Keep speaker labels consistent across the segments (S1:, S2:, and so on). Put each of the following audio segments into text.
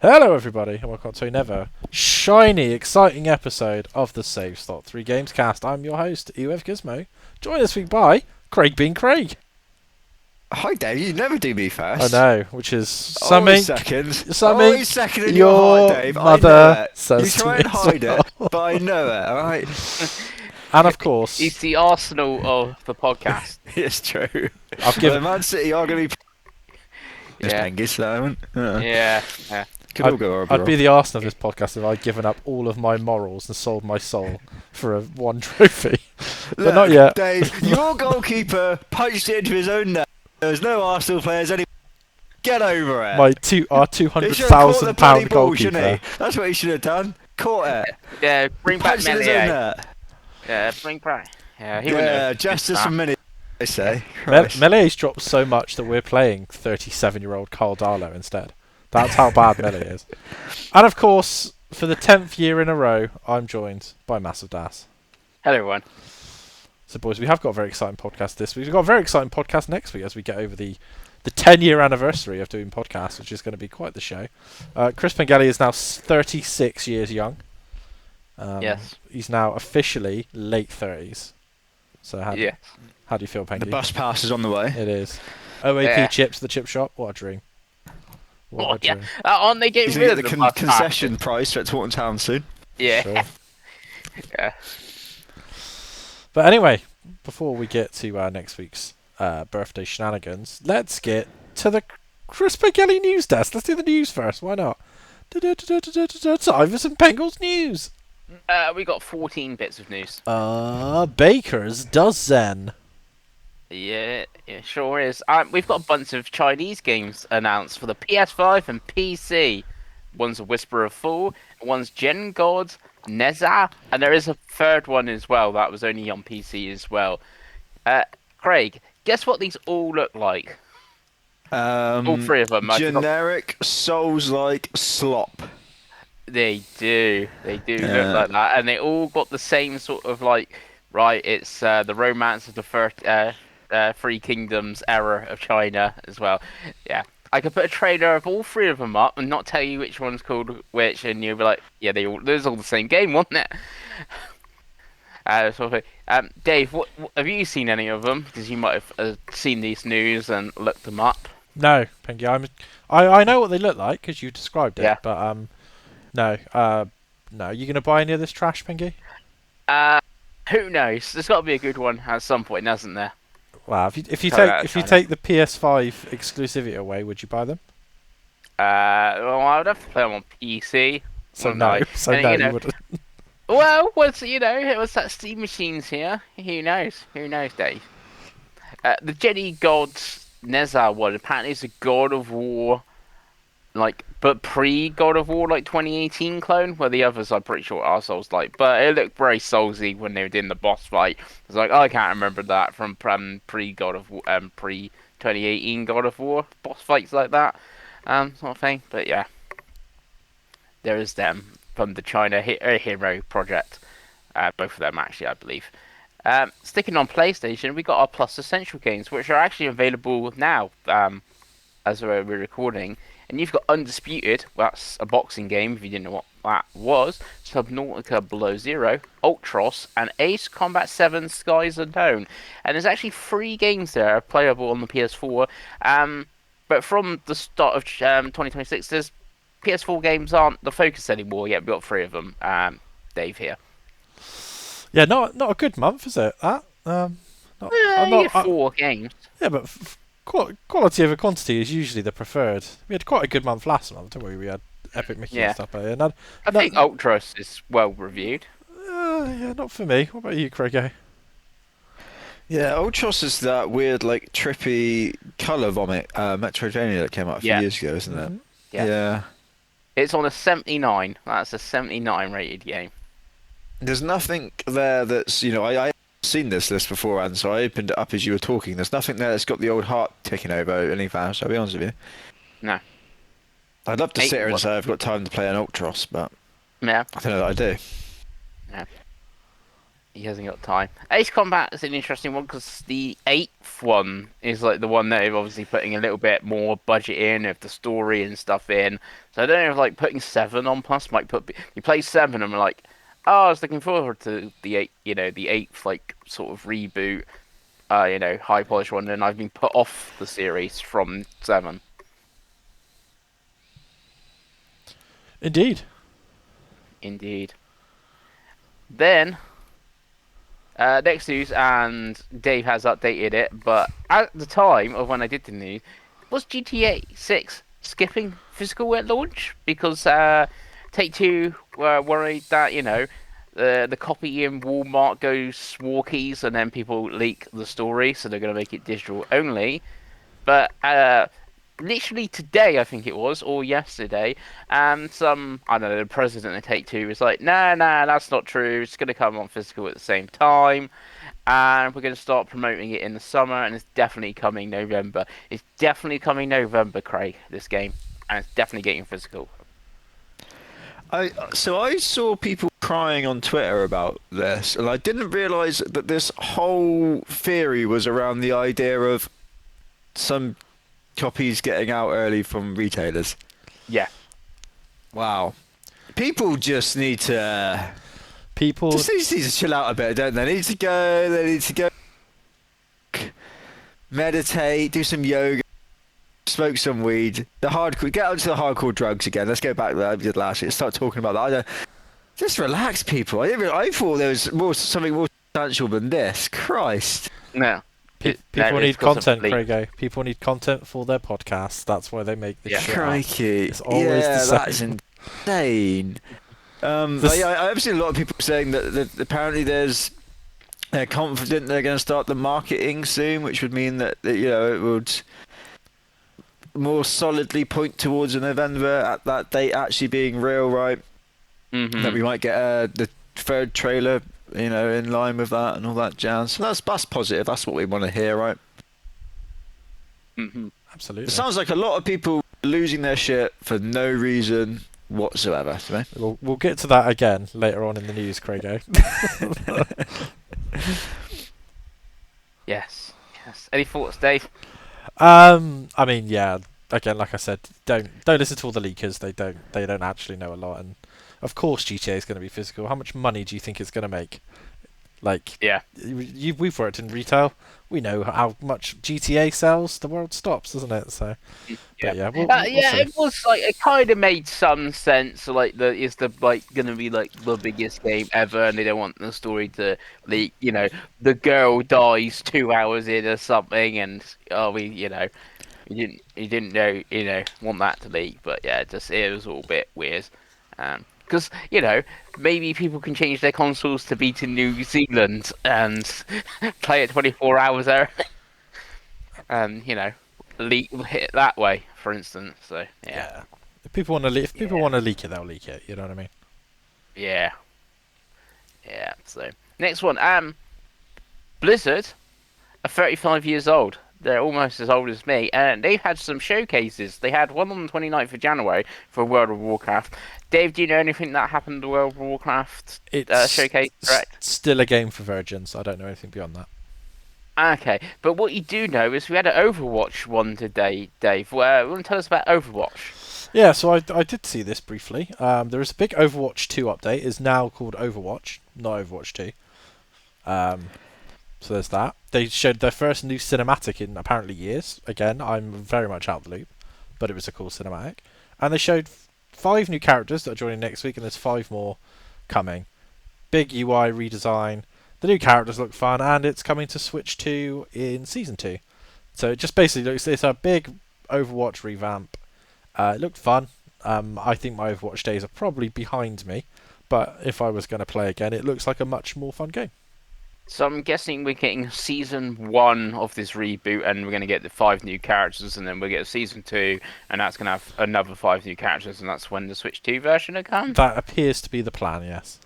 S1: Hello everybody and welcome to another shiny, exciting episode of the Save Slot 3 Gamescast. I'm your host, EUF Gizmo, joined this week by Craig Bean Craig.
S2: Hi Dave, you never do me
S1: I
S2: first.
S1: know, which is
S2: Always
S1: something
S2: second in
S1: your
S2: your heart, Dave. I
S1: mother
S2: know it.
S1: says
S2: You
S1: to
S2: try
S1: me
S2: and
S1: as
S2: hide
S1: well.
S2: it, but I know it, alright?
S1: And of course,
S3: He's the Arsenal of the podcast.
S2: It's true.
S1: I've
S2: The
S1: given
S2: Man City are going to be just
S3: Yeah.
S2: Pengi, so
S3: Yeah.
S2: could all go
S1: I'd be
S2: wrong.
S1: the Arsenal of this podcast if I'd given up all of my morals and sold my soul for one trophy. But
S2: Look,
S1: not yet.
S2: Dave, your goalkeeper punched it into his own net. There's no Arsenal players anymore. Get over it.
S1: Our
S2: He should have caught the
S1: £200,000
S2: bloody ball, shouldn't
S1: goalkeeper.
S2: he? That's what he should have done. Caught it.
S3: Yeah, bring back
S2: Punched it in his own
S3: Melier.
S2: net.
S3: Yeah, bring back. Yeah, he would know.
S2: Yeah, justice and minutes, I say.
S1: Melee's dropped so much that we're playing 37-year-old Carl Darlow instead. That's how bad Melee is. And of course, for the 10th year in a row, I'm joined by Massive Das.
S3: Hello, everyone.
S1: So, boys, we have got a very exciting podcast this week. We've got a very exciting podcast next week as we get over the 10-year anniversary of doing podcasts, which is going to be quite the show. Chris Pengi is now 36 years young.
S3: Yes.
S1: He's now officially late 30s. So how do you feel, Pengi?
S2: The bus pass is on the way.
S1: It is. OAP
S3: Yeah.
S1: chips, the chip shop. What a dream. What a
S3: Yeah.
S1: dream.
S3: Aren't they getting
S2: He's
S3: rid
S2: going to
S3: of
S2: get the
S3: bus
S2: concession price at Taunton Town soon.
S3: Yeah.
S1: Sure.
S3: Yeah.
S1: But anyway, before we get to next week's birthday shenanigans, let's get to the Chris Pengi news desk. Let's do the news first. Why not? Ivers and Pengle's news.
S3: We got 14 bits of news.
S1: Baker's dozen.
S3: Yeah, it sure is. We've got a bunch of Chinese games announced for the PS5 and PC. One's a Whisper of Fall, one's Gen God, Neza, and there is a third one as well that was only on PC as well. Craig, guess what these all look like? All three of them.
S2: Generic Souls-like slop.
S3: They do look
S2: Yeah.
S3: like that, and they all got the same sort of like. Right, it's the romance of the first Three Kingdoms era of China as well. Yeah, I could put a trailer of all three of them up and not tell you which one's called which, and you'll be like, yeah, there's all the same game, wasn't it? Sort of thing. Dave, what have you seen any of them? Because you might have seen these news and looked them up.
S1: No, Pengi. I know what they look like because you described it.
S3: Yeah.
S1: But no. No. You gonna buy any of this trash, Pengi?
S3: Who knows? There's got to be a good one at some point, hasn't there?
S1: Wow. If you
S3: Sorry,
S1: take the PS5 exclusivity away, would you buy them?
S3: Well, I would have to play them on PC.
S1: So
S3: Well,
S1: no.
S3: no.
S1: So
S3: And,
S1: no,
S3: you know,
S1: you wouldn't.
S3: Well, it was that Steam Machines here. Who knows? Who knows, Dave? The Jedi Gods Nezar one apparently is a God of War, but pre-God of War, 2018 clone, where the others I'm pretty sure are Souls-like. But it looked very Soulsy when they were doing the boss fight. It's like, I can't remember that from pre-God of War, pre-2018 God of War boss fights like that, sort of thing. But yeah, there is them from the China Hero project. Both of them, actually, I believe. Sticking on PlayStation, we got our Plus Essential games, which are actually available now, as we're recording. And you've got Undisputed, well, that's a boxing game, if you didn't know what that was, Subnautica Below Zero, Ultros, and Ace Combat 7 Skies Unknown. And there's actually 3 games there playable on the PS4. But from the start of 2026, there's PS4 games aren't the focus anymore yet. We've got 3 of them. Dave here.
S1: Yeah, not a good month, is it? That.
S3: You get 4 games.
S1: Yeah, but quality over quantity is usually the preferred. We had quite a good month last month, didn't we? We had Epic Mickey and stuff. And
S3: I think Ultros is well reviewed.
S1: yeah, not for me. What about you, Craig?
S2: Yeah, Ultros is that weird, trippy colour vomit Metroidvania that came out a few years ago, isn't it?
S3: Yeah. It's on a 79. That's a 79 rated game.
S2: There's nothing there that's, I seen this list before, and so I opened it up as you were talking. There's nothing there that's got the old heart ticking over any fast, I'll be honest with you.
S3: No.
S2: I'd love to sit here and say I've got time to play an Ultros, but
S3: Yeah.
S2: I don't know that I do.
S3: Yeah. He hasn't got time. Ace Combat is an interesting one because the 8th eighth one is like the one that they're obviously putting a little bit more budget in of the story and stuff in. So I don't know if like putting 7 on Plus might put you play 7 and we're like, oh, I was looking forward to the the eighth like sort of reboot, high polish one, and I've been put off the series from 7.
S1: Indeed.
S3: Indeed. Then. Next news, and Dave has updated it, but at the time of when I did the news, was GTA 6 skipping physical at launch? Because Take-Two were worried that, the copy in Walmart goes Swarkies and then people leak the story, so they're going to make it digital only. But literally today, I think it was, or yesterday, and I don't know, the president of Take-Two was like, nah, that's not true. It's going to come on physical at the same time, and we're going to start promoting it in the summer, and it's definitely coming November. It's definitely coming November, Craig, this game, and it's definitely getting physical.
S2: So I saw people crying on Twitter about this, and I didn't realise that this whole theory was around the idea of some copies getting out early from retailers.
S3: Yeah.
S2: Wow. People just need to...
S1: People
S2: just need to chill out a bit, don't they? They need to go meditate, do some yoga, smoke some weed, get onto the hardcore drugs again. Let's go back to that we did last year. Start talking about that. Just relax, people. I thought there was something more substantial than this. Christ.
S3: No.
S1: People need content, Craigo. People need content for their podcasts. That's why they make this shit
S2: Crikey.
S1: up. It's always the same.
S2: That's insane. I've seen a lot of people saying that apparently they're confident they're going to start the marketing soon, which would mean that it would more solidly point towards a November at that date actually being real, right?
S3: Mm-hmm.
S2: That we might get the third trailer, in line with that and all that jazz. So that's positive. That's what we want to hear, right?
S3: Mm-hmm.
S1: Absolutely.
S2: It sounds like a lot of people losing their shit for no reason whatsoever to me.
S1: We'll get to that again later on in the news, Craigo.
S3: Yes. Any thoughts, Dave?
S1: I mean, yeah. Again, like I said, don't listen to all the leakers. They don't actually know a lot. And of course, GTA is going to be physical. How much money do you think it's going to make? Like,
S3: yeah,
S1: we've worked in retail. We know how much GTA sells. The world stops, doesn't it? So,
S3: yeah,
S1: but yeah, we'll see.
S3: it was like it kind of made some sense. Like is the going to be like the biggest game ever, and they don't want the story to leak. The girl dies 2 hours in or something, and you didn't know want that to leak. But yeah, it was all a bit weird. Because, maybe people can change their consoles to be to New Zealand and play it 24 hours early. And, hit it that way, for instance. So, yeah.
S1: If people want to leak it, they'll leak it. You know what I mean?
S3: Yeah. Yeah, so. Next one. Blizzard are 35 years old. They're almost as old as me, and they've had some showcases. They had one on the 29th of January for World of Warcraft. Dave, do you know anything that happened to the World of Warcraft showcase? Correct.
S1: Still a game for virgins. I don't know anything beyond that.
S3: Okay, but what you do know is we had an Overwatch one today, Dave. You want to tell us about Overwatch?
S1: Yeah, so I did see this briefly. There is a big Overwatch 2 update. It's now called Overwatch, not Overwatch 2. So there's that. They showed their first new cinematic in apparently years. Again, I'm very much out of the loop, but it was a cool cinematic. And they showed 5 new characters that are joining next week, and there's 5 more coming. Big UI redesign. The new characters look fun, and it's coming to Switch 2 in Season 2. So it just basically looks... It's a big Overwatch revamp. It looked fun. I think my Overwatch days are probably behind me, but if I was going to play again, it looks like a much more fun game.
S3: So I'm guessing we're getting Season 1 of this reboot, and we're going to get the 5 new characters, and then we'll get Season 2, and that's going to have another 5 new characters, and that's when the Switch 2 version will come?
S1: That appears to be the plan, yes.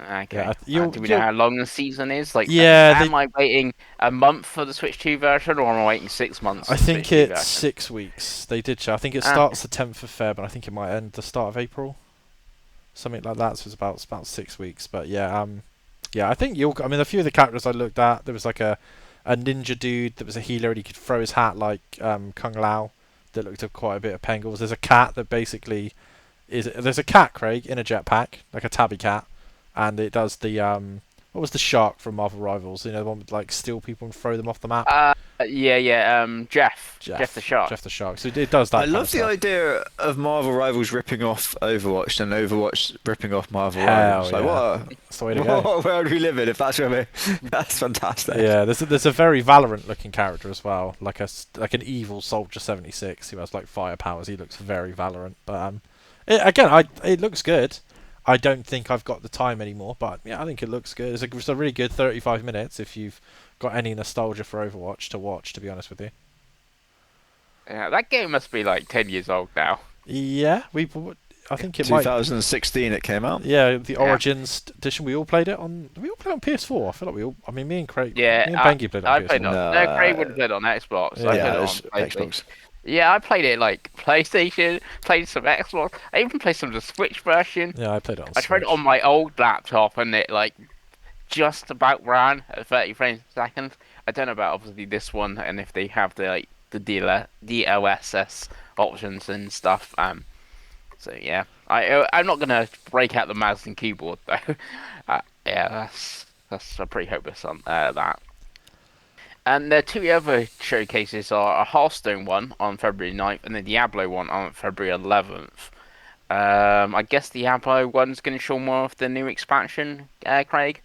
S3: Okay.
S1: Yeah,
S3: do we know how long the season is? Like,
S1: yeah,
S3: am I waiting a month for the Switch 2 version, or am I waiting 6 months?
S1: I think it's 6 weeks. They did show. I think it starts the 10th of Feb, and I think it might end the start of April, something like that. So it's about 6 weeks. But yeah, I think I mean, a few of the characters I looked at, there was like a a ninja dude that was a healer and he could throw his hat like Kung Lao that looked at quite a bit of Pengals. There's a cat that basically there's a cat, Craig, in a jetpack, like a tabby cat, and it does the what was the shark from Marvel Rivals? You know, the one with like steal people and throw them off the map.
S3: Yeah. Jeff the
S1: Jeff
S3: Shark.
S1: the Shark. So it does that.
S2: I
S1: kind of
S2: love the
S1: stuff.
S2: idea of Marvel Rivals ripping off Overwatch and Overwatch ripping off Marvel
S1: Hell
S2: Rivals. Like,
S1: yeah. That's the way to go.
S2: what world we live in if that's where we... That's fantastic.
S1: Yeah, there's a very Valorant looking character as well, like an evil Soldier 76 who has like fire powers. He looks very Valorant, but it looks good. I don't think I've got the time anymore, but yeah, I think it looks good. It's a really good 35 minutes if you've got any nostalgia for Overwatch to watch. To be honest with you,
S3: Yeah, that game must be like 10 years old now.
S1: yeah, I think it might.
S2: 2016 it came out.
S1: Yeah, the Origins edition. We all played it on. We all played it on PS4. I feel like we all. I mean, me and Craig.
S3: Yeah,
S1: me and Bengi played it on
S3: I
S1: PS4.
S3: played on. No, Craig would have played on Xbox.
S1: Yeah,
S3: I
S2: Yeah,
S3: played
S2: it
S3: it
S2: was
S3: on PlayStation.
S2: Xbox.
S3: Yeah, I played it like PlayStation, played some Xbox. I even played some of the Switch version.
S1: Yeah, I played it on.
S3: I tried it
S1: Switch.
S3: on my old laptop and it like just about ran at 30 frames per second. I don't know about obviously this one and if they have the like the DLSS options and stuff. So yeah, I'm not gonna break out the mouse and keyboard though. Yeah, that's I'm pretty hopeless on that. And the two other showcases are a Hearthstone one on February 9th and the Diablo one on February 11th. I guess the Diablo one's going to show more of the new expansion, Craig.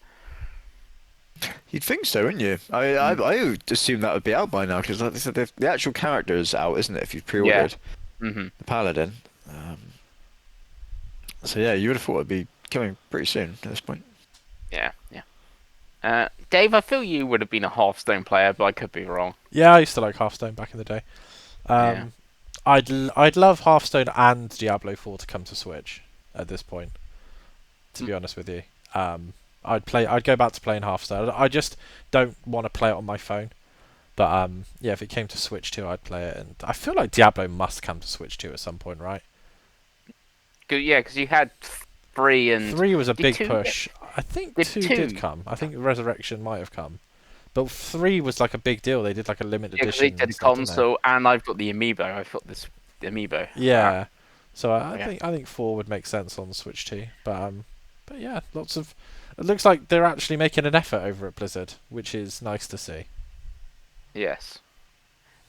S2: You'd think so, wouldn't you? I would assume that would be out by now because, like they said, the actual character is out, isn't it? If you've pre-ordered the Paladin. So yeah, you would have thought it'd be coming pretty soon at this point.
S3: Yeah. Dave, I feel you would have been a Hearthstone player, but I could be wrong.
S1: Yeah, I used to like Hearthstone back in the day.
S3: Yeah.
S1: I'd love Hearthstone and Diablo 4 to come to Switch at this point. To be honest with you, I'd go back to playing Hearthstone. I just don't want to play it on my phone. But yeah, if it came to Switch 2, I'd play it. And I feel like Diablo must come to Switch 2 at some point, right?
S3: Because you had 3 and
S1: 3 was a
S3: Did
S1: big
S3: 2
S1: push. I think
S3: did
S1: 2
S3: 2
S1: did come. I think Resurrection might have come. But 3 was like a big deal. They did like a limited
S3: Yeah, 'cause
S1: edition.
S3: they did
S1: and stuff, didn't they?
S3: console, and I've got the amiibo. I've got this amiibo.
S1: Yeah. So I
S3: Yeah.
S1: think 4 would make sense on the Switch too. But yeah, lots of. It looks like they're actually making an effort over at Blizzard, which is nice to see.
S3: Yes.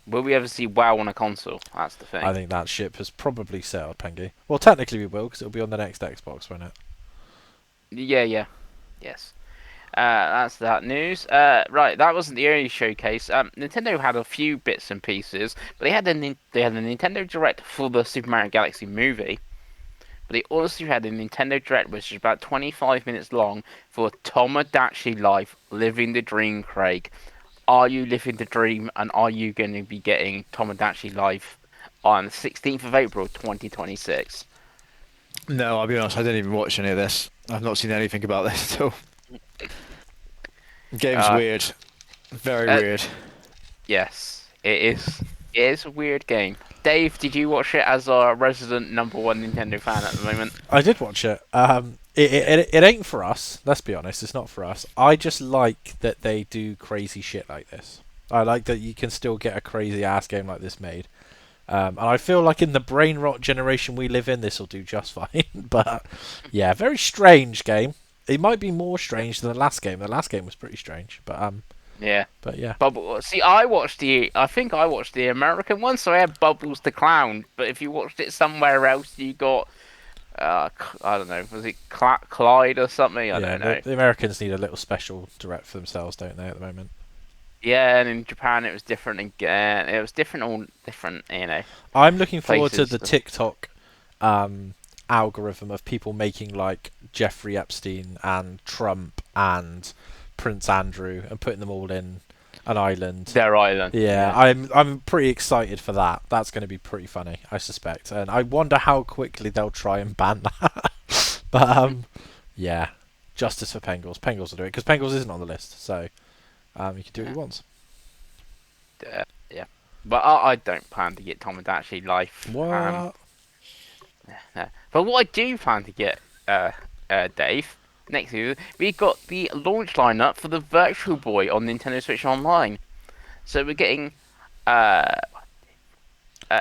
S3: Will we ever see WoW on a console? That's the thing.
S1: I think that ship has probably sailed, Pengi. Well, technically we will, because it'll be on the next Xbox, won't it?
S3: Yeah. Yes. That's that news. Right, that wasn't the only showcase. Nintendo had a few bits and pieces, but they had a Nintendo Direct for the Super Mario Galaxy movie. But they also had a Nintendo Direct, which is about 25 minutes long, for Tomodachi Life, Living the Dream, Craig. Are you living the dream, and are you going to be getting Tomodachi Life on the 16th of April, 2026?
S2: No, I'll be honest, I didn't even watch any of this. I've not seen anything about this at all. Game's weird. Very weird. It
S3: is a weird game. Dave, did you watch it as our resident #1 Nintendo fan at the moment?
S1: I did watch it. It ain't for us. Let's be honest, it's not for us. I just like that they do crazy shit like this. I like that you can still get a crazy ass game like this made. And I feel like in the brain rot generation we live in, this will do just fine. But yeah, very strange game. It might be more strange than the last game. The last game was pretty strange, but
S3: Yeah.
S1: But yeah.
S3: See, I think I watched the American one, so I had Bubbles the Clown. But if you watched it somewhere else, you got, I don't know, was it Clyde or something? I don't know.
S1: The Americans need a little special direct for themselves, don't they, at the moment?
S3: Yeah, and in Japan it was different again. It was different, all different, you know.
S1: I'm looking forward to
S3: places
S1: the
S3: to-
S1: TikTok algorithm of people making like Jeffrey Epstein and Trump and Prince Andrew and putting them all in an island.
S3: Their island.
S1: Yeah, I'm pretty excited for that. That's going to be pretty funny, I suspect. And I wonder how quickly they'll try and ban that. But yeah, justice for Pengals. Pengals will do it because Pengals isn't on the list, so he can do what he wants.
S3: Yeah, but I don't plan to get Tomodachi Life.
S1: What?
S3: But what I do plan to get, Dave, next year, we got the launch lineup for the Virtual Boy on Nintendo Switch Online. So we're getting uh,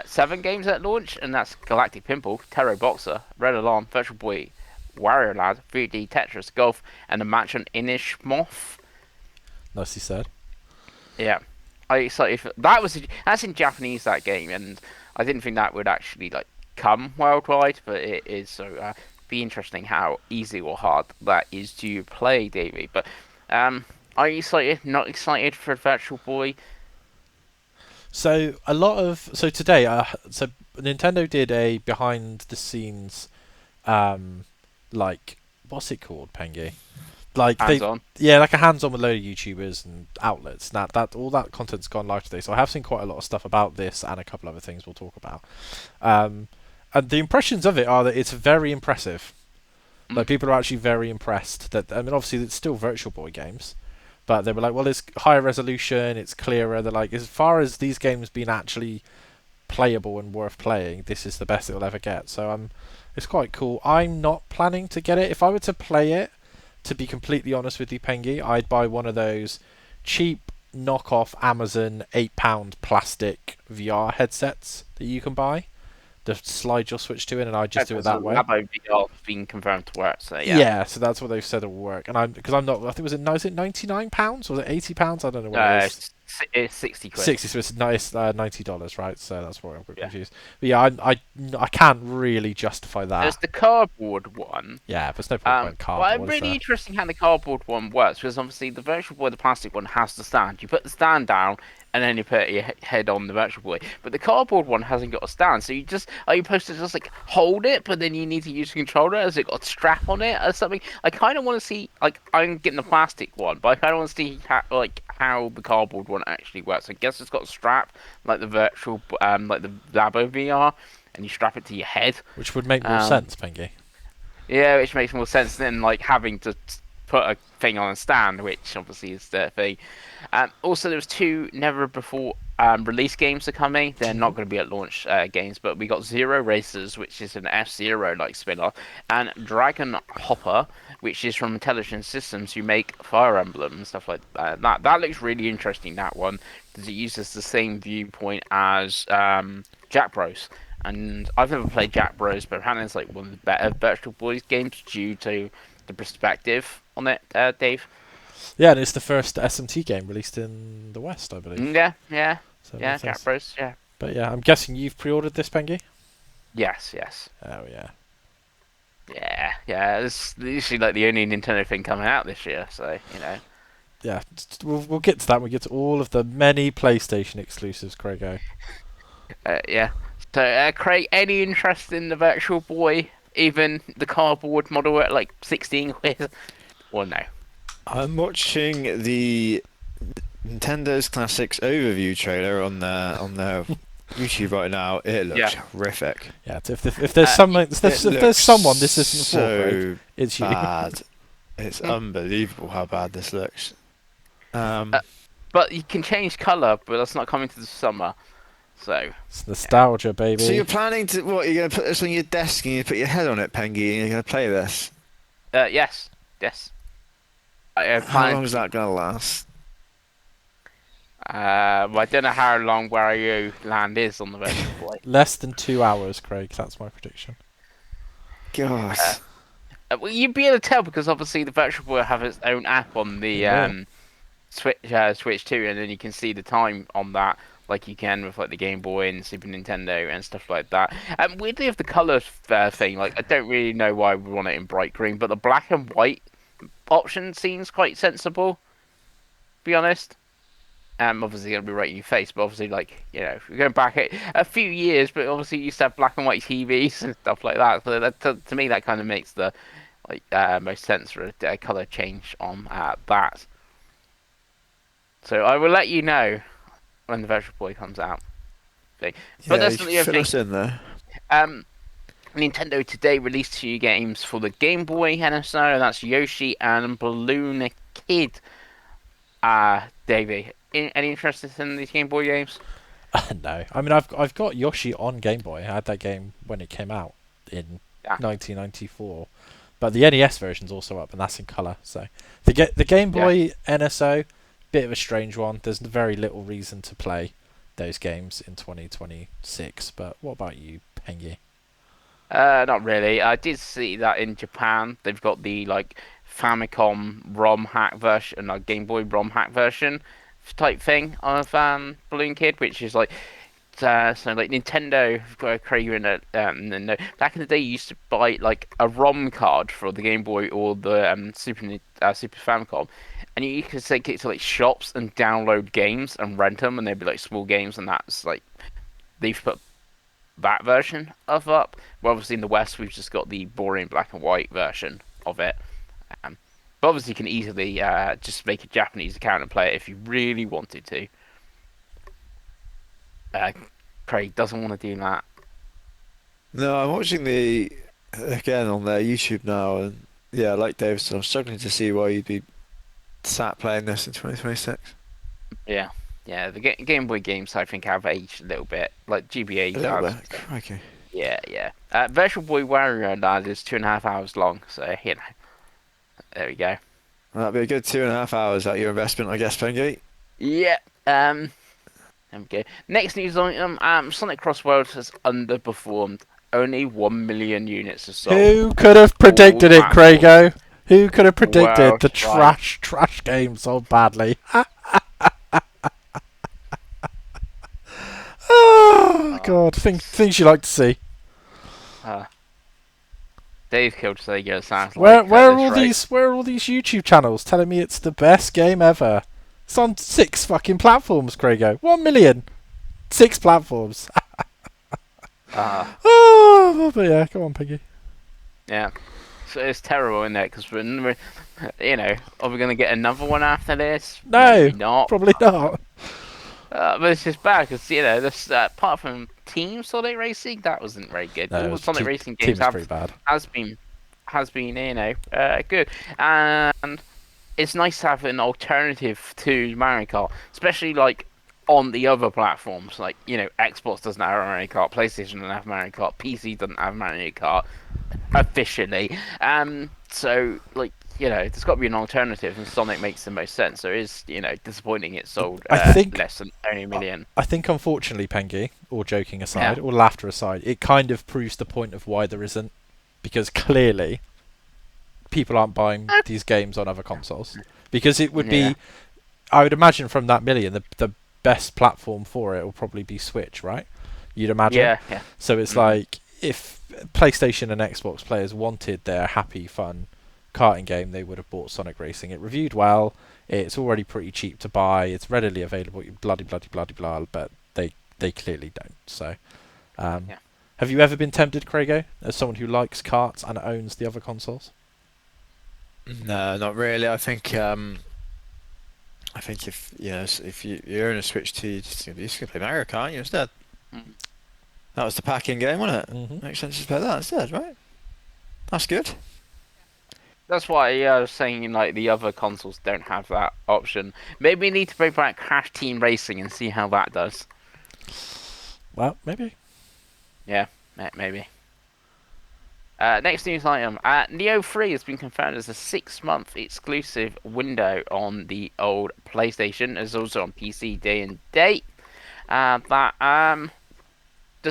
S3: 7 games at launch, and that's Galactic Pimple, Terror Boxer, Red Alarm, Virtual Boy, Wario Lad, 3D Tetris, Golf, and a match on Inish Moth.
S1: Nicely said.
S3: Yeah, I excited for that. That's in Japanese, that game, and I didn't think that would actually like come worldwide, but it is. So be interesting how easy or hard that is to play, Davey. But are you excited? Not excited for Virtual Boy?
S1: So today, so Nintendo did a behind the scenes, like what's it called, Pengi? Like
S3: Hands on.
S1: like a hands-on with a load of YouTubers and outlets. Now that all that content's gone live today, so I have seen quite a lot of stuff about this and a couple other things we'll talk about. And the impressions of it are that it's very impressive. Like people are actually very impressed. That I mean, obviously it's still Virtual Boy games, but they were like, well, it's higher resolution, it's clearer. They're like, as far as these games being actually playable and worth playing, this is the best it'll ever get. So it's quite cool. I'm not planning to get it. If I were to play it, to be completely honest with you, Pengi, I'd buy one of those cheap knockoff Amazon £8 plastic VR headsets that you can buy. Just slide your Switch to it, and I just do it that way.
S3: Labo VR being confirmed to work, so
S1: Yeah, so that's what they've said will work. And I'm not. I think was it £99? Was it £80? I don't know what it is.
S3: It's 60 quid.
S1: 60, so it's nice $90, right? So that's where I'm confused. But yeah, I can't really justify that.
S3: There's the cardboard one.
S1: Yeah, there's no point buying cardboard.
S3: Well, it's really interesting how the cardboard one works, because obviously the Virtual Boy, the plastic one, has the stand. You put the stand down, and then you put your head on the Virtual Boy. But the cardboard one hasn't got a stand, so are you supposed to just like hold it, but then you need to use the controller? Has it got a strap on it or something? I kind of want to see, like, I'm getting the plastic one, but I kind of want to see how the cardboard one actually works. I guess it's got a strap, like the like the Labo VR, and you strap it to your head.
S1: Which would make more sense, Pengi.
S3: Yeah, which makes more sense than like having to put a thing on a stand, which obviously is the thing. Also, there's 2 never before release games are coming. They're not going to be at launch games, but we got Zero Racers, which is an F-Zero like spin-off, and Dragon Hopper, which is from Intelligent Systems, who make Fire Emblem and stuff like that. That looks really interesting, that one, because it uses the same viewpoint as Jack Bros. And I've never played Jack Bros, but apparently it's like one of the better Virtual Boys games due to the perspective on it, Dave.
S1: Yeah, and it's the first SMT game released in the West, I believe.
S3: Yeah,
S1: So
S3: Jack Bros, yeah.
S1: But yeah, I'm guessing you've pre-ordered this, Pengi?
S3: Yes.
S1: Oh yeah.
S3: Yeah. It's usually like the only Nintendo thing coming out this year, so you know.
S1: Yeah, we'll get to that. We'll get to all of the many PlayStation exclusives, Craigo.
S3: Yeah. So, Craig, any interest in the Virtual Boy? Even the cardboard model at like 16 quid? Or no?
S2: I'm watching the Nintendo's Classics overview trailer on their YouTube right now. It looks horrific.
S1: Yeah, if there's someone, if there's someone this isn't for, Craig, it's you.
S2: Bad. It's unbelievable how bad this looks.
S3: But you can change colour, but that's not coming to the summer. So
S1: it's nostalgia, baby.
S2: So you're planning to what? You're going to put this on your desk and you put your head on it, Pengi, and you're going to play this?
S3: Yes.
S2: How long is that going to last?
S3: I don't know how long Wario Land is on the Virtual Boy.
S1: Less than 2 hours, Craig. That's my prediction.
S2: God.
S3: Well, you'd be able to tell because obviously the Virtual Boy have its own app on the Switch 2, and then you can see the time on that, like you can with like the Game Boy and Super Nintendo and stuff like that. Weirdly, of the color thing, like I don't really know why we want it in bright green, but the black and white option seems quite sensible. To be honest. Obviously gonna be right in your face, but obviously, like, you know, we're going back a few years, but obviously you used to have black and white TVs and stuff like that. So that, to me, that kind of makes the most sense for a color change on that. So I will let you know when the Virtual Boy comes out. But that's not the other thing.
S2: Fill us in there.
S3: Nintendo today released 2 games for the Game Boy NSO, and that's Yoshi and Balloon Kid. Davey, any interest in these Game Boy games?
S1: No, I mean I've got Yoshi on Game Boy. I had that game when it came out in 1994. But the NES version's also up, and that's in colour. So the Game Boy NSO, bit of a strange one. There's very little reason to play those games in 2026. But what about you, Pengi?
S3: Not really. I did see that in Japan they've got the like Famicom ROM hack version, like Game Boy ROM hack version type thing of Balloon Kid, which is like so like Nintendo, Craig, you're in it. No, back in the day, you used to buy like a ROM card for the Game Boy or the Super Famicom, and you could take it to like shops and download games and rent them, and they'd be like small games, and that's like they've put that version of up. Well, obviously in the West, we've just got the boring black and white version of it. But obviously, you can easily just make a Japanese account and play it if you really wanted to. Craig doesn't want to do that.
S2: No, I'm watching the again on their YouTube now, and yeah, like Dave said, I'm struggling to see why you'd be sat playing this in 2026.
S3: Yeah, yeah. The Game Boy games I think have aged a little bit, like GBA
S2: A little
S3: does.
S2: bit. Crikey.
S3: Yeah, yeah. Virtual Boy Warrior that is 2.5 hours long, so you know. There we go.
S2: Well, that'd be a good 2.5 hours out your investment, I guess, Pengi.
S3: Yeah. There we go. Next news item. Sonic Cross Worlds has underperformed. Only 1 million units are sold.
S1: Who could have predicted it, Craigo? Who could have predicted
S3: Well,
S1: the trash game so badly? Oh God, things you like to see.
S3: Dave killed Sega. Sounds
S1: Where
S3: like
S1: are all these YouTube channels telling me it's the best game ever? It's on 6 fucking platforms, Craigo. 1 million, 6 platforms. Oh, but yeah, come on, Piggy.
S3: Yeah. So it's terrible, isn't it? Because we're, you know, are we going to get another one after this?
S1: No,
S3: maybe not.
S1: probably not.
S3: But it's just bad because you know, this apart from Team Sonic Racing, that wasn't very good.
S1: No,
S3: All the Sonic Racing games
S1: pretty bad.
S3: has been you know good, and it's nice to have an alternative to Mario Kart, especially like on the other platforms. Like you know, Xbox doesn't have Mario Kart, PlayStation doesn't have Mario Kart, PC doesn't have Mario Kart officially. So like. You know, there's got to be an alternative, and Sonic makes the most sense. So it is, you know, disappointing it sold
S1: I think,
S3: less than only a million.
S1: I think, unfortunately, Pengi, or joking aside, or laughter aside, it kind of proves the point of why there isn't, because clearly people aren't buying these games on other consoles. Because it would be, I would imagine from that million, the best platform for it will probably be Switch, right? You'd imagine.
S3: Yeah.
S1: So it's like if PlayStation and Xbox players wanted their happy, fun karting game, they would have bought Sonic Racing. It reviewed well. It's already pretty cheap to buy. It's readily available. Bloody blah. But they clearly don't. So, have you ever been tempted, Craigo, as someone who likes karts and owns the other consoles?
S2: No, not really. I think if you know if you're in a Switch 2, you're just gonna play Mario Kart instead. That was the pack-in game, wasn't it?
S1: Mm-hmm.
S2: Makes sense to play that instead, right? That's good.
S3: That's why I was saying, like, the other consoles don't have that option. Maybe we need to bring back Crash Team Racing and see how that does.
S1: Well, maybe.
S3: Yeah, maybe. Next news item. Neo 3 has been confirmed as a 6-month exclusive window on the old PlayStation. It's also on PC day and date. Does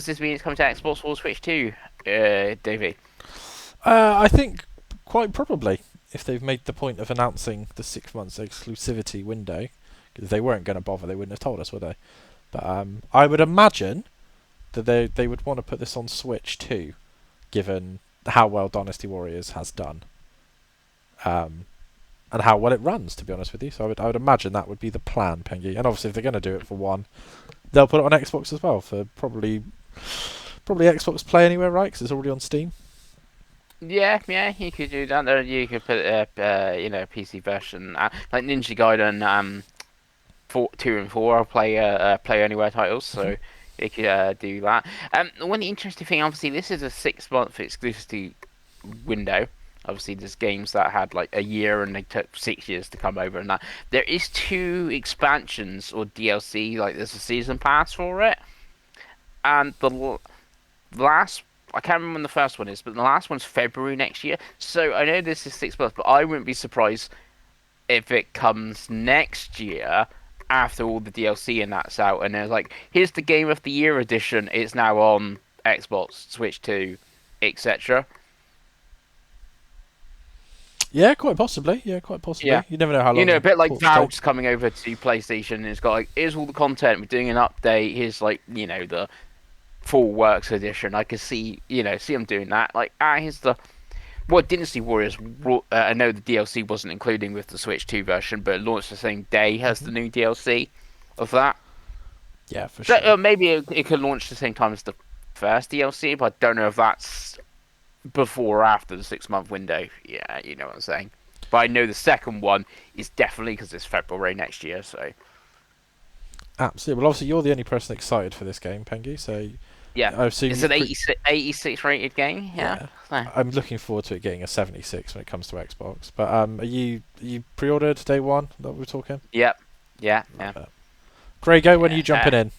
S3: this mean it's coming to Xbox or Switch too, Davey?
S1: I think quite probably, if they've made the point of announcing the 6 months exclusivity window, because if they weren't going to bother, they wouldn't have told us, would they? But I would imagine that they would want to put this on Switch too, given how well Dynasty Warriors has done, and how well it runs. To be honest with you, so I would imagine that would be the plan, Pengi. And obviously, if they're going to do it for one, they'll put it on Xbox as well for probably Xbox Play Anywhere, right? Because it's already on Steam.
S3: Yeah, you could do that. Or you could put PC version like Ninja Gaiden 2 and 4 are play anywhere titles, so you could do that. One interesting thing, obviously, this is a 6-month exclusivity window. Obviously, there's games that had like a year and they took 6 years to come over, and that there is 2 expansions or DLC. Like there's a season pass for it, and the last I can't remember when the first one is, but the last one's February next year. So I know this is 6 months, but I wouldn't be surprised if it comes next year after all the DLC and that's out, and there's like, here's the Game of the Year edition. It's now on Xbox, Switch 2, etc.
S1: Yeah, quite possibly. Yeah, quite possibly.
S3: Yeah.
S1: You never know how long.
S3: You know, a
S1: the
S3: bit like
S1: ports take.
S3: Valve's coming over to PlayStation, and it's got like, here's all the content. We're doing an update. Here's like, the full works edition. I could see, see them doing that. Like, here's the Dynasty Warriors. I know the DLC wasn't including with the Switch 2 version, but it launched the same day as the new DLC of that.
S1: Yeah, for
S3: So,
S1: sure.
S3: maybe it could launch the same time as the first DLC, but I don't know if that's before or after the 6-month window. Yeah, you know what I'm saying. But I know the second one is definitely because it's February next year. So
S1: Absolutely. Well, obviously you're the only person excited for this game, Pengi. So
S3: yeah,
S1: I assume
S3: it's an 86 rated game. Yeah. So.
S1: I'm looking forward to it getting a 76 when it comes to Xbox. But are you pre-ordered day one that we're talking?
S3: Yep. Yeah.
S1: Grego, when are you jumping in?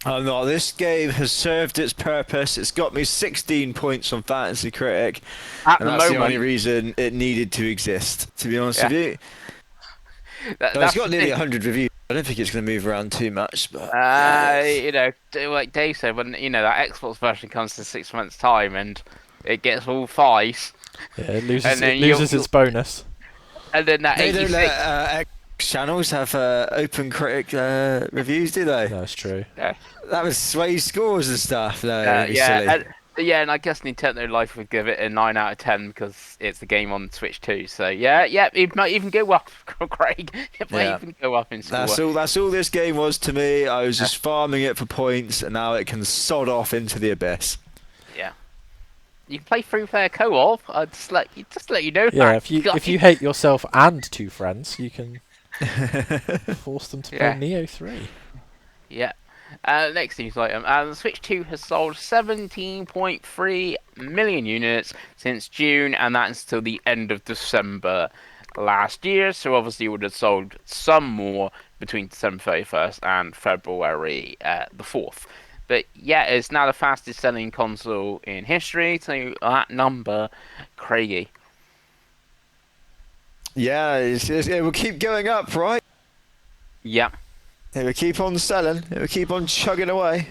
S2: I'm not. This game has served its purpose. It's got me 16 points on Fantasy Critic,
S3: At
S2: and
S3: the
S2: that's the
S3: moment,
S2: only reason it needed to exist. To be honest
S3: Yeah.
S2: with you, it's got nearly 100 reviews. I don't think it's going to move around too much, but
S3: like Dave said, when that Xbox version comes to 6 months' time and it gets all 5,
S1: Yeah, it loses,
S3: and then
S1: its bonus.
S3: And then that
S2: they
S3: 86.
S2: don't let X channels have open critic reviews, do they?
S1: That's true.
S3: Yeah.
S2: That was sway scores and stuff. No,
S3: And I guess Nintendo Life would give it a 9 out of 10 because it's a game on Switch too. So yeah, it might even go up, Craig. It might even go up in score.
S2: That's all this game was to me. I was just farming it for points, and now it can sod off into the abyss.
S3: Yeah. You can play 3-player co-op. I'd just let you know.
S1: Yeah,
S3: that.
S1: if you hate yourself and 2 friends, you can force them to play Neo 3.
S3: Yeah. Next news item. The Switch 2 has sold 17.3 million units since June, and that's till the end of December last year. So obviously, it would have sold some more between December 31st and February the 4th. But yeah, it's now the fastest selling console in history. So that number, Craigie.
S2: Yeah, it will keep going up, right?
S3: Yeah.
S2: It will keep on selling. It will keep on chugging away.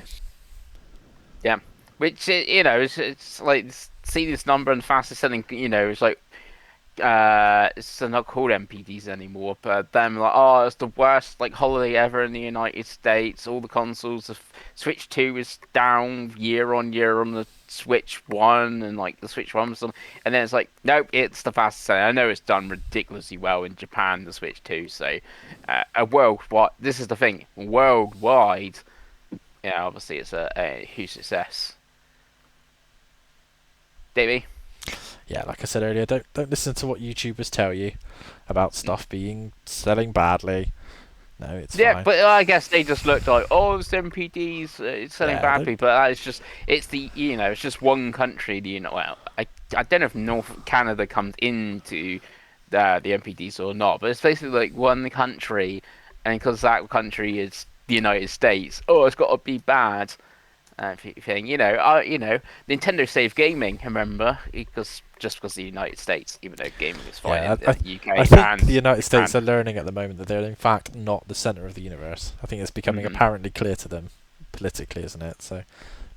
S3: Yeah. Which, it's like, see this number and fastest selling, it's like, it's not called MPDs anymore, but them like, oh, it's the worst like holiday ever in the United States. All the consoles, the Switch 2 is down year on year on the Switch 1 and like the Switch 1 and then it's like, nope, it's the fastest selling. I know it's done ridiculously well in Japan, the Switch 2, so this is the thing, worldwide, yeah, obviously it's a huge success. Davey?
S1: Yeah, like I said earlier, don't listen to what YouTubers tell you about stuff selling badly. No, it's fine.
S3: Yeah, but I guess they just looked like, oh, it's MPDs, it's selling badly, but it's just one country. Well, I don't know if North Canada comes into the MPDs or not, but it's basically like one country, and because that country is the United States, it's got to be bad. Thing, Nintendo saved gaming. Remember, because the United States, even though gaming is fine in the UK.
S1: I think the United States are learning at the moment that they're in fact not the center of the universe. I think it's becoming apparently clear to them politically, isn't it? So,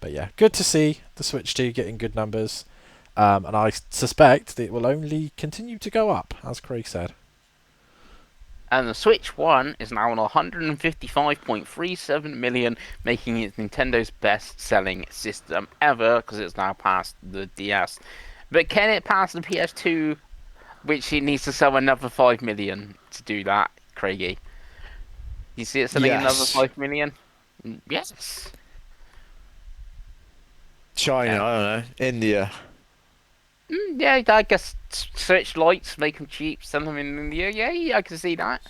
S1: but yeah, good to see the Switch 2 getting good numbers, and I suspect that it will only continue to go up, as Craig said.
S3: And the Switch 1 is now on 155.37 million, making it Nintendo's best-selling system ever, because it's now past the DS. But can it pass the PS2, which it needs to sell another 5 million to do that, Craigie? You see it selling another 5 million? Yes.
S2: China, I don't know. India.
S3: Yeah, I guess Switch lights, make them cheap, sell them in India. Yeah, I can see that.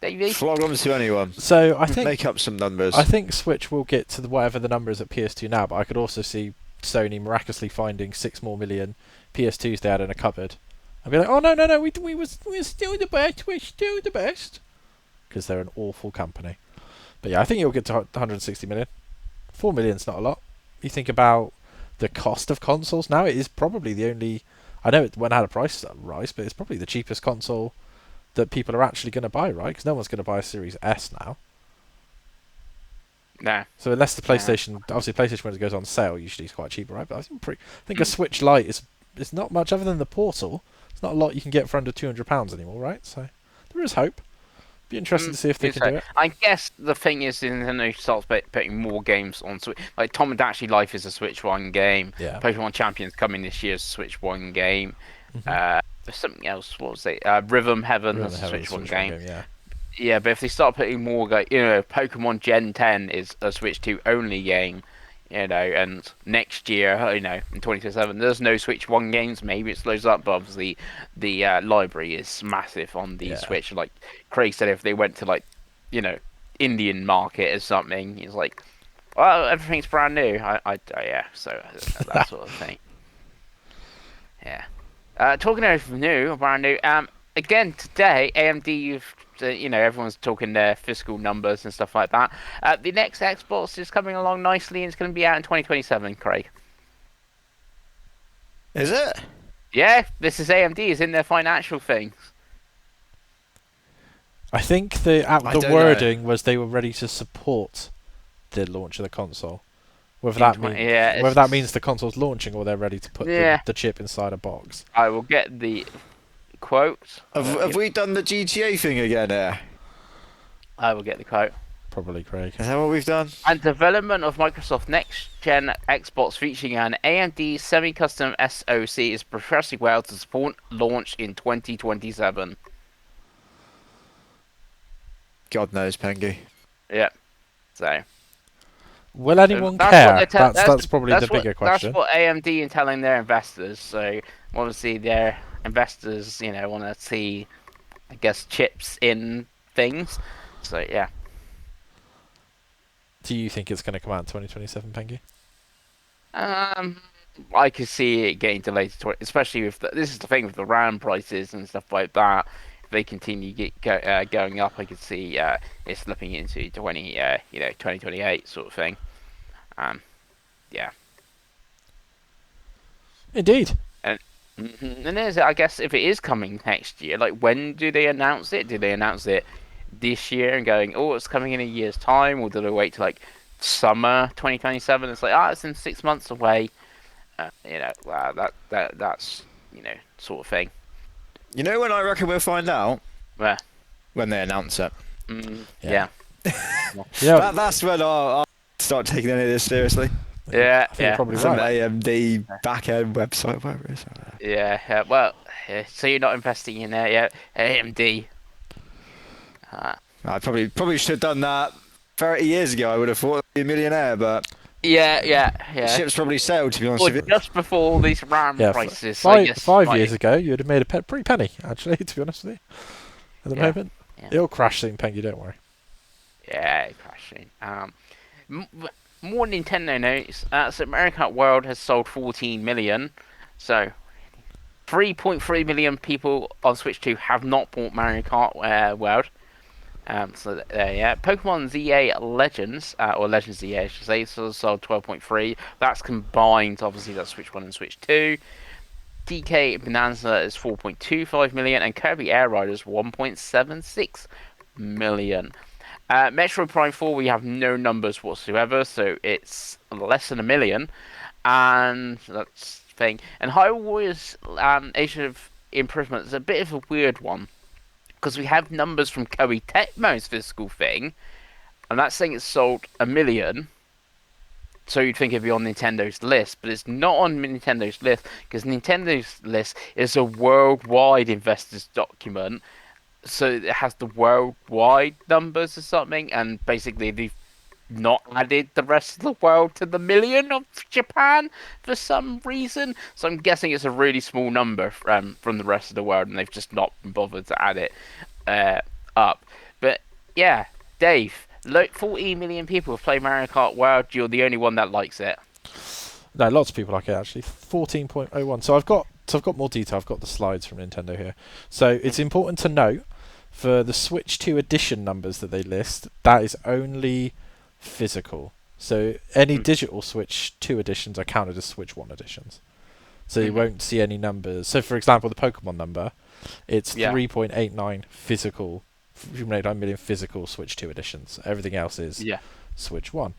S3: Davey?
S2: Flog them to anyone.
S1: So I think
S2: make up some numbers.
S1: I think Switch will get to whatever the number is at PS2 now, but I could also see Sony miraculously finding 6 more million PS2s they had in a cupboard. I'd be like, oh no, we're still the best, because they're an awful company. But yeah, I think it'll get to 160 million. 4 million's not a lot. you think about the cost of consoles now, it is probably the only. I know it when it had a price rise, but it's probably the cheapest console that people are actually going to buy, right? Because no one's going to buy a Series S now.
S3: No.
S1: So unless the
S3: No.
S1: PlayStation, obviously PlayStation when it goes on sale, usually it's quite cheap, right? But I think a Switch Lite is not much other than the Portal. It's not a lot you can get for under £200 anymore, right? So there is hope. Be interested to see if they can do it.
S3: I guess the thing is, Nintendo starts putting more games on Switch. Like Tom and Dashi Life is a Switch One game.
S1: Yeah.
S3: Pokemon Champions coming this year is a Switch One game.
S1: Mhm.
S3: There's something else. What was it? Rhythm Heaven
S1: Rhythm
S3: is a
S1: Heaven's
S3: Switch One game.
S1: yeah.
S3: Yeah, but if they start putting more, Pokemon Gen 10 is a Switch 2 only game, and next year, in 2027, there's no Switch 1 games. Maybe it slows up, but obviously the library is massive on the Switch. Like Craig said, if they went to Indian market or something, he's like, well, everything's brand new. Yeah, so that sort of thing. Yeah. Talking of new, brand new. Again today, AMD. Everyone's talking their fiscal numbers and stuff like that. The next Xbox is coming along nicely, and it's going to be out in 2027. Craig.
S2: Is it?
S3: Yeah, this is AMD. Is in their financial things.
S1: I think the wording was they were ready to support the launch of the console. Whether that means the console's launching or they're ready to put the chip inside a box.
S3: I will get the quote.
S2: Have we done the GTA thing again here?
S3: I will get the quote.
S1: Probably, Craig.
S2: Is that what we've done?
S3: And development of Microsoft next-gen Xbox featuring an AMD semi-custom SoC is progressing well to support launch in 2027.
S2: God knows, Pengi.
S3: Yeah. So.
S1: Will anyone care? That's probably the bigger question.
S3: That's what AMD are telling their investors. So obviously their investors, want to see, I guess, chips in things. So yeah.
S1: Do you think it's going to come out in 2027, Pengi?
S3: I could see it getting delayed to especially if this is the thing with the RAM prices and stuff like that. If they continue going up, I could see it slipping into 2028 sort of thing. Yeah.
S1: Indeed.
S3: And I guess if it is coming next year, like when do they announce it? Do they announce it this year and going, oh, it's coming in a year's time, or do they wait till like summer 2027? It's like, it's in 6 months away. That's sort of thing.
S2: You know when I reckon we'll find out?
S3: Where?
S2: When they announce it.
S3: Yeah.
S2: That's when I'll start taking any of this seriously.
S3: Yeah,
S1: probably
S2: Some
S1: right.
S2: AMD back-end website, whatever it is.
S3: Yeah. Well, so you're not investing in there yet, AMD.
S2: I probably should have done that 30 years ago. I would have thought I'd be a millionaire, but
S3: yeah.
S2: Ship's probably sailed, to be honest with you.
S3: Just before all these RAM prices.
S1: Five years ago, you would have made a pretty penny, actually, to be honest with you. At the moment, it'll crash soon, Pengi. Don't worry.
S3: Yeah, crashing. More Nintendo notes. So Mario Kart World has sold 14 million. So 3.3 million people on Switch 2 have not bought Mario Kart World. Pokemon ZA Legends, or Legends ZA, I should say, sold 12.3. That's combined, obviously, that's Switch 1 and Switch 2. DK Bonanza is 4.25 million, and Kirby Air Riders 1.76 million. Metroid Prime 4, we have no numbers whatsoever, so it's less than 1 million, and that's the thing. And Hyrule Warriors Age of Improvement is a bit of a weird one, because we have numbers from Koei Tecmo's physical thing, and that's saying it's sold 1 million, so you'd think it'd be on Nintendo's list, but it's not on Nintendo's list, because Nintendo's list is a worldwide investors document, so it has the worldwide numbers or something, and basically they've not added the rest of the world to the million of Japan for some reason. So I'm guessing it's a really small number from the rest of the world, and they've just not bothered to add it up. But yeah, Dave, 14 million people have played Mario Kart World. You're the only one that likes it.
S1: No, lots of people like it actually. 14.01. So I've got more detail. I've got the slides from Nintendo here. So it's important to note for the Switch 2 edition numbers that they list, that is only physical. So any
S3: Mm.
S1: digital Switch 2 editions are counted as Switch 1 editions. So you
S3: Mhm.
S1: won't see any numbers. So for example, the Pokemon number, it's
S3: Yeah.
S1: 3.89 physical, 3.89 million physical Switch 2 editions. Everything else is
S3: Yeah.
S1: Switch 1.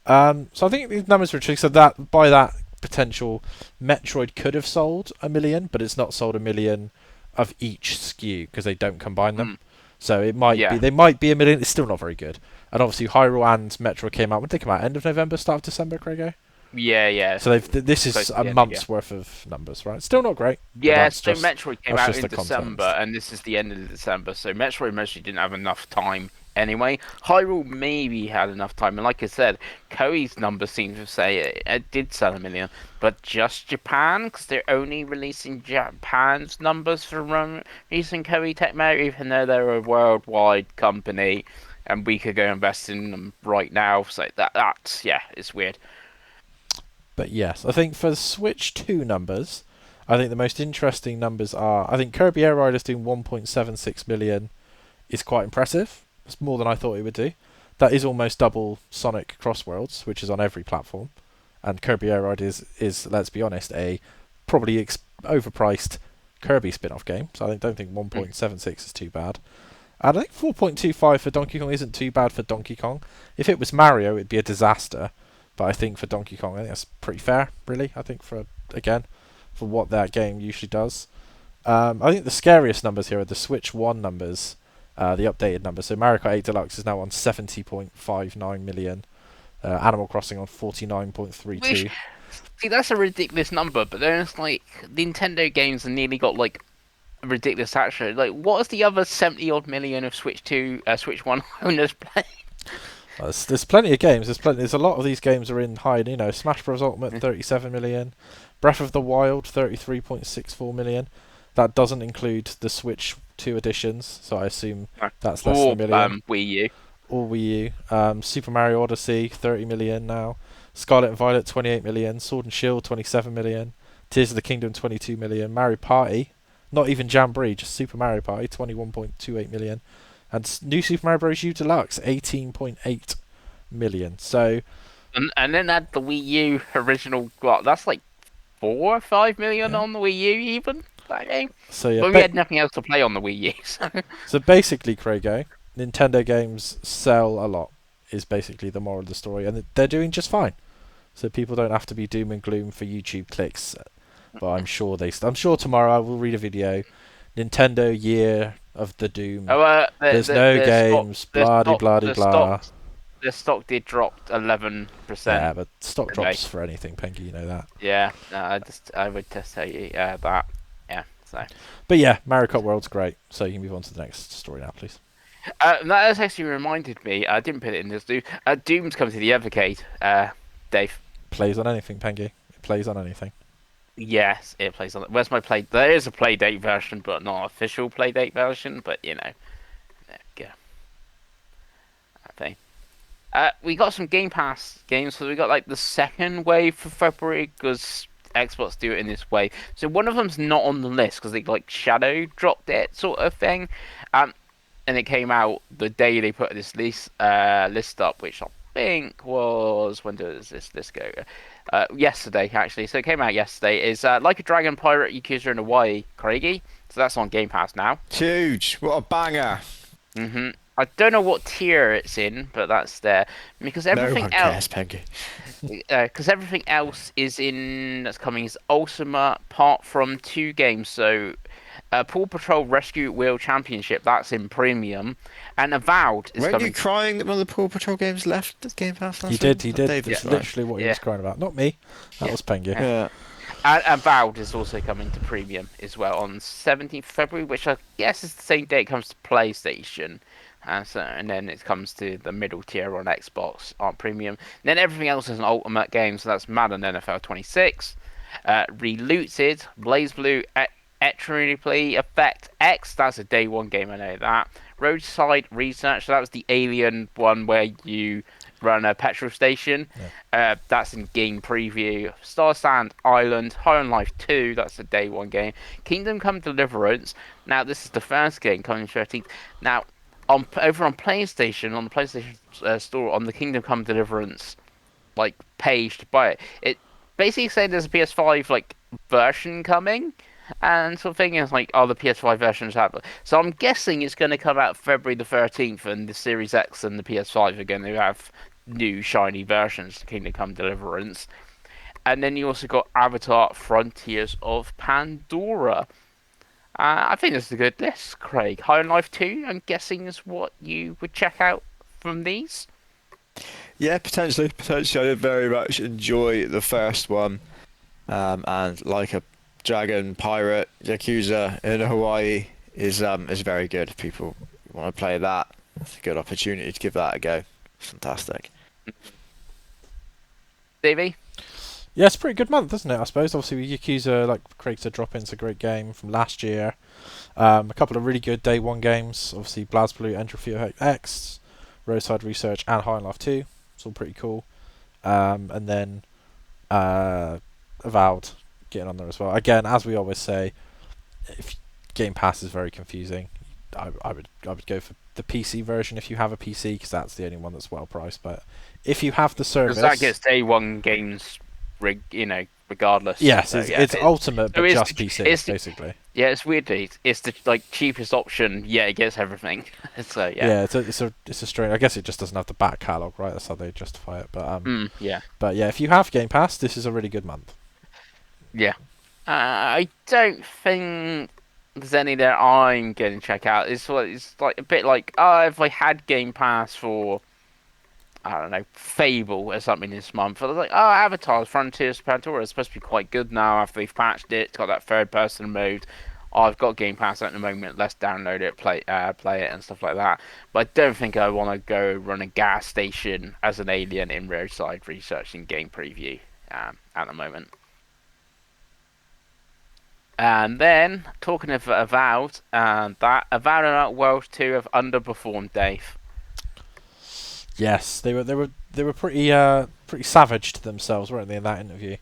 S1: So I think these numbers were true. So that by that potential, Metroid could have sold a million, but it's not sold a million of each SKU because they don't combine them.
S3: Mm.
S1: So it might be
S3: Yeah.
S1: they might be a million. It's still not very good. And obviously Hyrule and Metroid came out. When did they come out? End of November, start of December, Craigo.
S3: Yeah. Yeah.
S1: So this
S3: Close
S1: is
S3: to
S1: a
S3: the end. Yeah.
S1: month's worth of numbers, right? Still not great, but
S3: Yeah, so Metroid came
S1: that's
S3: out
S1: just
S3: in
S1: the
S3: December,
S1: context.
S3: and this is the end of December, so Metroid mostly didn't have enough time anyway. Hyrule maybe had enough time, and like I said, Koei's number seems to say it did sell a million, but just Japan, because they're only releasing Japan's numbers for releasing Koei Tecmo, even though they're a worldwide company, and we could go invest in them right now. So that's yeah, it's weird.
S1: But yes, I think for Switch 2 numbers, I think the most interesting numbers are I think Kirby Air Riders doing 1.76 million is quite impressive. It's more than I thought it would do. That is almost double Sonic Crossworlds, which is on every platform. And Kirby Air Riders is, let's be honest, a probably overpriced Kirby spin-off game. So I don't think
S3: Mm.
S1: 1.76 is too bad. And I think 4.25 for Donkey Kong isn't too bad for Donkey Kong. If it was Mario, it'd be a disaster. But I think for Donkey Kong, I think that's pretty fair, really. I think for what that game usually does. I think the scariest numbers here are the Switch 1 numbers, the updated numbers. So Mario Kart 8 Deluxe is now on 70.59 million. Animal Crossing on 49.32.
S3: Which, see, that's a ridiculous number, but then it's like Nintendo games have nearly got like ridiculous actually. Like, what is the other 70 odd million of Switch 1 owners playing?
S1: There's plenty of games. There's a lot of these games are in high. Smash Bros Ultimate 37 million, Breath of the Wild 33.64 million. That doesn't include the Switch 2 editions, so I assume that's less than a million.
S3: Wii U.
S1: Or Wii U. Super Mario Odyssey 30 million now. Scarlet and Violet 28 million. Sword and Shield 27 million. Tears of the Kingdom 22 million. Mario Party, not even Jamboree, just Super Mario Party 21.28 million. And new Super Mario Bros. U Deluxe 18.8 million. So
S3: And then add the Wii U original. What? That's like 4 or 5 million
S1: yeah.
S3: on the Wii U even. That game.
S1: So yeah.
S3: But we had nothing else to play on the Wii U. So.
S1: So basically, Craigo, Nintendo games sell a lot. Is basically the moral of the story, and they're doing just fine. So people don't have to be doom and gloom for YouTube clicks. But I'm sure I'm sure tomorrow I will read a video. Nintendo year of the doom.
S3: Oh,
S1: There's no games. Blah de blah de blah.
S3: The stock did drop 11%.
S1: Yeah, but stock
S3: today.
S1: drops for anything, Pengi. You know that.
S3: Yeah, no, I would just tell you that. Yeah, so.
S1: But yeah, Mario Kart World's great. So you can move on to the next story now, please.
S3: That has actually reminded me. I didn't put it in this. Doom's come to the Evercade. Dave.
S1: Plays on anything, Pengi. It plays on anything.
S3: Yes, it plays on. Where's my play? There is a Playdate version, but not an official Playdate version. But there we go. Okay. We got some Game Pass games, so we got like the second wave for February because Xbox do it in this way. So one of them's not on the list because they like shadow dropped it, sort of thing. And it came out the day they put this list up, which I think was when does this list go? Yesterday actually. So it came out yesterday. Is Like a Dragon Pirate Yakuza in Hawaii, Craigie. So that's on Game Pass now.
S2: Huge! What a banger!
S3: I don't know what tier it's in, but that's there because everything
S2: no one
S3: else.
S2: cares, Pengi.
S3: Because everything else that's coming is Ultimate, apart from 2 games. So, Paw Patrol Rescue Wheel Championship, that's in premium, and Avowed is
S2: Weren't
S3: coming.
S2: you crying that one of the Paw Patrol games left the Game Pass last
S1: He did.
S2: week?
S1: That's literally what he was crying about. Not me. That was Pengi.
S2: Yeah.
S3: And Avowed is also coming to premium as well on 17th February, which I guess is the same day it comes to PlayStation. And then it comes to the middle tier on Xbox on premium. And then everything else is an Ultimate game, so that's Madden NFL 26, Relooted, BlazBlue, Eternally Effect X, that's a day 1 game, I know that. Roadside Research, so that was the Alien one where you run a petrol station. Yeah. That's in game preview. Star Sand Island, High on Life 2, that's a day 1 game. Kingdom Come Deliverance, now this is the first game coming 13th. Now, over on PlayStation, on the PlayStation Store, on the Kingdom Come Deliverance like page to buy it. It basically said there's a PS5 like version coming, and sort of thing is like, oh, the PS5 version's happening. So I'm guessing it's going to come out February the 13th, and the Series X and the PS5 are going to have new shiny versions to Kingdom Come Deliverance. And then you also got Avatar: Frontiers of Pandora. I think this is a good list, Craig. High on Life 2, I'm guessing, is what you would check out from these.
S2: Yeah, potentially. Potentially, I did very much enjoy the first one. And like a dragon pirate Yakuza in Hawaii is very good. If people want to play that, it's a good opportunity to give that a go. Fantastic.
S3: Davey?
S1: Yeah, it's a pretty good month, isn't it? I suppose. Obviously, Yakuza, like Craig said, Drop-In's a great game from last year. A couple of really good day one games. Obviously, BlazBlue, Entropy X, Roadside Research, and High on Life 2. It's all pretty cool. And then Avowed getting on there as well. Again, as we always say, if Game Pass is very confusing, I would go for the PC version if you have a PC, because that's the only one that's well priced. But if you have the service,
S3: Because that gets day one games, regardless.
S1: yes,
S3: So,
S1: it's ultimate, but
S3: it's
S1: just PC basically.
S3: Yeah, it's weird. It's the like cheapest option. Yeah, it gets everything. So yeah.
S1: Yeah, it's a strange. I guess it just doesn't have the back catalog, right? That's how they justify it. But
S3: Yeah.
S1: but yeah, if you have Game Pass, this is a really good month.
S3: Yeah. I don't think there's any that I'm going to check out. It's like a bit like, oh, if I had Game Pass for, I don't know, Fable or something this month, I was like, oh, Avatar: Frontiers of Pandora is supposed to be quite good now after they've patched it. It's got that third-person mode. Oh, I've got Game Pass at the moment. Let's download it, play it, and stuff like that. But I don't think I want to go run a gas station as an alien in Roadside Research and Game Preview at the moment. And then, talking of Avowed, that Avowed and Outworld 2 have underperformed, Dave.
S1: Yes, they were pretty savage to themselves, weren't they, in that interview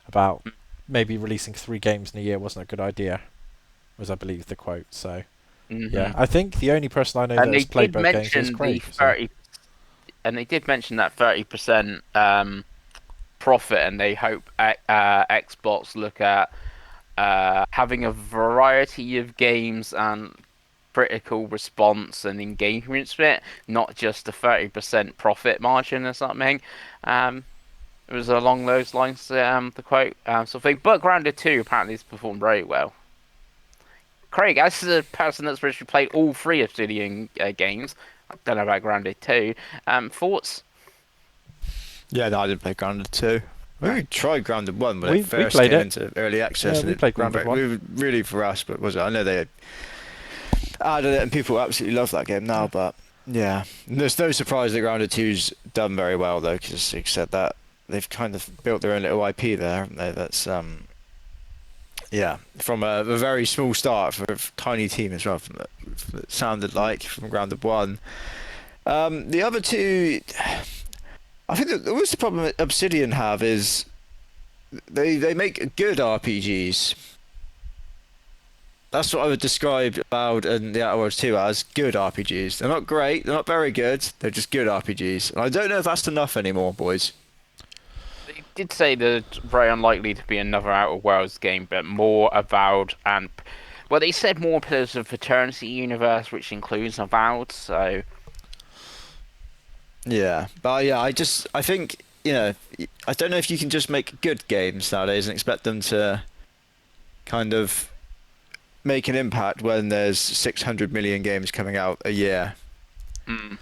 S1: about maybe releasing 3 games in a year wasn't a good idea, was I believe the quote. So yeah, I think the only person I know that has played both games is Craig.
S3: And they did mention that 30% profit, and they hope Xbox look at having a variety of games and critical response and engagement split, not just a 30% profit margin or something. It was along those lines, the quote. So I think, but Grounded 2 apparently has performed very well. Craig, as a person that's actually played all 3 Obsidian games, I don't know about Grounded 2, thoughts?
S2: Yeah, no, I didn't play Grounded 2. We tried Grounded 1 when it first
S1: played
S2: came
S1: it
S2: into early access.
S1: Yeah,
S2: and
S1: we played Grounded 1.
S2: We were really for us, but was it? I know they added it and people absolutely love that game now, but yeah. There's no surprise that Grounded 2's done very well, though, because like you said, that they've kind of built their own little IP there, haven't they? That's, yeah, from a very small start for a tiny team as well, from it sounded like, from Grounded 1. The other 2... I think the worst problem that Obsidian have is they make good RPGs. That's what I would describe Avowed and the Outer Worlds 2 as, good RPGs. They're not great, they're not very good, they're just good RPGs. And I don't know if that's enough anymore, boys.
S3: They did say that it's very unlikely to be another Outer Worlds game, but more Avowed and... Well, they said more Pillars of Eternity universe, which includes Avowed, so...
S2: Yeah, but yeah, I think, you know, I don't know if you can just make good games nowadays and expect them to kind of make an impact when there's 600 million games coming out a year.
S3: Mm.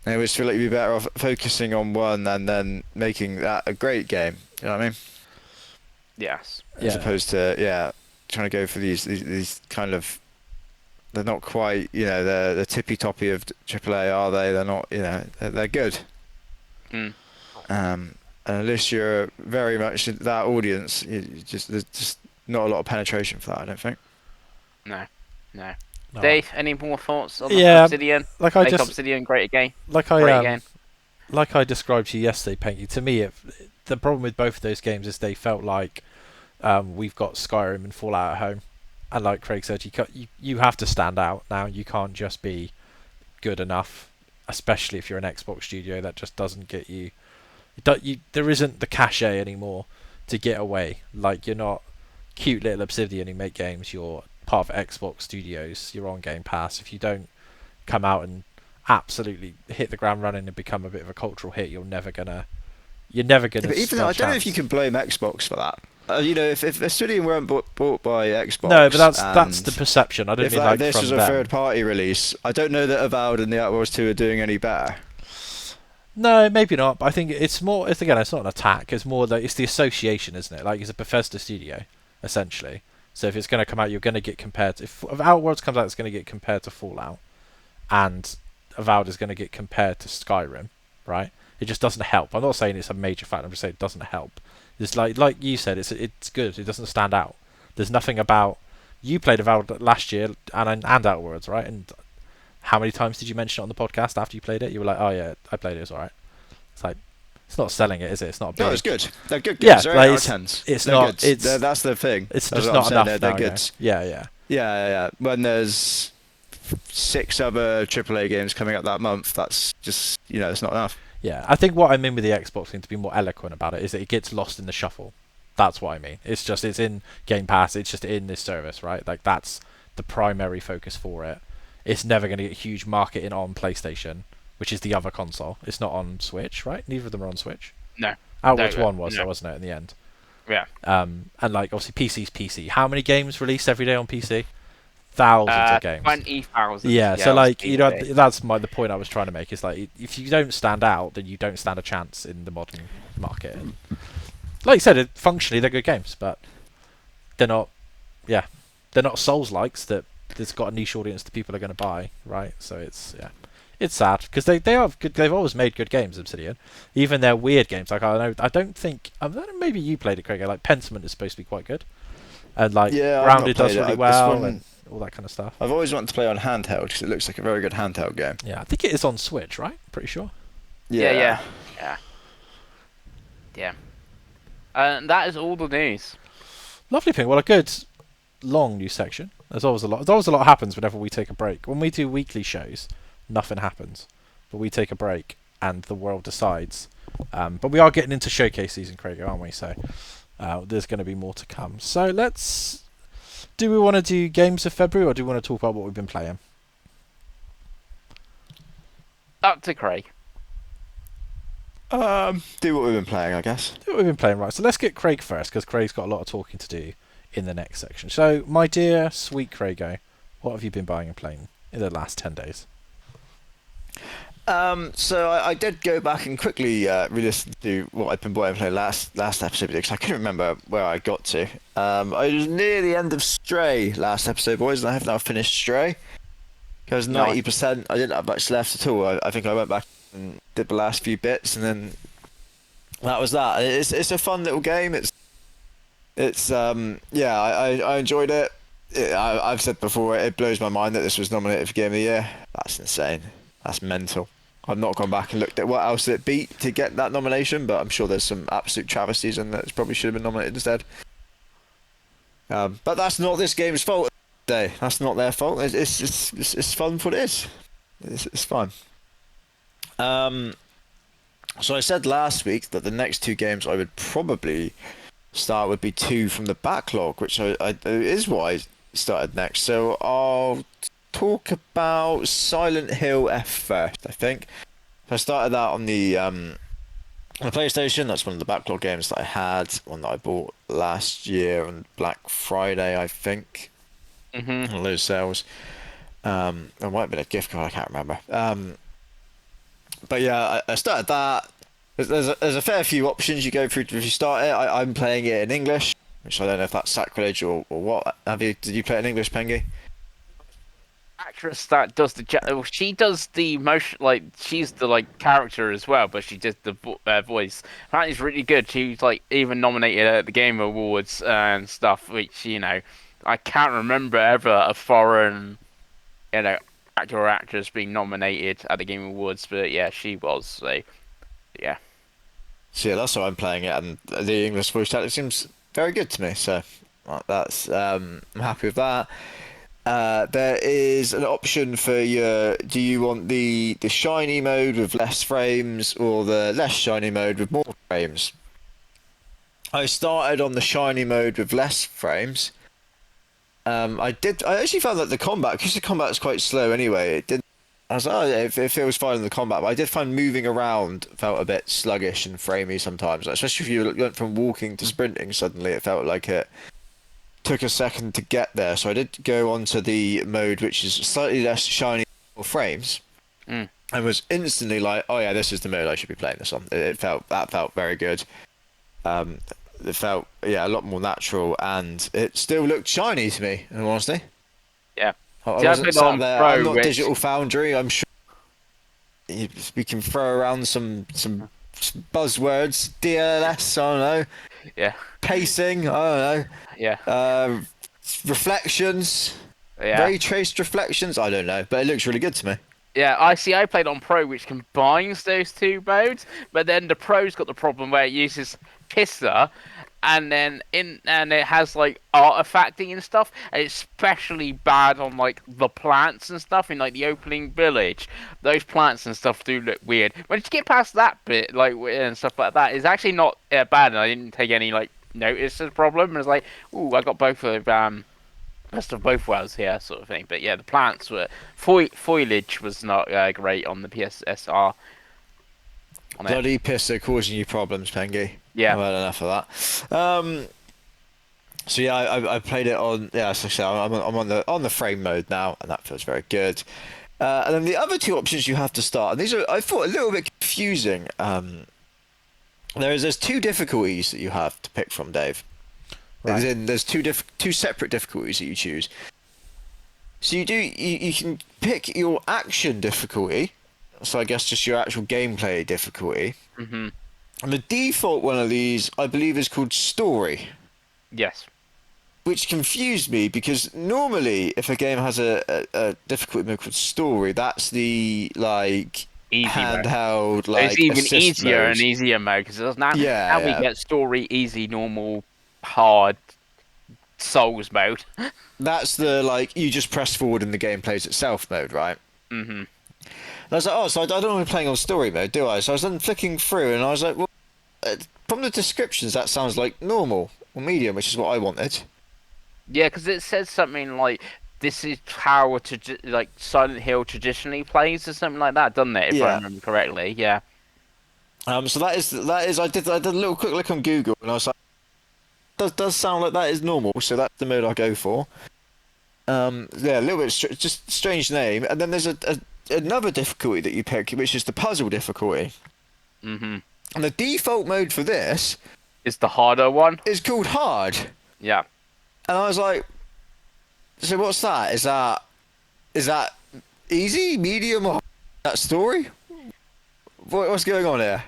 S2: I always feel like you'd be better off focusing on one and then making that a great game. You know what I mean?
S3: Yes.
S2: As opposed to, trying to go for these kind of... They're not quite, you know, they're the tippy toppy of AAA, are they? They're not, you know, they're good.
S3: Mm.
S2: And unless you're very much that audience, there's just not a lot of penetration for that, I don't think.
S3: No. Dave, any more thoughts on
S1: Obsidian?
S3: Make Obsidian great again.
S1: Like I described to you yesterday, Pengi. To me, the problem with both of those games is they felt like we've got Skyrim and Fallout at home. And like Craig said, you have to stand out now. You can't just be good enough, especially if you're an Xbox studio. That just doesn't get you There isn't the cachet anymore to get away. Like, you're not cute little Obsidian who make games. You're part of Xbox Studios. You're on Game Pass. If you don't come out and absolutely hit the ground running and become a bit of a cultural hit, you're never gonna
S2: But even though I don't know if you can blame Xbox for that. If the studio weren't bought by Xbox,
S1: no, but that's the perception. I don't
S2: if
S1: mean like
S2: this
S1: from
S2: was a
S1: them.
S2: third-party release, I don't know that Avowed and the Outlaws 2 are doing any better.
S1: No, maybe not. But I think it's more. It's not an attack. It's more like it's the association, isn't it? Like, it's a Bethesda studio, essentially. So if it's going to come out, you're going to get compared. If Outworlds comes out, it's going to get compared to Fallout, and Avowed is going to get compared to Skyrim, right? It just doesn't help. I'm not saying it's a major factor. I'm just saying it doesn't help. It's like you said. It's good. It doesn't stand out. There's nothing about. You played Avowed last year and Outworlds, right? And how many times did you mention it on the podcast after you played it? You were like, "Oh yeah, I played it. It was alright." It's like, it's not selling it, is it? It's not big.
S2: No, it's good. They're good
S1: Yeah,
S2: games. They're
S1: like,
S2: 8 out of 10s.
S1: it's
S2: They're
S1: not.
S2: good. That's the thing.
S1: It's
S2: That's
S1: just
S2: what
S1: not
S2: I'm saying.
S1: enough.
S2: They're
S1: now,
S2: good.
S1: Yeah.
S2: Yeah. When there's 6 other AAA games coming out that month, that's just, it's not enough.
S1: Yeah, I think what I mean with the Xbox thing, to be more eloquent about it, is that it gets lost in the shuffle. That's what I mean. It's in Game Pass. It's just in this service, right? Like, that's the primary focus for it. It's never going to get huge marketing on PlayStation, which is the other console. It's not on Switch, right? Neither of them are on Switch.
S3: No.
S1: Outwards
S3: No,
S1: 1 was,
S3: no.
S1: though, wasn't it, in the end?
S3: Yeah.
S1: And like, obviously, PC's PC. How many games released every day on PC? Thousands of games.
S3: 20,000.
S1: Yeah, so
S3: on
S1: like,
S3: PC.
S1: that's the point I was trying to make. Is like, if you don't stand out, then you don't stand a chance in the modern market. And like you said, functionally they're good games, but they're not. Yeah, they're not Souls-likes that's got a niche audience that people are going to buy, right? So it's sad because they are good. They've always made good games, Obsidian. Even their weird games, like I don't think maybe you played it, Craig. Like Pentiment is supposed to be quite good, and like
S2: Yeah,
S1: Grounded
S2: I've not
S1: does
S2: played
S1: really
S2: it.
S1: well, and all that kind of stuff.
S2: I've always wanted to play on handheld because it looks like a very good handheld game.
S1: Yeah, I think it is on Switch, right? Pretty sure.
S3: Yeah. And that is all the news.
S1: Lovely thing. Well, a good long news section. There's always a lot. There's always a lot happens whenever we take a break. When we do weekly shows, nothing happens, but we take a break and the world decides. But we are getting into showcase season, Craig, aren't we? So there's going to be more to come. So do we want to do games of February, or do we want to talk about what we've been playing?
S3: Up to Craig.
S2: Do what we've been playing, I guess.
S1: Do what we've been playing, right? So let's get Craig first, because Craig's got a lot of talking to do in the next section. So, my dear, sweet Craigo, what have you been buying and playing in the last 10 days?
S2: So I did go back and quickly re-listen to what I've been playing last episode because I couldn't remember where I got to. I was near the end of Stray last episode, boys, and I have now finished Stray. I was 90%. I didn't have much left at all. I think I went back and did the last few bits, and then that was that. It's a fun little game. I enjoyed it. I've said before, it blows my mind that this was nominated for Game of the Year. That's insane. That's mental. I've not gone back and looked at what else it beat to get that nomination, but I'm sure there's some absolute travesties and that it probably should have been nominated instead. But that's not this game's fault. That's not their fault. It's fun for what it is. It's fun. So I said last week that the next 2 games I would probably start would be 2 from the backlog, which is what I started next. So I'll talk about Silent Hill F first, I think. I started that on the PlayStation. That's one of the backlog games that I had, one that I bought last year on Black Friday, I think.
S3: Mm-hmm.
S2: On those sales. There might have been a gift card, I can't remember. But yeah, I started that. There's a fair few options you go through if you start it. I'm playing it in English, which I don't know if that's sacrilege or what. Did you play it in English, Pengi?
S3: Actress that does she does the motion, like she's the character as well, but she did the voice. Apparently it's really good. She's even nominated at the Game Awards and stuff, which I can't remember ever a foreign actor or actress being nominated at the Game Awards, but yeah, she was. So yeah.
S2: So yeah, that's how I'm playing it, and the English voice acting seems very good to me. So that's I'm happy with that. There is an option for your. Do you want the shiny mode with less frames or the less shiny mode with more frames? I started on the shiny mode with less frames. I did. I actually found that the combat, because the combat is quite slow anyway. It didn't. I was like, oh, it feels fine in the combat, but I did find moving around felt a bit sluggish and framey sometimes. Especially if you went from walking to sprinting suddenly, it felt like it took a second to get there. So I did go on to the mode which is slightly less shiny frames,
S3: Mm.
S2: and was instantly like, oh yeah, this is the mode I should be playing this on. It felt very good. Um, it felt a lot more natural, and it still looked shiny to me. In all honesty,
S3: Yeah.
S2: I
S3: See, I
S2: wasn't
S3: played
S2: sat
S3: on
S2: there. I'm
S3: Pro,
S2: not
S3: which
S2: Digital Foundry. I'm sure we can throw around some buzzwords. DLS. I don't know.
S3: yeah,
S2: Pacing. I don't
S3: yeah,
S2: know. Reflections.
S3: yeah.
S2: Ray traced reflections. I don't know, but it looks really good to me.
S3: Yeah, I see. I played on Pro, which combines those two modes, but then the Pro's got the problem where it uses Pissa, and it has like artifacting and stuff, and it's especially bad on like the plants and stuff in like the opening village. Those plants and stuff do look weird. Once you get past that bit, like and stuff like that, it's actually not bad, and I didn't take any like notice of the problem. It was like, ooh, I got both of best of both worlds here, sort of thing. But yeah, the plants were foliage was not great on the PSSR on it.
S2: Bloody pisser causing you problems, Pengi.
S3: Yeah,
S2: I've had enough of that. So yeah, I played it on. Yeah, so I'm on the frame mode now, and that feels very good. And then the other two options you have to start, and these are I thought a little bit confusing. There's two difficulties that you have to pick from, Dave.
S1: Right.
S2: There's two separate difficulties that you choose. So you can pick your action difficulty, so I guess just your actual gameplay difficulty.
S3: hmm
S2: And the default one of these, I believe, is called story,
S3: yes,
S2: which confused me because normally if a game has a difficulty mode called story, that's the like
S3: easy mode.
S2: handheld
S3: It's
S2: like
S3: even
S2: assist
S3: easier
S2: mode.
S3: and easier mode because now we
S2: Yeah,
S3: get story, easy, normal, hard, souls mode.
S2: that's the like you just press forward and the game plays itself mode, right?
S3: hmm
S2: And I was like, oh, so I don't want to be playing on story mode, do I? So I was then flicking through, and I was like, well, from the descriptions, that sounds like normal or medium, which is what I wanted.
S3: Yeah, because it says something like this is how like Silent Hill traditionally plays or something like that, doesn't it? If I
S2: Yeah.
S3: remember correctly. Yeah.
S2: So that is I did a little quick look on Google, and I was like, does sound like that is normal, so that's the mode I go for. Yeah, a little bit just strange name, and then there's another difficulty that you pick, which is the puzzle difficulty.
S3: hmm
S2: And the default mode for this
S3: It's the harder one.
S2: is called hard,
S3: Yeah.
S2: and I was like, so what's that? Is that easy, medium, or that story? What's going on here?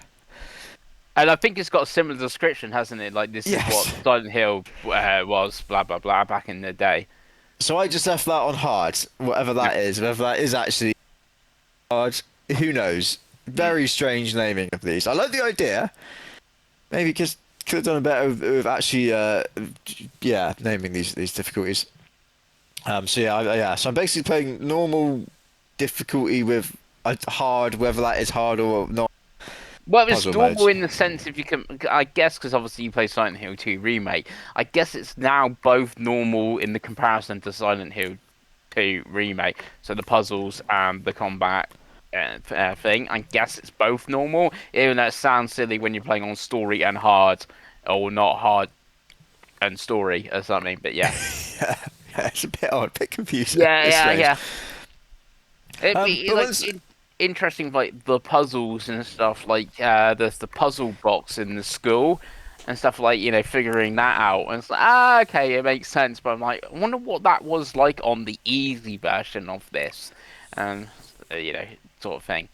S3: And I think it's got a similar description, hasn't it? Like this is what
S2: Yes.
S3: Silent Hill was, blah blah blah, back in the day.
S2: So I just left that on hard, whatever that is, whether that is actually hard, who knows?
S3: Mm.
S2: Very strange naming of these. I like the idea. Maybe because could have done better with actually, naming these difficulties. So yeah. So I'm basically playing normal difficulty with hard, whether that is hard or not.
S3: Well, it's
S2: Puzzle
S3: normal
S2: modes.
S3: in the sense if you can, I guess, because obviously you play Silent Hill 2 remake. I guess it's now both normal in the comparison to Silent Hill 2 remake. So the puzzles and the combat thing. I guess it's both normal, even though it sounds silly when you're playing on story and hard, or not hard and story or something. But yeah,
S2: Yeah, it's a bit odd, a bit confusing.
S3: yeah,
S2: It's
S3: yeah,
S2: strange.
S3: yeah. It'd be
S2: But
S3: like
S2: once
S3: interesting, like the puzzles and stuff, like there's the puzzle box in the school and stuff, like figuring that out. And it's like, okay, it makes sense. But I'm like, I wonder what that was like on the easy version of this, and sort of thing.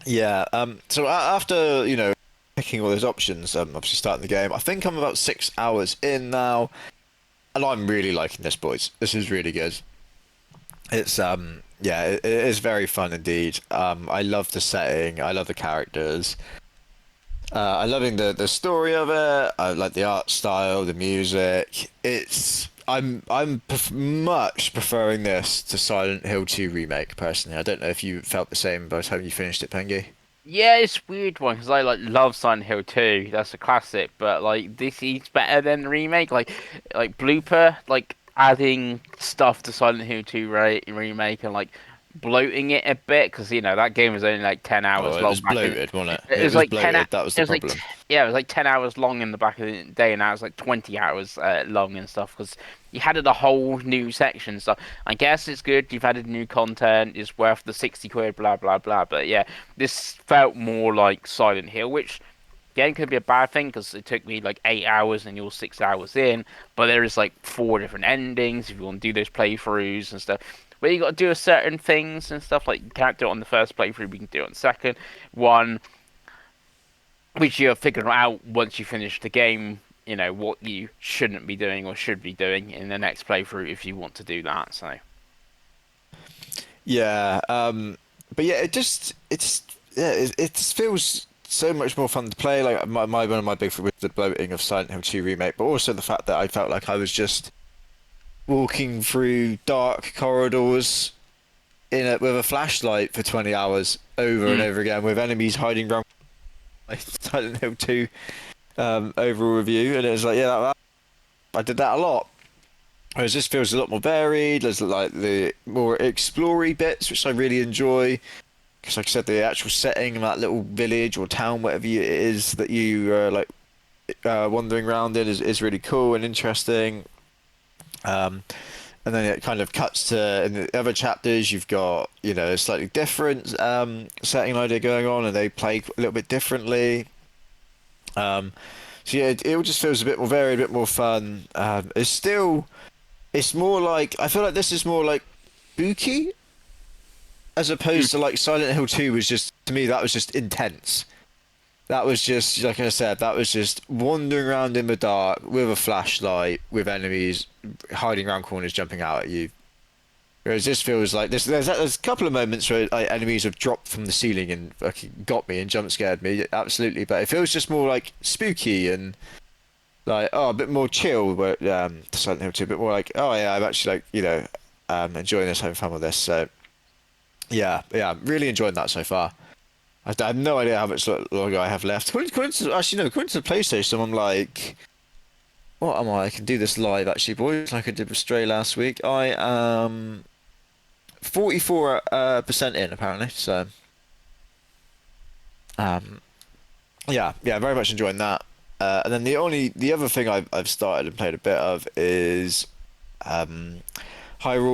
S2: Yeah. So after picking all those options, obviously starting the game, I think I'm about 6 hours in now, and I'm really liking this, boys. This is really good. It's yeah, it is very fun indeed. I love the setting. I love the characters. I'm loving the story of it. I like the art style, the music. much preferring this to Silent Hill 2 remake personally. I don't know if you felt the same by the time you finished it, Pengi.
S3: Yeah, it's a weird one because I like love Silent Hill 2. That's a classic, but like this is better than the remake. Like Blooper, like adding stuff to Silent Hill 2 remake and like bloating it a bit because that game was only like 10 hours
S2: Oh, it
S3: long
S2: was
S3: back in.
S2: bloated, wasn't it?
S3: It
S2: It
S3: was
S2: was
S3: like ten.
S2: bloated. That was
S3: It
S2: the
S3: was like
S2: problem.
S3: yeah, it was like 10 hours long in the back of the day, and now it's like 20 hours long and stuff because you added a whole new section. So I guess it's good. You've added new content. It's worth the 60 quid. Blah blah blah. But yeah, this felt more like Silent Hill, which again could be a bad thing because it took me like 8 hours and you're 6 hours in. But there is like 4 different endings if you want to do those playthroughs and stuff. Where you got to do a certain things and stuff like you can't do it on the first playthrough, we can do it on the second one, which you're figuring out once you finish the game. What you shouldn't be doing or should be doing in the next playthrough if you want to do that. So
S2: Yeah, but yeah, it just feels so much more fun to play. Like one of my big with the bloating of Silent Hill 2 remake, but also the fact that I felt like I was just walking through dark corridors with a flashlight for 20 hours over and
S3: mm.
S2: over again with enemies hiding around like Silent Hill 2 overall review, and it was like, yeah, I did that a lot. Whereas this feels a lot more varied. There's like the more explory bits, which I really enjoy. Because, like I said, the actual setting of that little village or town, whatever it is that you wandering around in, is really cool and interesting. And then it kind of cuts to in the other chapters. You've got a slightly different setting idea going on, and they play a little bit differently. So yeah, it all just feels a bit more varied, a bit more fun. It's more like I feel like this is more like spooky as opposed to like Silent Hill 2 was just to me that was just intense. That was just like I said, that was just wandering around in the dark with a flashlight with enemies hiding around corners jumping out at you. Whereas this feels like there's a couple of moments where like, enemies have dropped from the ceiling and fucking got me and jump scared me, absolutely. But it feels just more like spooky and like a bit more chill. Where Silent Hill 2, a bit more like yeah, I'm actually like enjoying this, having fun with this. So yeah, I'm really enjoying that so far. I have no idea how much longer I have left. According to the PlayStation, I'm like, what am I? I can do this live actually, boys, like I did with Stray last week. I am 44% in apparently. So, yeah, very much enjoying that. And then the other thing I've started and played a bit of is Hyrule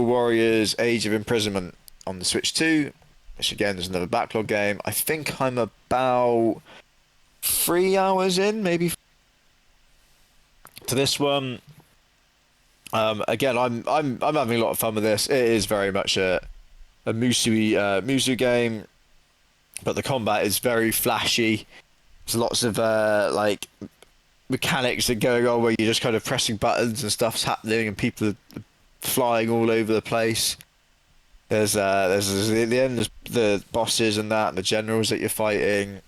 S2: Warriors: Age of Imprisonment on the Switch 2. Which again is another backlog game. I think I'm about 3 hours in, maybe, to this one. Again, I'm having a lot of fun with this. It is very much a Musu game, but the combat is very flashy. There's lots of like mechanics that going on where you're just kind of pressing buttons and stuff's happening and people are flying all over the place. There's at the end there's the bosses and that and the generals that you're fighting.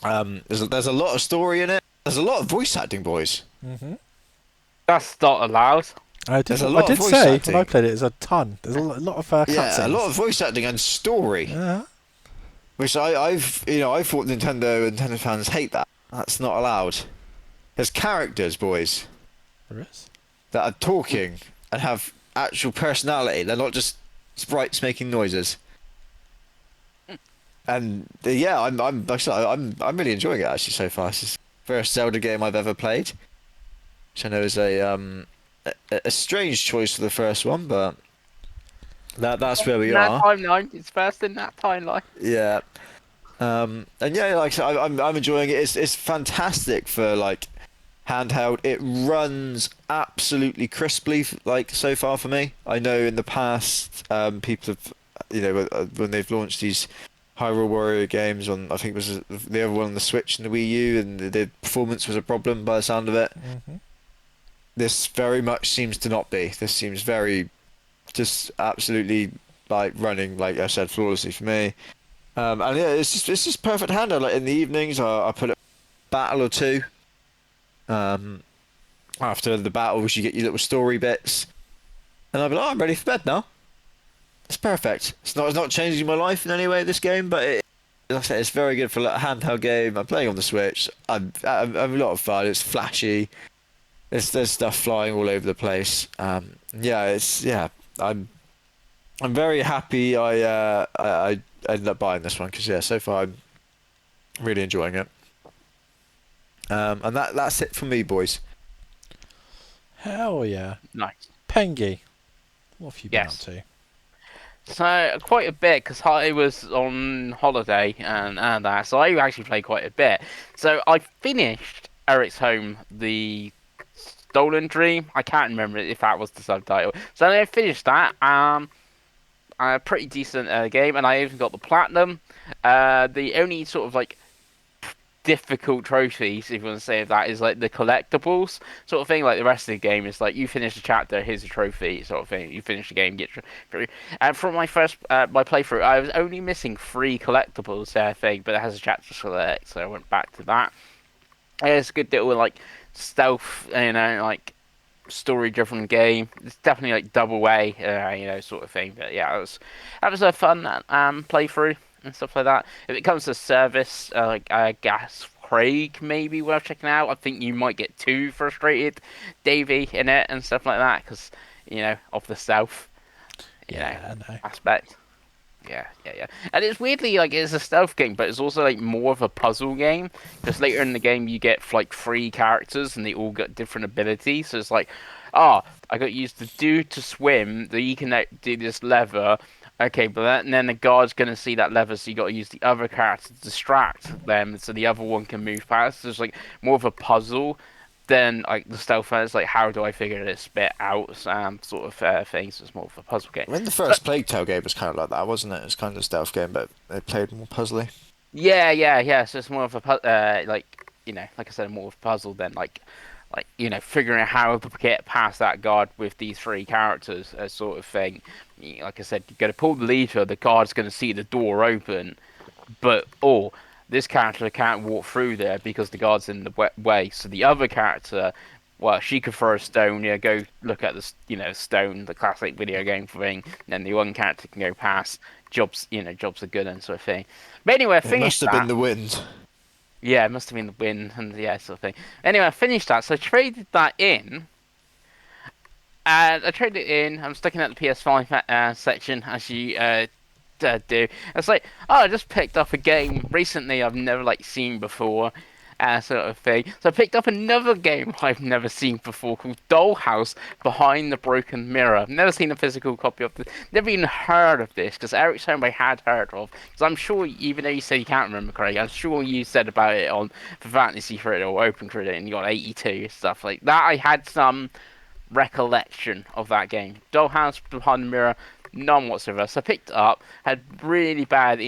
S2: There's a lot of story in it. There's a lot of voice acting, boys.
S1: Mm-hmm.
S3: that's not allowed.
S2: There's a
S1: I
S2: lot of
S1: did
S2: voice
S1: say
S2: acting.
S1: when I played it, there's a ton. There's a lot of
S2: Yeah, a
S1: cutscenes.
S2: lot of voice acting and story.
S1: Yeah,
S2: Which I thought Nintendo fans hate that. That's not allowed. There's characters, boys,
S1: there is.
S2: that are talking and have actual personality. They're not just sprites making noises. And yeah, I'm like I said, I'm really enjoying it actually so far. This is the first Zelda game I've ever played, which I know is a strange choice for the first one, but that's where we
S3: In that
S2: are.
S3: timeline, it's first in that timeline.
S2: Yeah. And yeah, like I said, I'm enjoying it. It's fantastic for like handheld. It runs absolutely crisply, like so far for me. I know in the past, people have, when they've launched these Hyrule Warrior games on, I think it was the other one on the Switch and the Wii U, and the performance was a problem by the sound of it.
S1: Mm-hmm.
S2: This very much seems to not be. This seems very, just absolutely like running, like I said, flawlessly for me. And yeah, it's just perfect handheld. Like in the evenings, I put a battle or two. after the battles, you get your little story bits, and I'll be like, oh, I'm ready for bed now. It's perfect. It's not changing my life in any way, this game, but like I say, it's very good for a handheld game. I'm playing on the Switch. I'm a lot of fun. It's flashy. There's stuff flying all over the place. Yeah. I'm very happy. I ended up buying this one because yeah, so far I'm really enjoying it. And that's it for me, boys.
S1: Hell yeah.
S3: Nice.
S1: Pengi, what have you been up
S3: Yes.
S1: to?
S3: So quite a bit because I was on holiday and that, so I actually played quite a bit. So I finished Eric's Home, the Stolen Dream. I can't remember if that was the subtitle. So I finished that. A pretty decent game, and I even got the platinum. The only sort of like difficult trophies, if you want to say that, is like the collectibles sort of thing. Like the rest of the game is like you finish a chapter, here's a trophy sort of thing. You finish the game, get through. And from my first my playthrough, I was only missing 3 collectibles thing, but it has a chapter to select, so I went back to that. It's a good little like stealth, like story-driven game. It's definitely like double A, sort of thing. But yeah, that was a fun playthrough and stuff like that. If it comes to service, like I guess Craig may be worth checking out. I think you might get too frustrated, Davey, in it and stuff like that because of the stealth,
S1: Yeah, I know.
S3: aspect. Yeah. And it's weirdly like it's a stealth game, but it's also like more of a puzzle game. Because later in the game, you get like 3 characters, and they all got different abilities. So it's like, I got used to do to swim. That you can do this lever. Okay, but and then the guard's gonna see that lever, so you got to use the other character to distract them, so the other one can move past. So it's like more of a puzzle than like the stealth. It's like how do I figure this bit out? Sort of thing. So it's more of a puzzle game.
S2: I mean, the first Plague Tale game was kind of like that, wasn't it? It was kind of a stealth game, but they played more puzzly.
S3: Yeah. So it's more of a like I said, more of a puzzle than figuring out how to get past that guard with these 3 characters, sort of thing. Like I said, you got to pull the lever. The guard's going to see the door open, but this character can't walk through there because the guard's in the way. So the other character, well, she could throw a stone. Yeah, go look at the stone, the classic video game thing. And then the one character can go past. Jobs are good and sort of thing. But anyway, I
S2: It must
S3: finished
S2: have
S3: that.
S2: been the wind.
S3: Yeah, it must have been the wind and yeah, sort of thing. Anyway, I finished that, so I traded that in. And I traded it in. I'm sticking at the PS5 section, as you do. It's like, I just picked up a game recently I've never seen before, sort of thing. So I picked up another game I've never seen before called Dollhouse Behind the Broken Mirror. I've never seen a physical copy of this. Never even heard of this because Eric's Home I had heard of. Because I'm sure, even though you said you can't remember, Craig, I'm sure you said about it on Fantasy Credit or Open Credit and you got 82 stuff like that. I had some recollection of that game. Dollhouse Behind the Mirror, none whatsoever. So I picked it up, had really bad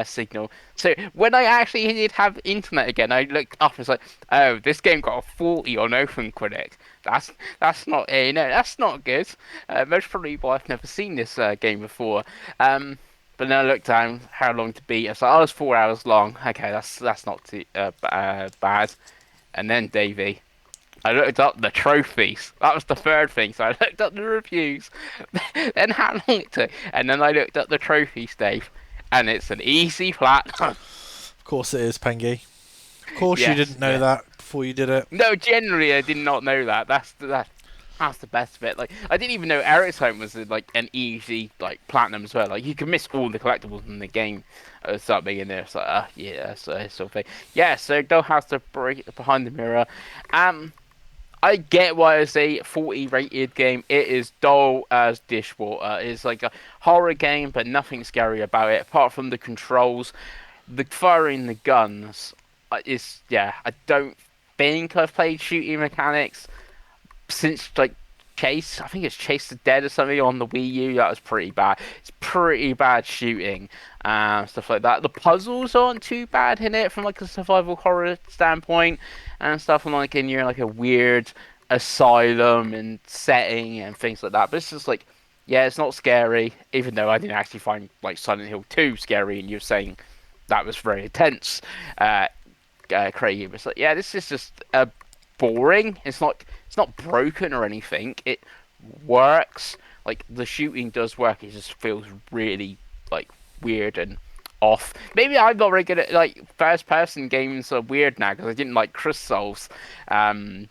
S3: signal. So when I actually did have internet again, I looked up and was like, oh, this game got a 40 on OpenCritic. That's not that's not good. Most probably why I've never seen this game before. But then I looked down how long to beat. I was like, oh, it's 4 hours long. Okay, that's not too bad. And then Davey, I looked up the trophies. That was the third thing. So I looked up the reviews, then how long it took, and then I looked up the trophies, Dave, and it's an easy platinum.
S1: Of course it is, Pengi. Of course you
S3: Yes,
S1: didn't know
S3: yeah.
S1: that before you did it.
S3: No, generally I did not know that. That's the best bit. Like I didn't even know Eric's Home was like an easy platinum as well. Like you can miss all the collectibles in the game start being in there. It's like yeah, so sort of thing. Yeah, so Dollhouse to break Behind the Mirror. I get why it's a 40 rated game. It is dull as dishwater. It's like a horror game, but nothing scary about it apart from the controls, the firing the guns. I don't think I've played shooting mechanics since Chase. I think it's Chase the Dead or something on the Wii U. That was pretty bad. It's pretty bad shooting, stuff like that. The puzzles aren't too bad in it from a survival horror standpoint and stuff. And in you're a weird asylum and setting and things like that. But it's just yeah, it's not scary. Even though I didn't actually find Silent Hill 2 scary, and you're saying that was very intense. Craig was yeah, this is just a boring. It's not broken or anything. It works. Like the shooting does work. It just feels really like weird and off. Maybe I'm not very good at like first person games are weird now because I didn't like Chris Souls. Um,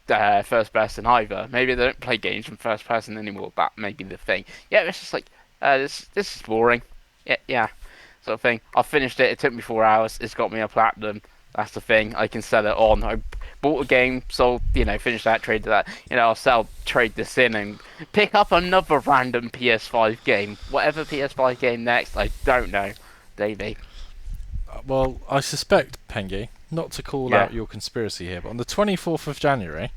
S3: First person either. Maybe they don't play games from first person anymore. That may be the thing. Yeah, it's just like this is boring. Yeah, sort of thing. I finished it. It took me 4 hours. It's got me a platinum. That's the thing. I can sell it on. I bought a game, sold, finished that, traded that. I'll trade this in and pick up another random PS5 game. Whatever PS5 game next, I don't know, Davey.
S1: Well, I suspect, Pengi, not to call
S3: Yeah.
S1: out your conspiracy here, but on the 24th of January,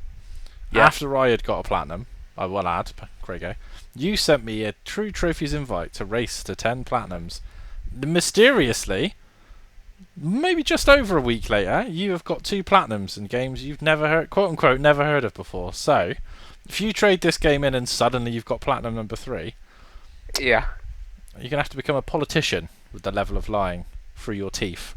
S3: Yeah.
S1: after I had got a platinum, I will add, Craigo, you sent me a True Trophies invite to race to 10 platinums. Mysteriously, maybe just over a week later, you have got 2 platinums in games you've never heard, quote unquote, never heard of before. So, if you trade this game in and suddenly you've got platinum number 3,
S3: Yeah.
S1: you're going to have to become a politician with the level of lying through your teeth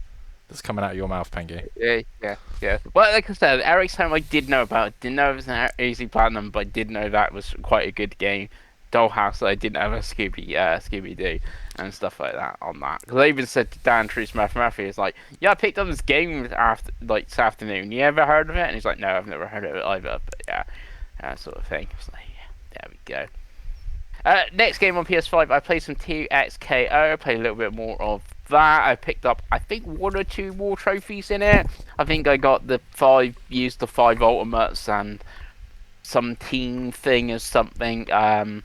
S1: that's coming out of your mouth, Pengi.
S3: Yeah. Well, like I said, Eric's Home I did know about. Didn't know it was an easy platinum, but I did know that was quite a good game. Dollhouse, I didn't have a Scooby Doo and stuff like that on that. Because I even said to Dan Truce Murphy, it's like, yeah, I picked up this game after like this afternoon. You ever heard of it? And he's like, no, I've never heard of it either. But yeah, sort of thing. It's like, yeah, there we go. Next game on PS5, I played some 2XKO. Played a little bit more of that. I picked up, I think, 1 or 2 more trophies in it. I think I got used the 5 ultimates and some team thing or something on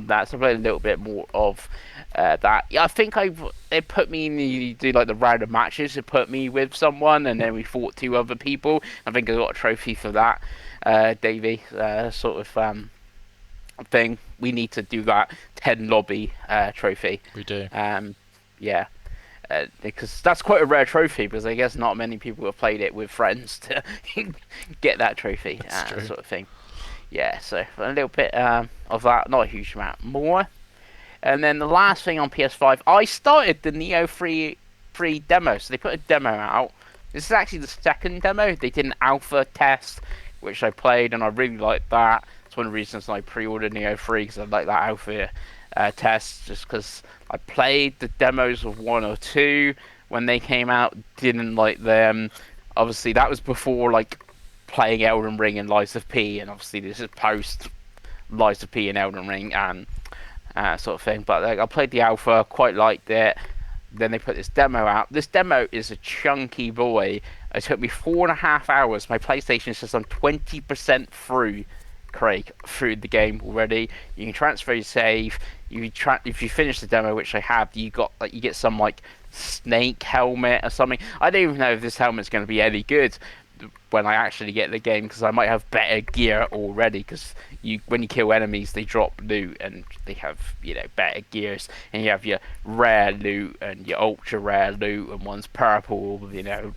S3: that. So I played a little bit more of that. Yeah, I think it put me in the do like the round of matches. It put me with someone, and then we fought 2 other people. I think I got a trophy for that, Davey. Sort of thing. We need to do that 10 lobby trophy.
S1: We do.
S3: Yeah. Because that's quite a rare trophy, because I guess not many people have played it with friends to get that trophy, sort of thing. Yeah, so a little bit of that, not a huge amount more. And then the last thing on PS5, I started the Neo free demo. So they put a demo out. This is actually the second demo. They did an alpha test, which I played, and I really liked that. It's one of the reasons I pre-ordered Neo 3, because I like that alpha test, just because I played the demos of 1 or 2 when they came out, didn't like them. Obviously, that was before like playing Elden Ring and Lies of P, and obviously this is post Lies of P and Elden Ring and sort of thing. But like, I played the alpha, quite liked it. Then they put this demo out. This demo is a chunky boy. It took me 4.5 hours. My PlayStation says I'm 20% through, Craig, through the game already. You can transfer your save. If you finish the demo, which I have, you get some like snake helmet or something. I don't even know if this helmet's going to be any good when I actually get the game, because I might have better gear already, because when you kill enemies they drop loot and they have better gears, and you have your rare loot and your ultra rare loot, and one's purple,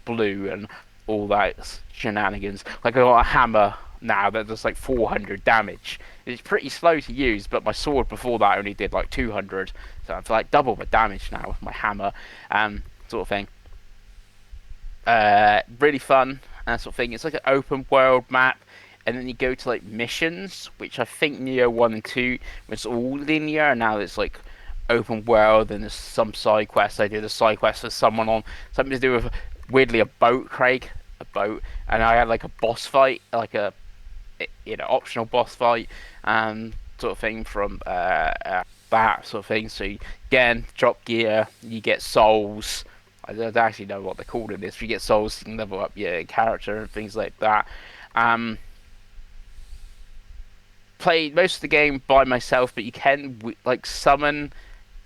S3: blue and all that shenanigans. Like I got a hammer now that does like 400 damage. It's pretty slow to use, but my sword before that only did like 200, so I've like double the damage now with my hammer, sort of thing. Really fun, sort of thing. It's like an open world map, and then you go to like missions, which I think Neo 1 and 2 was all linear, and now it's like open world, and there's some side quests. I did a side quest for someone on something to do with, weirdly, a boat, Craig, a boat, and I had like a boss fight, like a optional boss fight, sort of thing from that sort of thing. So you, again, drop gear, you get souls. I don't actually know what they're called in this. If you get souls, you can level up your character and things like that. Played most of the game by myself, but you can like summon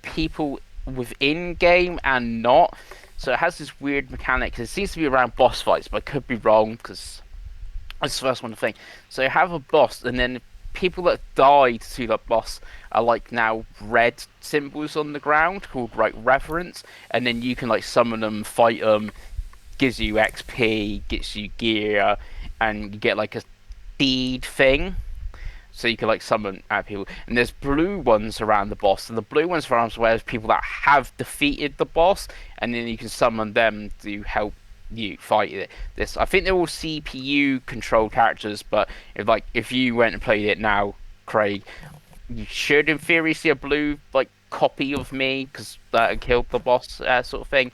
S3: people within game and not. So it has this weird mechanic. It seems to be around boss fights, but I could be wrong, because that's the first one to think. So you have a boss, and then people that died to that boss are like now red symbols on the ground called like reverence, and then you can like summon them, fight them, gives you XP, gets you gear, and you get like a seed thing. So you can like summon people, and there's blue ones around the boss, and the blue ones around where there's people that have defeated the boss, and then you can summon them to help you fight it. This I think they're all CPU controlled characters, but if you went and played it now, Craig, you should in theory see a blue like copy of me because that killed the boss sort of thing.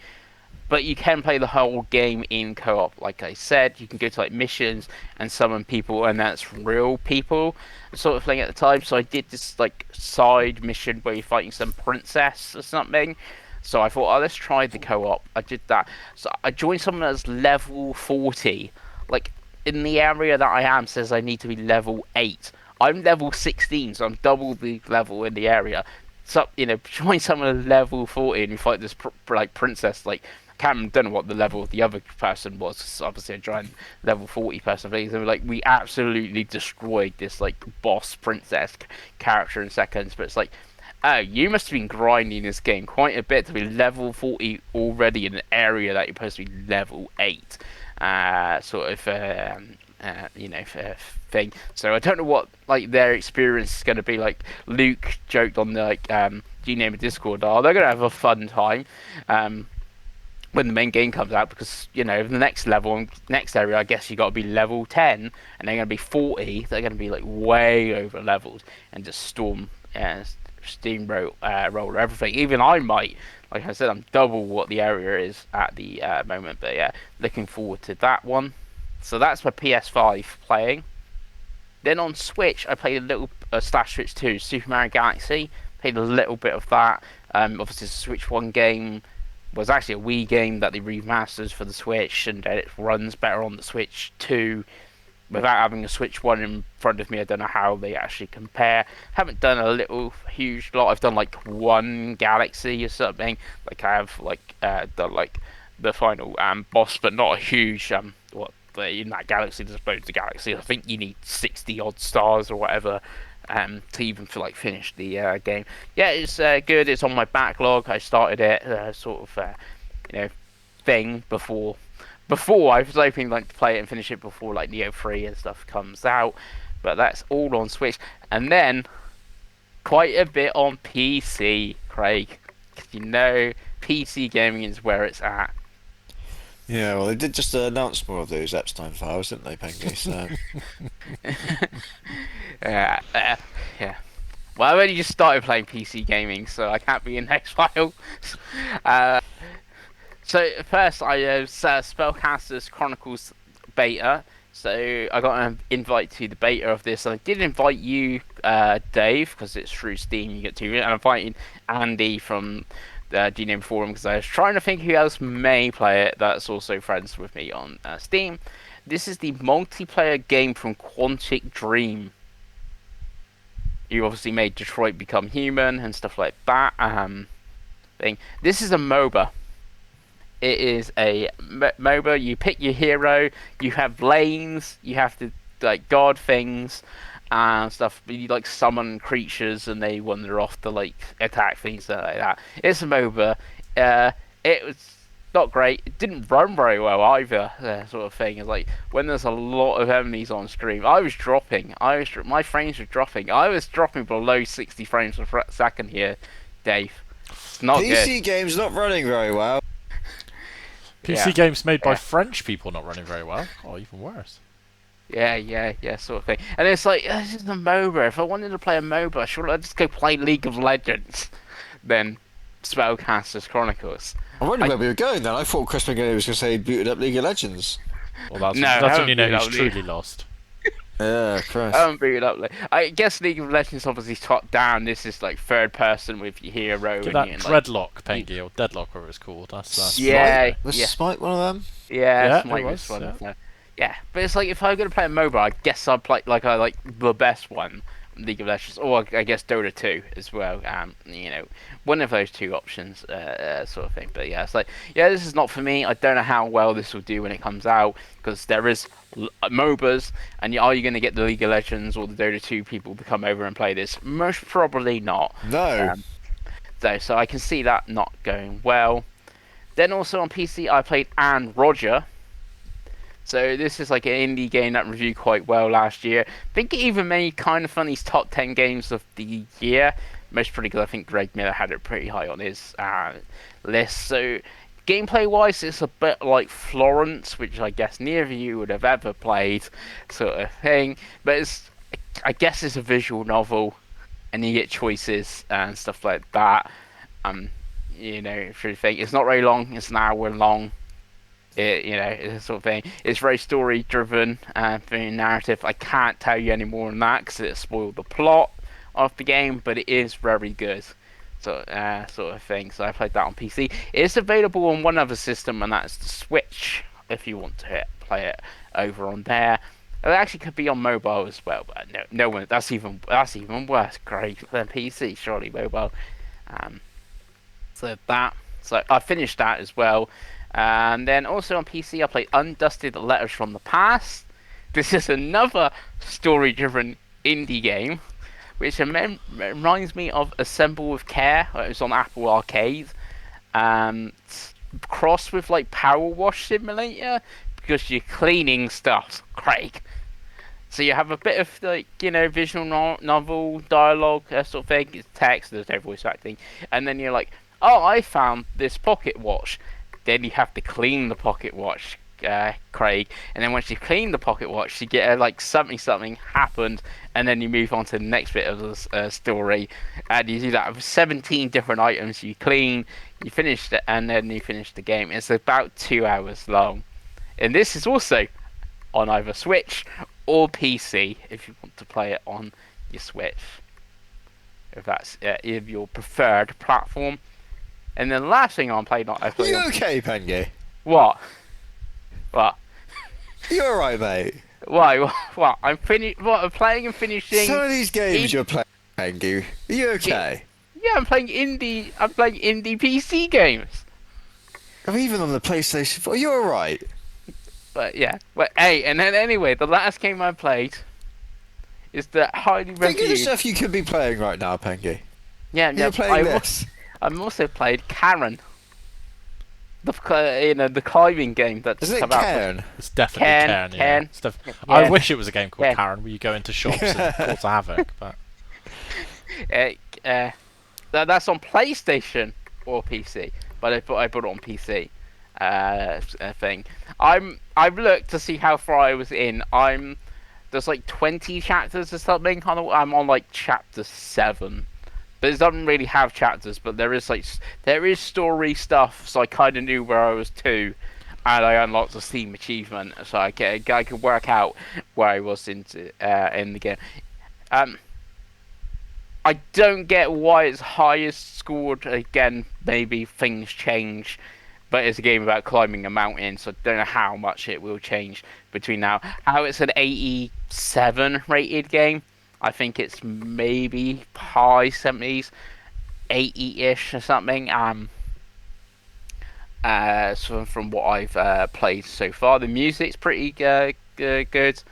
S3: But you can play the whole game in co-op. Like I said, you can go to like missions and summon people, and that's real people sort of thing at the time. So I did this like side mission where you're fighting some princess or something. So I thought, oh, let's try the co-op. I did that. So I joined someone that's level 40. Like in the area that I am says I need to be level 8. I'm level 16, so I'm double the level in the area. So join someone level 40 and you fight this like princess. Like don't know what the level of the other person was. So obviously, a giant level 40 person. And like we absolutely destroyed this like boss princess character in seconds. But it's like, oh, you must have been grinding this game quite a bit to be level 40 already in an area that you're supposed to be level 8. Thing. So I don't know what like their experience is going to be like. Luke joked on the like GName Discord. Oh, they're going to have a fun time when the main game comes out, because the next level, next area, I guess you got to be level 10, and they're going to be 40. They're going to be like way over leveled and just steamroll roll everything. Even I might, like I said, I'm double what the area is at the moment. But yeah, looking forward to that one. So that's my PS5 playing. Then on Switch, I played a little /Switch 2, Super Mario Galaxy. Played a little bit of that. Obviously, the Switch 1 game was actually a Wii game that they remastered for the Switch, and it runs better on the Switch 2 without having a Switch 1 in front of me. I don't know how they actually compare. Haven't done a huge lot. I've done like one Galaxy or something. Like I have done like the final boss, but not a huge in that Galaxy as opposed to Galaxy. I think you need 60 odd stars or whatever to even finish the game. Yeah, it's good. It's on my backlog. I started it thing before I was hoping like to play it and finish it before like Neo 3 and stuff comes out. But that's all on Switch, and then quite a bit on PC, Craig. PC gaming is where it's at.
S2: Yeah, well, they did just announce more of those Epstein files, didn't they, Pengi? So.
S3: Yeah. Well, I've only just started playing PC gaming, so I can't be in X-Files. So first, I Spellcasters Chronicles beta. So I got an invite to the beta of this. I did invite you, Dave, because it's through Steam. You get to, and I'm inviting Andy from the GName forum because I was trying to think who else may play it that's also friends with me on Steam. This is the multiplayer game from Quantic Dream. You obviously made Detroit Become Human and stuff like that. Thing. This is a MOBA. It is a MOBA. You pick your hero. You have lanes. You have to like guard things and stuff. You like summon creatures and they wander off to like attack things like that. It's a MOBA. It was not great. It didn't run very well either. Sort of thing. It's like when there's a lot of enemies on screen, I was dropping. My frames were dropping. I was dropping below 60 frames per second here, Dave. It's not
S2: PC
S3: good.
S2: games not running very well.
S1: PC games made by French people not running very well. Oh, even worse.
S3: Yeah, sort of thing. And it's like, this is a MOBA. If I wanted to play a MOBA, should I just go play League of Legends? Then Spellcasters Chronicles.
S2: I wondered where we were going then. I thought Chris McGinley was going to say he'd booted up League of Legends.
S1: Well, that's when you know he's truly lost.
S2: Yeah, Chris.
S3: I haven't booted up. I guess League of Legends obviously top down. This is like third person with your hero.
S1: Give that Dreadlock, Pengi, or Deadlock, whatever it's called. That's
S3: yeah.
S2: Was Smite one of them?
S3: Yeah, Smite was one. Yeah, but it's like if I'm gonna play a MOBA, I guess I'd play I like the best one, League of Legends, or I guess Dota 2 as well. One of those two options, sort of thing. But yeah, it's like this is not for me. I don't know how well this will do when it comes out because there is MOBAs, and are you going to get the League of Legends or the Dota 2 people to come over and play this? Most probably not.
S2: No.
S3: So I can see that not going well. Then also on PC, I played Anne Roger. So this is like an indie game that reviewed quite well last year. I think it even made Kind of Funny's top 10 games of the year. Most probably because I think Greg Miller had it pretty high on his list. So gameplay-wise, it's a bit like Florence, which I guess neither of you would have ever played, sort of thing. But I guess it's a visual novel, and you get choices and stuff like that. Um, sort of thing. It's not very long. It's an hour long. It's a sort of thing. It's very story driven and very narrative. I can't tell you any more than that because it spoiled the plot of the game, but it is very good. So, sort of thing. So I played that on PC. It is available on one other system, and that's the Switch. If you want to play it over on there, it actually could be on mobile as well. But no one. That's even worse. Great than PC, surely mobile. Um, so I finished that as well. And then also on PC, I played Undusted Letters from the Past. This is another story-driven indie game, which reminds me of Assemble with Care. It was on Apple Arcade. Crossed with like Power Wash Simulator, because you're cleaning stuff, Craig. So you have a bit of like, visual novel, dialogue, sort of thing. It's text, there's no voice acting. And then you're like, oh, I found this pocket watch. Then you have to clean the pocket watch, Craig. And then once you clean the pocket watch, you get like something happened, and then you move on to the next bit of the story. And you do that with 17 different items you clean, you finish it, and then you finish the game. It's about 2 hours long. And this is also on either Switch or PC if you want to play it on your Switch, if that's your preferred platform. And then the last thing I played,
S2: Are you okay, Pengi?
S3: What? What?
S2: You alright, mate?
S3: Why? What? I'm playing and finishing.
S2: Some of these games you're playing, Pengi. Are you okay?
S3: Yeah, I'm playing indie PC games.
S2: I'm even on the PlayStation 4. You're alright.
S3: But yeah. But hey, and then anyway, the last game I played is the highly
S2: Think of the
S3: reviewed.
S2: stuff you could be playing right now, Pengi.
S3: Yeah,
S2: You're playing this.
S3: I've also played Karen. The climbing game that's
S2: Isn't it
S3: come out.
S2: Cairn?
S1: It's definitely Cairn. Yeah.
S3: Cairn.
S1: I wish it was a game called
S3: Cairn.
S1: Karen where you go into shops and cause havoc. But
S3: That's on PlayStation or PC, but I bought it on PC. Thing. I've looked to see how far I was in. There's like 20 chapters or something. I'm on like chapter 7. But it doesn't really have chapters, but there is story stuff, so I kind of knew where I was to, and I unlocked the Steam achievement, so I could work out where I was in the game. I don't get why it's highest scored. Again, maybe things change, but it's a game about climbing a mountain, so I don't know how much it will change between now. How it's an 87 rated game. I think it's maybe high 70s, 80-ish or something. So from what I've played so far, the music's pretty good. That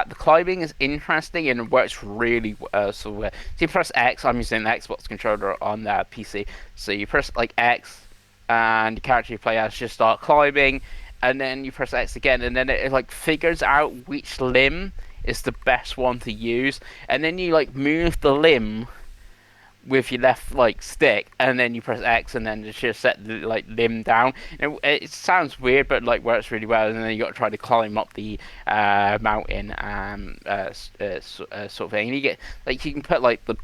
S3: the climbing is interesting and it works really well. So you press X. I'm using the Xbox controller on the PC. So you press like X, and the character you play as just start climbing, and then you press X again, and then it like figures out which limb is the best one to use, and then you like move the limb with your left like stick, and then you press X, and then just set the like limb down. It sounds weird, but like works really well. And then you got to try to climb up the mountain, sort of thing. And you get like you can put like the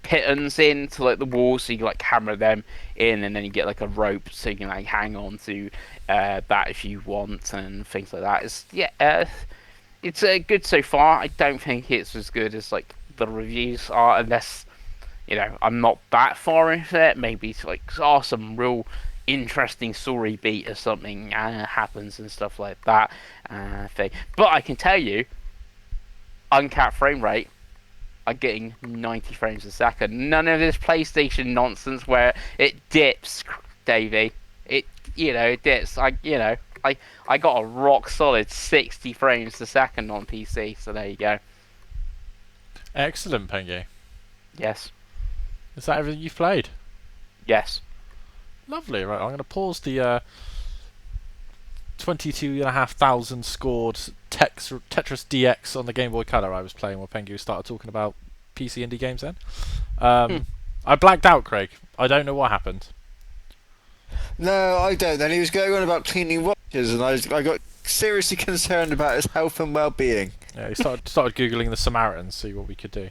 S3: pitons into like the walls, so you can like hammer them in, and then you get like a rope, so you can like hang on to that if you want, and things like that. It's good so far. I don't think it's as good as like the reviews are, unless I'm not that far into it. Maybe it's like some real interesting story beat or something happens and stuff like that thing. But I can tell you, uncapped frame rate, I'm getting 90 frames a second. None of this PlayStation nonsense where it dips, Davey. It dips. I got a rock solid 60 frames a second on PC, so there you go.
S1: excellent, Pengi.
S3: Yes.
S1: Is that everything you've played?
S3: Yes.
S1: Lovely. Right, I'm going to pause the 22,500 scored Tetris DX on the Game Boy Color I was playing while Pengu started talking about PC indie games then. I blacked out, Craig. I don't know what happened.
S2: No, I don't. Then he was going on about cleaning watches, and I got seriously concerned about his health and well-being.
S1: Yeah, he started googling the Samaritans, see what we could do.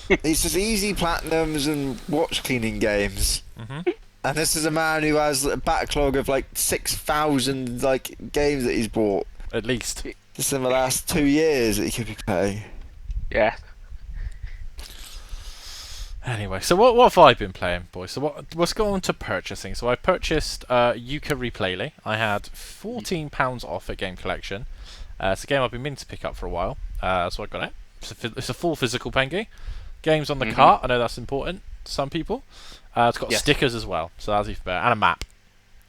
S2: It's just easy platinums and watch cleaning games.
S1: Hmm.
S2: And this is a man who has a backlog of like 6,000 like games that he's bought
S1: At least.
S2: just in the last 2 years that he could be playing.
S3: Yeah.
S1: Anyway, so what have I been playing, boys? So let's go on to purchasing. So I purchased Yooka Replayly. I had £14 off at Game Collection. It's a game I've been meaning to pick up for a while, so I got it. It's a full physical Pengi. Games on the cart. I know that's important to some people. It's got stickers as well, so that's even better, and a map.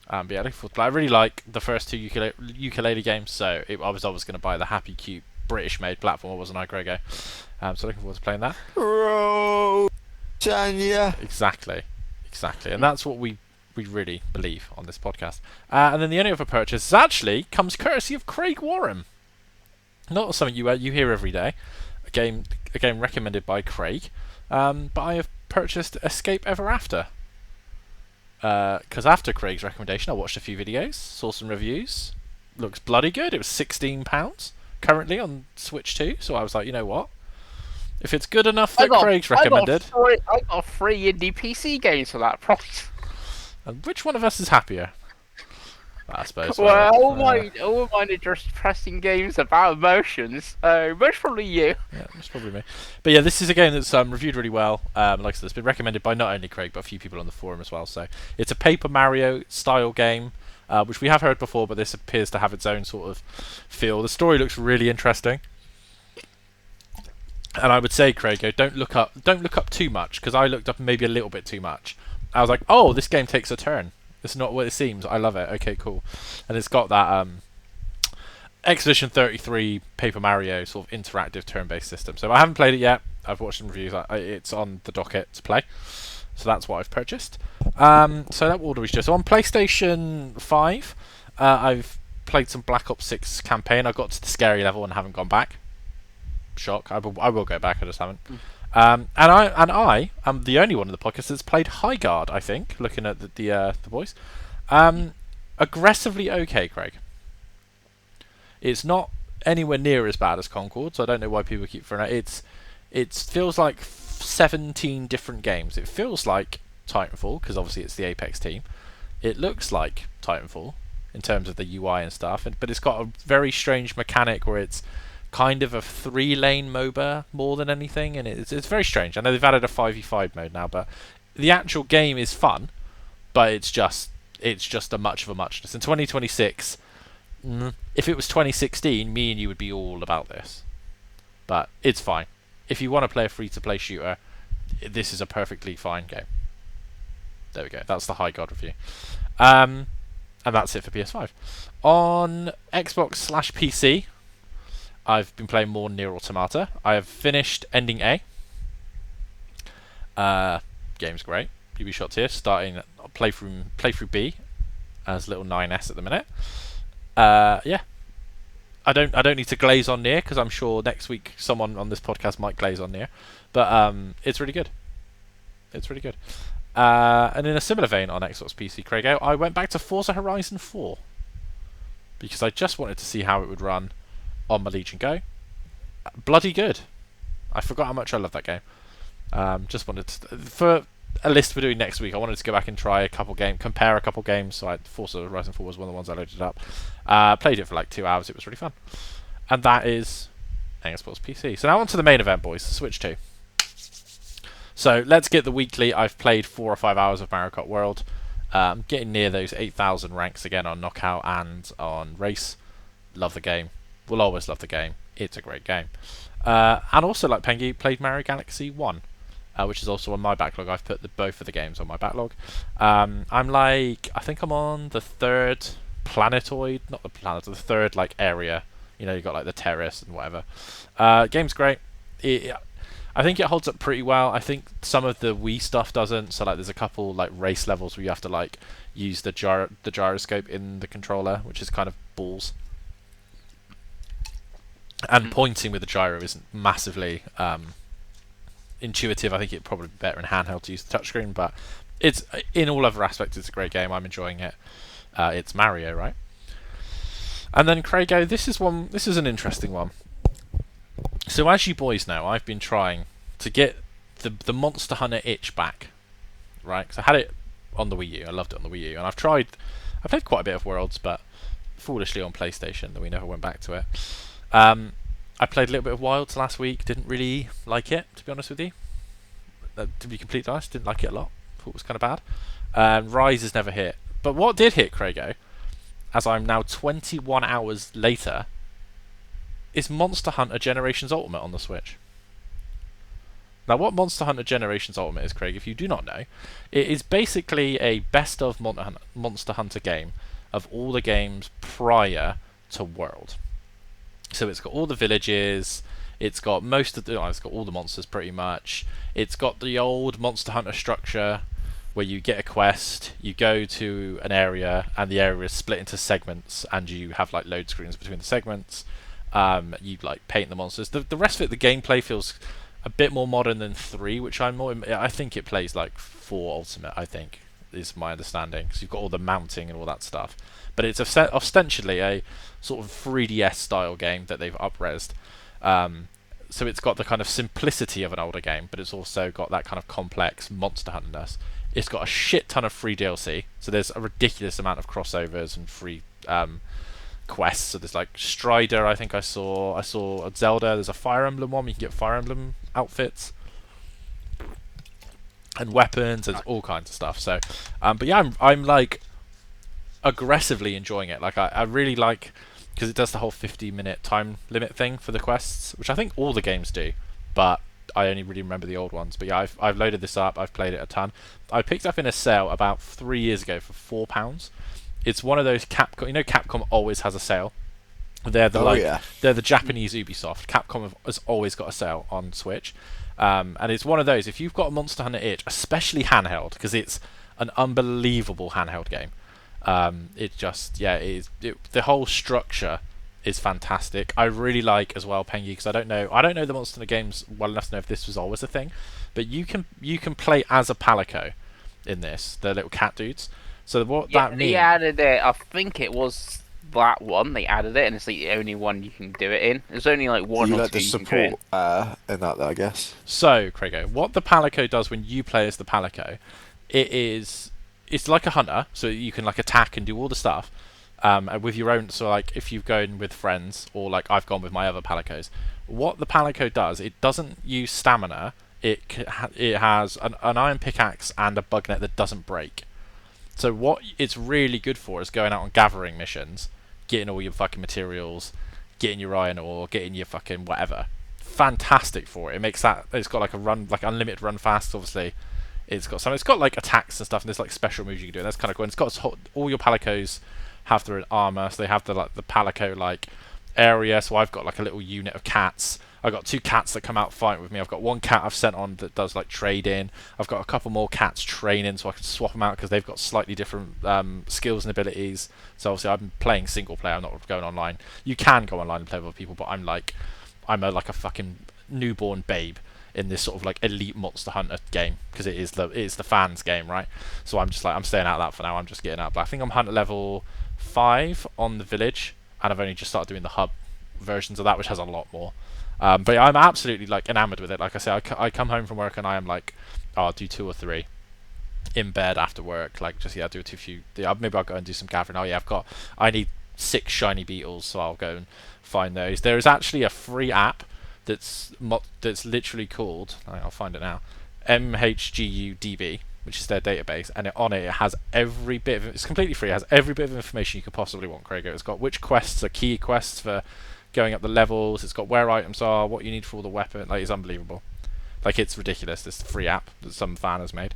S1: But yeah, I really like the first two ukulele games, so I was always going to buy the happy, cute, British-made platform, wasn't I, Grego? So looking forward to playing that.
S2: Tanya.
S1: Exactly, and that's what we really believe on this podcast. And then the only other purchase actually comes courtesy of Craig Warren. Not something you hear every day. A game recommended by Craig. But I have purchased Escape Ever After. Because after Craig's recommendation, I watched a few videos, saw some reviews. Looks bloody good. It was £16 currently on Switch 2. So I was like, you know what? If it's good enough that Craig's recommended,
S3: I got 3 indie PC games for that price.
S1: and which one of us is happier? I suppose.
S3: Well, all mine are just pressing games about emotions. So most probably you.
S1: Yeah, it's probably me. But yeah, this is a game that's reviewed really well. Like I said, it's been recommended by not only Craig but a few people on the forum as well. So it's a Paper Mario style game, which we have heard before, but this appears to have its own sort of feel. The story looks really interesting. And I would say, Craig, don't look up too much, because I looked up maybe a little bit too much. I was like, oh, this game takes a turn. It's not what it seems. I love it. Okay, cool. And it's got that Expedition 33 Paper Mario sort of interactive turn-based system. So I haven't played it yet. I've watched some reviews. It's on the docket to play. So that's what I've purchased. So that order was just on PlayStation 5. I've played some Black Ops 6 campaign. I got to the scary level and haven't gone back. Shock. I will go back. I just haven't. And I am the only one in the podcast that's played High Guard. I think, looking at the boys, aggressively okay, Craig. It's not anywhere near as bad as Concord, so I don't know why people keep throwing it. It feels like 17 different games. It feels like Titanfall because obviously it's the Apex team. It looks like Titanfall in terms of the UI and stuff, but it's got a very strange mechanic where it's kind of a 3-lane MOBA more than anything, and it's very strange. I know they've added a 5v5 mode now, but the actual game is fun, but it's just a much of a muchness. In 2026, if it was 2016, me and you would be all about this. But it's fine. If you want to play a free-to-play shooter, this is a perfectly fine game. There we go. That's the High God review. And that's it for PS5. On Xbox/PC, I've been playing more Nier Automata. I have finished Ending A. Game's great. Ubisoft here, starting playthrough B as little 9S at the minute. Yeah. I don't need to glaze on Nier because I'm sure next week someone on this podcast might glaze on Nier, but it's really good. It's really good. And in a similar vein on Xbox PC, Craig, I went back to Forza Horizon 4 because I just wanted to see how it would run on my Legion Go. Bloody good. I forgot how much I love that game. Just wanted to, for a list we're doing next week, I wanted to go back and try compare a couple games. So Forza Horizon 4 was one of the ones I loaded up. Played it for like 2 hours. It was really fun. And that is Xbox PC. So now on to the main event, boys. Switch 2. So let's get the weekly. I've played 4 or 5 hours of Mario Kart World. Getting near those 8,000 ranks again on Knockout and on Race. Love the game. We'll always love the game. It's a great game. And also, like Pengi, played Mario Galaxy 1, which is also on my backlog. I've put both of the games on my backlog. I think I'm on the third planetoid, not the planet, the third area. You know, you got like the terrace and whatever. Game's great. I think it holds up pretty well. I think some of the Wii stuff doesn't. So there's a couple race levels where you have to use the gyroscope in the controller, which is kind of balls. And pointing with the gyro isn't massively intuitive. I think it'd probably be better in handheld to use the touchscreen, but it's in all other aspects, it's a great game. I'm enjoying it. It's Mario, right? And then Craigo, this is an interesting one. So as you boys know, I've been trying to get the Monster Hunter itch back, right? Because I had it on the Wii U. I loved it on the Wii U, and I played quite a bit of Worlds, but foolishly on PlayStation, that we never went back to it. I played a little bit of Wilds last week. Didn't really like it, to be honest with you. To be completely honest, didn't like it a lot. Thought it was kind of bad. Rise has never hit, but what did hit, Craigo, as I'm now 21 hours later, is Monster Hunter Generations Ultimate on the Switch. Now, what Monster Hunter Generations Ultimate is, Craig, if you do not know, it is basically a best of Monster Hunter game of all the games prior to World. So it's got all the villages, it's got it's got all the monsters pretty much. It's got the old Monster Hunter structure where you get a quest, you go to an area, and the area is split into segments, and you have like load screens between the segments. You like paint the monsters. The rest of it, the gameplay feels a bit more modern than 3, which I think it plays like 4 Ultimate, I think, is my understanding. So you've got all the mounting and all that stuff. But it's ostensibly a sort of 3DS style game that they've up-resed. So it's got the kind of simplicity of an older game, but it's also got that kind of complex Monster Hunter-ness. It's got a shit ton of free DLC, so there's a ridiculous amount of crossovers and free quests. So there's like Strider, I think I saw a Zelda, there's a Fire Emblem one, you can get Fire Emblem outfits and weapons and all kinds of stuff. So but yeah, I'm like aggressively enjoying it. Like I really like, because it does the whole 50-minute time limit thing for the quests, which I think all the games do, but I only really remember the old ones. But yeah, I've loaded this up, I've played it a ton. I picked up in a sale about 3 years ago for £4. It's one of those Capcom. You know, Capcom always has a sale. They're the Japanese Ubisoft. Capcom has always got a sale on Switch, and it's one of those. If you've got a Monster Hunter itch, especially handheld, because it's an unbelievable handheld game. The whole structure is fantastic. I really like as well, Pengi, because I don't know the Monster Hunter games well enough to know if this was always a thing, but you can play as a Palico in this, the little cat dudes. So what that means?
S3: They added it. I think it was that one. They added it, and it's the only one you can do it in. There's only like one or two.
S4: The support in that, though, I guess.
S1: So, Craigo, what the Palico does when you play as the Palico, it's like a hunter, so you can like attack and do all the stuff with your own. So like if you've gone with friends, or like I've gone with my other Palicos, what the Palico does, it doesn't use stamina. It has an iron pickaxe and a bug net that doesn't break. So what it's really good for is going out on gathering missions, getting all your fucking materials, getting your iron ore, getting your fucking whatever. Fantastic for it. It makes that. It's got like a run, like unlimited run fast. Obviously, it's got some. It's got like attacks and stuff, and there's like special moves you can do. And that's kind of cool. And it's got all your Palicos have their armor, so they have the Palico like area. So I've got like a little unit of cats. I've got 2 cats that come out fighting with me. I've got 1 cat I've sent on that does like trading. I've got a couple more cats training, so I can swap them out because they've got slightly different skills and abilities. So obviously I'm playing single player. I'm not going online. You can go online and play with other people, but I'm like a fucking newborn babe in this sort of like elite Monster Hunter game, because it is the fans game, right? So I'm just like, I'm staying out of that for now. I'm just getting up. But I think I'm hunter level 5 on the village, and I've only just started doing the hub versions of that, which has a lot more. But yeah, I'm absolutely like enamored with it. Like I say, I come home from work and I am like, I'll do 2 or 3 in bed after work. Like just do a few. Maybe I'll go and do some gathering. Oh yeah, I need 6 shiny beetles, so I'll go and find those. There is actually a free app that's literally called, I'll find it now, MHGUDB, which is their database, and on it has every bit of it's completely free. It has every bit of information you could possibly want, Craig. It's got which quests are key quests for going up the levels. It's got where items are, what you need for all the weapon. Like, it's unbelievable. Like, it's ridiculous, this free app that some fan has made.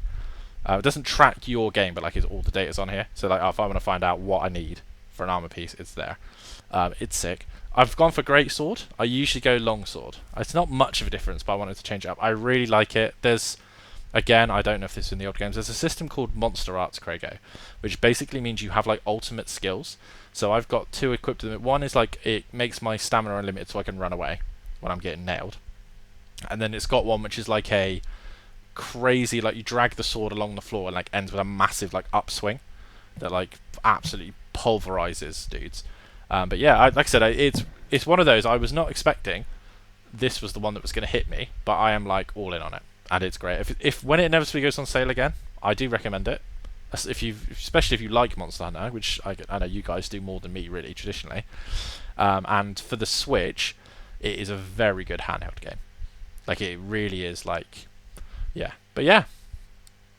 S1: It doesn't track your game, but like all the data's on here. So like, if I want to find out what I need for an armor piece, it's there. It's sick. I've gone for great sword. I usually go long sword. It's not much of a difference, but I wanted to change it up. I really like it. There's, again, I don't know if this is in the old games, there's a system called Monster Arts, Craigo, which basically means you have like ultimate skills. So I've got 2 equipped with it. One is like, it makes my stamina unlimited so I can run away when I'm getting nailed. And then it's got one which is like a crazy, like you drag the sword along the floor and like ends with a massive like upswing that like absolutely pulverizes dudes. But yeah, like I said, it's one of those I was not expecting. This was the one that was going to hit me, but I am like all in on it, and it's great. If when it inevitably goes on sale again, I do recommend it. Especially if you like Monster Hunter, which I know you guys do more than me really traditionally. And for the Switch, it is a very good handheld game. Like it really is. Like, yeah, but yeah,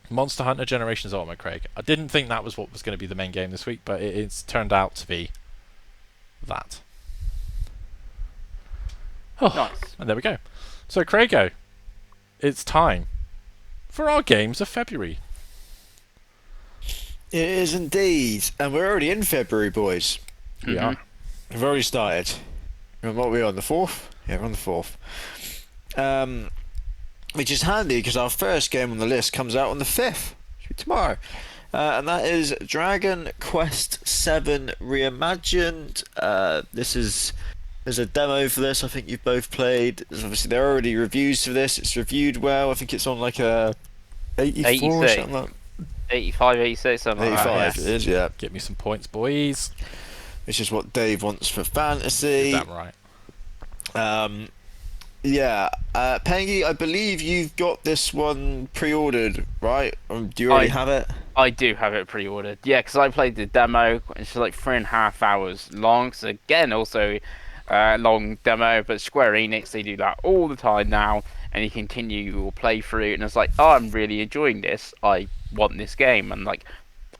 S1: Monster Hunter Generations Ultimate, Craig. I didn't think that was what was going to be the main game this week, but it's turned out to be that. Oh,
S3: Nice.
S1: and there we go. So, Craigo, it's time for our games of February.
S2: It is indeed, and we're already in February, boys.
S1: We are.
S2: We've already started. And what are we on, the 4th? Yeah, we're on the 4th. Which is handy because our first game on the list comes out on the 5th, which will be tomorrow. And that is Dragon Quest VII Reimagined. There's a demo for this. I think you've both played. Obviously, there are already reviews for this. It's reviewed well. I think it's on like a 84 or
S3: 86.
S2: something like
S3: 85, 86, something like that.
S2: 85 it is, yeah.
S1: Get me some points, boys.
S2: Which is what Dave wants for fantasy.
S1: Is that right?
S2: Yeah. Pengi, I believe you've got this one pre-ordered, right? Do you already have it?
S3: I do have it pre-ordered. Yeah, because I played the demo. It's like 3.5 hours long. So again, also long demo. But Square Enix, they do that all the time now, and you continue your playthrough. And it's like, oh, I'm really enjoying this. I want this game, and like,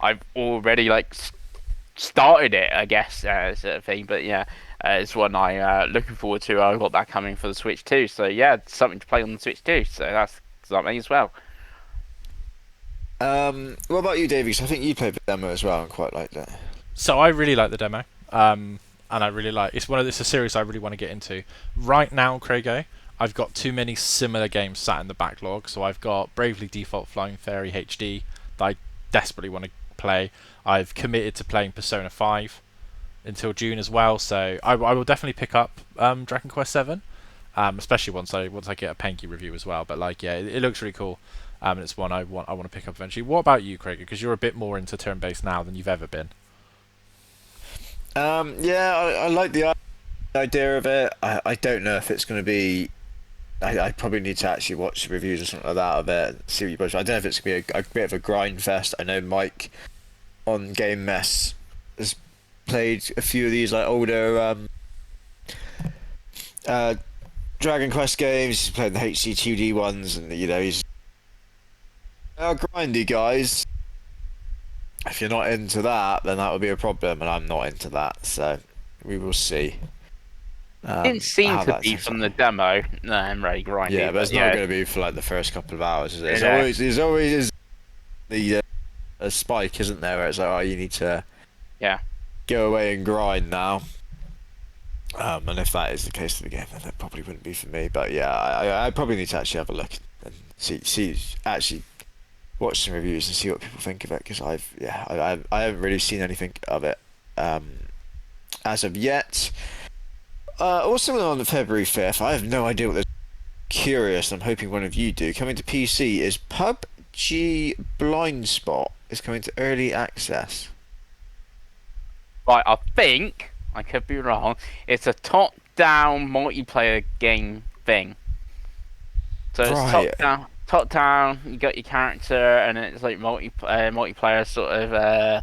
S3: I've already like started it, I guess, sort of thing. But yeah, it's one I looking forward to. I've got that coming for the Switch too. So yeah, it's something to play on the Switch too. So that's something as well.
S2: What about you, Davey? 'Cause I think you played the demo as well and quite liked it.
S1: So I really like the demo, and I really like it's a series I really want to get into. Right now, Craigo, I've got too many similar games sat in the backlog. So I've got Bravely Default Flying Fairy HD that I desperately want to play. I've committed to playing Persona 5 until June as well. So I will definitely pick up Dragon Quest 7, especially once I get a Pengi review as well. But like, yeah, it looks really cool. And it's one I want to pick up eventually. What about you, Craig? Because you're a bit more into turn-based now than you've ever been.
S2: Yeah, I like the idea of it. I don't know if it's going to be. I probably need to actually watch reviews or something like that of it and see what you both. I don't know if it's going to be a bit of a grind fest. I know Mike on Game Mess has played a few of these like older Dragon Quest games. He's played the HC 2D ones, and he's grindy, guys. If you're not into that, then that would be a problem, and I'm not into that. So we will see.
S3: Didn't seem to be from the demo. No, I'm really grinding.
S2: Yeah, but it's not going to be for like the first couple of hours, is it? There's always the a spike, isn't there? Where it's like, oh, you need to go away and grind now. And if that is the case of the game, then that probably wouldn't be for me. But yeah, I probably need to actually have a look and see actually watch some reviews and see what people think of it, because I haven't really seen anything of it as of yet. Also on February 5th, I have no idea what this. Curious, I'm hoping one of you do. Coming to PC is PUBG Blind Spot. Is coming to early access.
S3: Right, I think I could be wrong. It's a top-down multiplayer game thing. So it's top down. You got your character, and it's like multiplayer sort of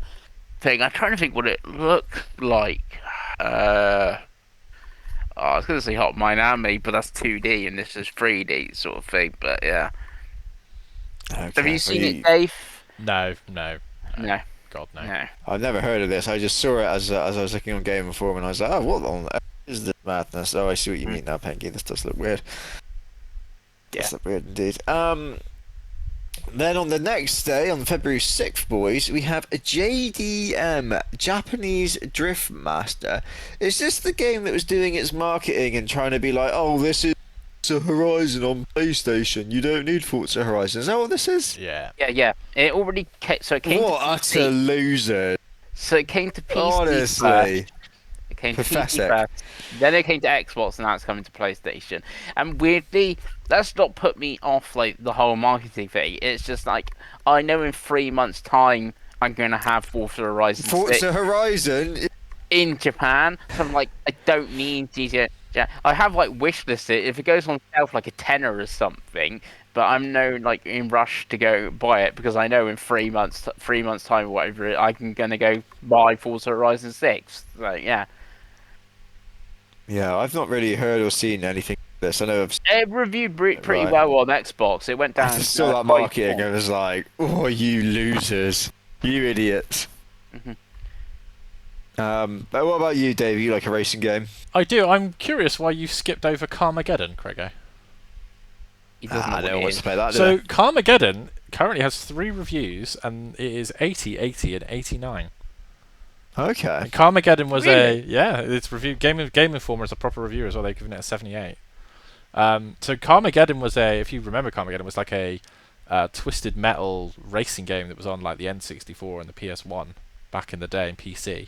S3: thing. I'm trying to think what it looks like. I was going to say Hot Miami, but that's 2D, and this is 3D sort of thing. But yeah.
S2: Okay.
S3: Have you seen it, Dave?
S1: No. God, no.
S3: No.
S2: I've never heard of this. I just saw it as I was looking on Game Informer, and I was like, oh, what on earth is this madness? Oh, I see what you mean now, Pengi. This does look weird.
S3: Yeah.
S2: Does look weird indeed. Then on the next day, on February 6th, boys, we have a JDM, Japanese Drift Master. Is this the game that was doing its marketing and trying to be like, oh, this is Forza Horizon on PlayStation, you don't need Forza Horizon? Is that what this is?
S1: Yeah.
S3: Yeah. It already came, so it came
S2: What
S3: to
S2: utter
S3: PC.
S2: loser.
S3: So it came to PC
S2: Honestly.
S3: first. It came to
S2: Pathetic.
S3: PC first. Then it came to Xbox, and now it's coming to PlayStation. And weirdly, that's not put me off like the whole marketing thing. It's just like I know in 3 months' time I'm gonna have Forza Horizon 6
S2: Forza Horizon.
S3: in Japan. So I'm like, I don't need GTA. Yeah, I have like wishlisted if it goes on sale for like a tenner or something. But I'm no like in rush to go buy it because I know in 3 months time or whatever, I'm gonna go buy Forza Horizon 6. So yeah.
S2: Yeah, I've not really heard or seen anything of this. I know I've
S3: It reviewed pretty
S2: right.
S3: well on Xbox. It went
S2: I
S3: down
S2: just saw that
S3: quite
S2: marketing. I was like, "Oh, you losers, you idiots."
S3: Mhm.
S2: But what about you, Dave? You like a racing game?
S1: I do. I'm curious why you skipped over Carmageddon, Craigo.
S3: He doesn't know
S2: I
S3: what
S2: don't
S3: it
S2: want
S3: is.
S2: to play that. Do
S1: So
S2: they?
S1: Carmageddon currently has 3 reviews, and it is 80, 80, and 89.
S2: Okay.
S1: And Carmageddon was
S3: Really?
S1: it's reviewed. Game Informer is a proper review as well. They've given it a 78. So Carmageddon was if you remember, Carmageddon was like a twisted metal racing game that was on like the N64 and the PS1 back in the day, and PC.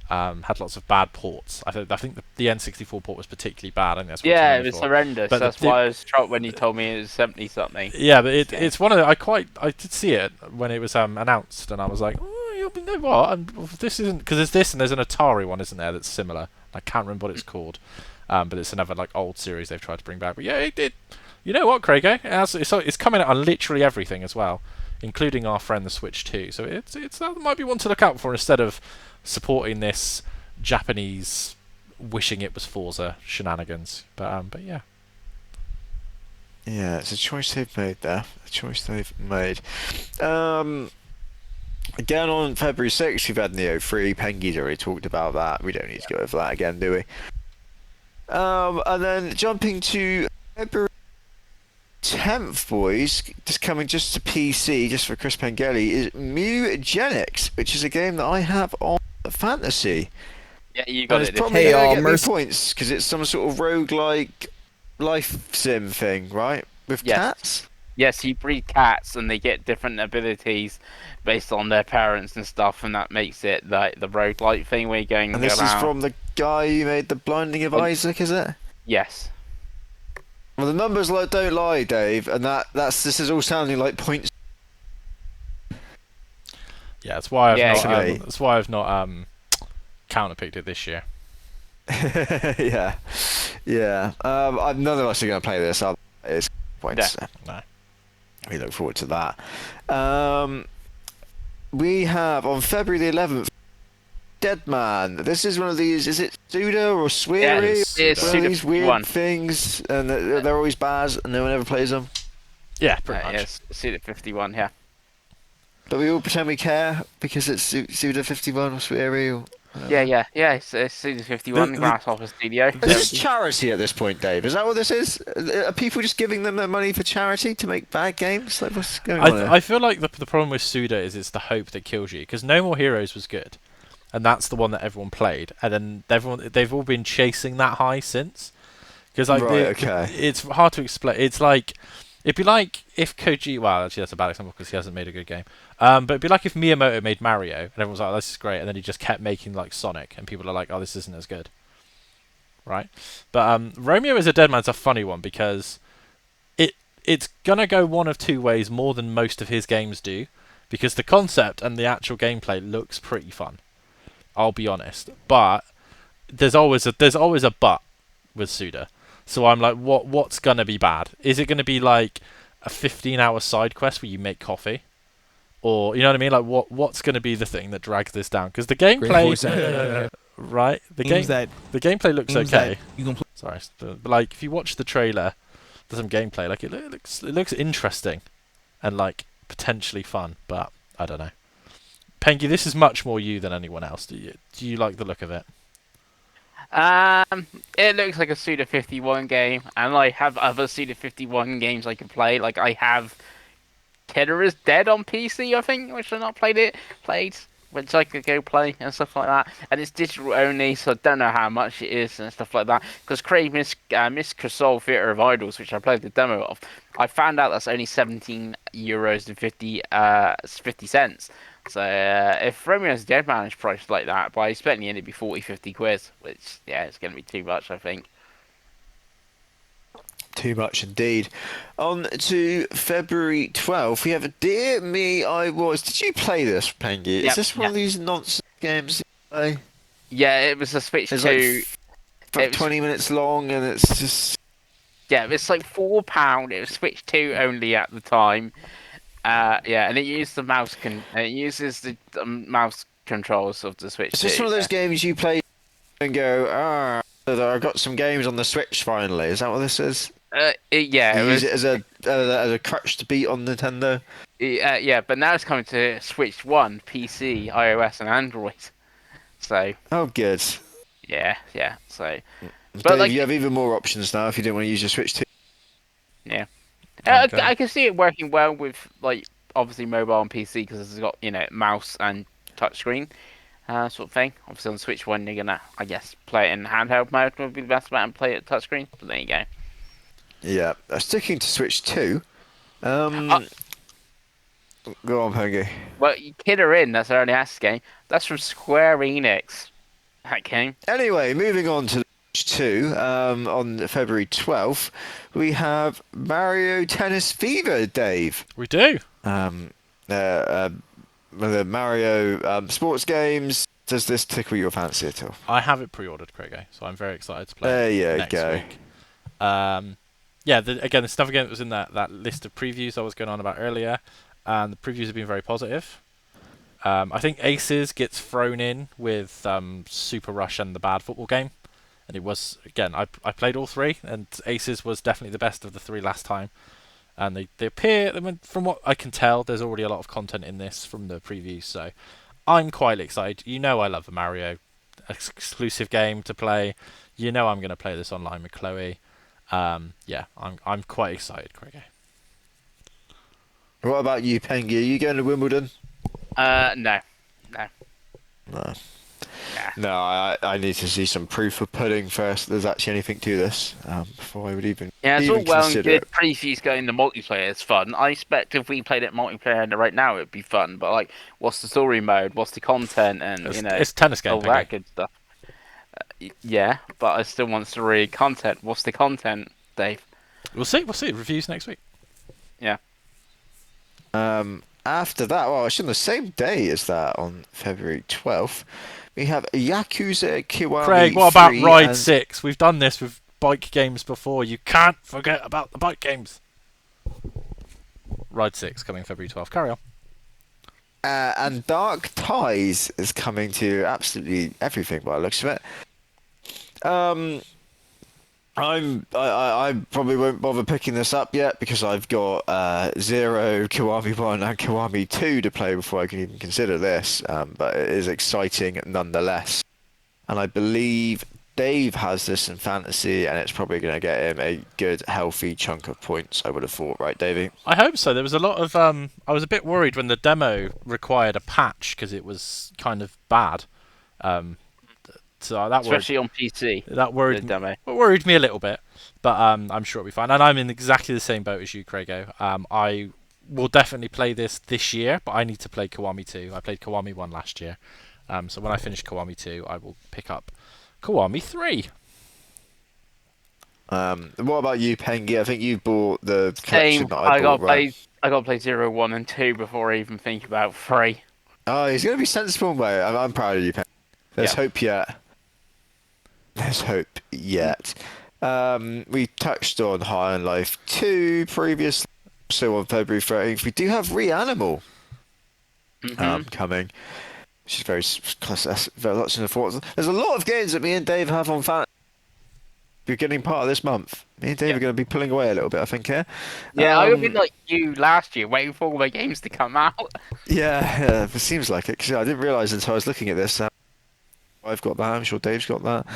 S1: Had lots of bad ports. I think the N64 port was particularly bad. I think that's what it's
S3: Yeah,
S1: known
S3: it was
S1: for.
S3: horrendous.
S1: But
S3: That's why I was shocked when you told me it was 70 something.
S1: yeah, but
S3: This game.
S1: it's one of the, I did see it when it was announced, and I was like, oh, you know what? This isn't, because there's this and there's an Atari one, isn't there? That's similar. I can't remember what it's called, but it's another like old series they've tried to bring back. But yeah, it. You know what, Craig? It's coming out on literally everything as well, including our friend the Switch 2. So it's that might be one to look out for instead of supporting this Japanese wishing it was Forza shenanigans. But yeah.
S2: Yeah, it's a choice they've made there. A choice they've made. Again, on February 6th, we've had Neo 3. Pengi's already talked about that. We don't need to go over that again, do we? And then jumping to February 10th, boys, just coming just to PC, just for Chris Pengelly, is Mugenics, which is a game that I have on Fantasy.
S3: Yeah, you got
S2: And it's
S3: it.
S2: probably
S5: Hey,
S2: going
S5: y'all,
S2: to get me
S5: mercy.
S2: points, because it's some sort of roguelike life sim thing, right? With
S3: Yes.
S2: cats?
S3: Yes, you breed cats and they get different abilities based on their parents and stuff, and that makes it like the roguelike thing where you're going
S2: And this is
S3: around.
S2: from the guy who made The Blinding of Isaac, is it?
S3: Yes.
S2: Well, the numbers don't lie, Dave, and this is all sounding like points.
S1: Yeah, that's why
S2: actually.
S1: that's why I've not counterpicked it this year.
S2: Yeah, yeah. None of us are going to play this. It's points.
S1: No.
S2: We look forward to that. We have on February the 11th, Dead Man. This is one of these. Is it Suda or Sweary?
S1: it's
S3: It's
S2: One of
S3: Suda
S2: these weird
S3: 51.
S2: things, and they're always bad, and no one ever plays them.
S1: Yeah, pretty much.
S3: Yes, Suda 51. Yeah.
S2: But we all pretend we care because it's Suda 51 or Sweary or.
S3: Yeah. It's Suda 51,
S1: The-
S3: Grasshopper Studio.
S2: Is this charity at this point, Dave? Is that what this is? Are people just giving them their money for charity to make bad games? Like, what's going on here?
S1: I feel like the problem with Suda is it's the hope that kills you, because No More Heroes was good, and that's the one that everyone played, and then they've all been chasing that high since. Because like
S2: Okay.
S1: it's hard to explain. It's like it'd be like if Koji. Well, actually, that's a bad example because he hasn't made a good game. But it'd be like if Miyamoto made Mario, and everyone's like, oh, "This is great," and then he just kept making like Sonic, and people are like, "Oh, this isn't as good." Right? But Romeo is a Dead Man's a funny one because it's gonna go one of two ways more than most of his games do, because the concept and the actual gameplay looks pretty fun. I'll be honest, but there's always a but with Suda. So I'm like, what's gonna be bad? Is it gonna be like a 15-hour side quest where you make coffee, or you know what I mean? Like what's gonna be the thing that drags this down? Because the gameplay, right? The gameplay looks okay.
S5: You can play.
S1: Sorry, but like if you watch the trailer, there's some gameplay. Like it looks interesting, and like potentially fun. But I don't know. Pengi, this is much more you than anyone else. Do you like the look of it?
S3: It looks like a Suda 51 game, and I have other Suda 51 games I can play. Like I have Killer is Dead on PC, I think, which I've not played, which I could go play and stuff like that. And it's digital only, so I don't know how much it is and stuff like that. Because Craig Miss Crystal Theatre of Idols, which I played the demo of, I found out that's only €17 and 50 cents. So if Romeo's Dead Man is priced like that, by expecting it to be 40, 50 quid, which yeah, it's going to be too much, I think.
S2: Too much indeed. On to February 12th, we have a Dear Me I Was. Did you play this, Pengi? Is
S3: Yep,
S2: this one
S3: yeah,
S2: of these nonsense games you play?
S3: yeah. It was a Switch
S2: It's like
S3: 2. It was
S2: 20 minutes long and it's just.
S3: Yeah, it's like £4. It was Switch 2 only at the time. Yeah, and it used the it uses the mouse controls of the Switch
S2: It's just
S3: 2.
S2: one of those games you play and go, I got some games on the Switch finally. Is that what this is?
S3: Yeah,
S2: You
S3: it
S2: use
S3: was.
S2: it as a crutch to beat on Nintendo?
S3: Yeah, but now it's coming to Switch One, PC, iOS, and Android. So
S2: Oh, good.
S3: yeah. So, but
S2: Dave, you
S3: like,
S2: have even more options now if you didn't want to use your Switch 2.
S3: yeah,
S1: Okay.
S3: I can see it working well with like obviously mobile and PC because it's got mouse and touchscreen sort of thing. Obviously on Switch One you're gonna I guess play it in handheld mode would be the best bet and play it touchscreen. But there you go.
S2: Yeah. Sticking to Switch 2.
S3: Uh,
S2: Go on, Pengi.
S3: well, Killer In, that's an early access game. That's from Square Enix. That game.
S2: Anyway, moving on to Switch 2. On February 12th, we have Mario Tennis Fever, Dave.
S1: We do.
S2: Um, the Mario sports games. Does this tickle your fancy at all?
S1: I have it pre-ordered, Craig, so I'm very excited to play
S2: There
S1: it
S2: you
S1: next
S2: go.
S1: week. Yeah, again, it's stuff again that was in that list of previews I was going on about earlier, and the previews have been very positive. I think Aces gets thrown in with Super Rush and the Bad Football game, and it was again I played all three, and Aces was definitely the best of the three last time. And they appear, from what I can tell, there's already a lot of content in this from the previews, so I'm quite excited. You know I love a Mario exclusive game to play. You know I'm going to play this online with Chloe. Yeah, I'm quite excited, Craig.
S2: What about you, Pengi? Are you going to Wimbledon?
S3: No.
S2: No.
S3: Nah.
S2: No, I need to see some proof of pudding first. There's actually anything to this before I would even
S3: Yeah, it's all
S2: even
S3: well and
S2: consider
S3: good.
S2: it.
S3: Previews going the multiplayer is fun. I expect if we played it multiplayer right now, it'd be fun. But like, what's the story mode? What's the content? And
S1: It's a tennis game,
S3: all
S1: Peggy.
S3: that good stuff. Yeah, but I still want story content. What's the content, Dave?
S1: We'll see. Reviews next week.
S3: Yeah.
S2: After that, well, actually on the same day as that, on February 12th, we have Yakuza Kiwami
S1: Craig, what about
S2: 3
S1: Ride
S2: and
S1: 6? We've done this with bike games before. You can't forget about the bike games. Ride 6 coming February 12th. Carry on.
S2: and Dark Ties is coming to absolutely everything by the looks of it. I probably won't bother picking this up yet because I've got Zero, Kiwami 1 and Kiwami 2 to play before I can even consider this. But it is exciting nonetheless. And I believe Dave has this in fantasy and it's probably going to get him a good, healthy chunk of points, I would have thought, right, Davey?
S1: I hope so. There was a lot of I was a bit worried when the demo required a patch because it was kind of bad. So that
S3: Especially on PC.
S1: worried
S3: The demo.
S1: worried me a little bit, but I'm sure it'll be fine. And I'm in exactly the same boat as you, Craigo. I will definitely play this year, but I need to play Kiwami 2. I played Kiwami 1 last year, so when I finish Kiwami 2, I will pick up Kiwami 3.
S2: What about you, Pengi? I think you bought the collection
S3: Same.
S2: that I bought, right?
S3: I got to play 0, 1, and 2 before I even think about 3.
S2: Oh, he's going to be sensible, mate. I'm proud of you, Pengi. There's
S3: Yeah.
S2: hope yet. There's hope yet. We touched on High on Life 2 previously, so on February 13th. We do have Reanimal coming, which is very lots in the There's a lot of games that me and Dave have on fan. Beginning part of this month. Me and Dave are going to be pulling away a little bit, I think, here.
S3: Yeah, I would be like you last year, waiting for all the games to come out.
S2: Yeah, it seems like it, because I didn't realise until I was looking at this. I've got that. I'm sure Dave's got that.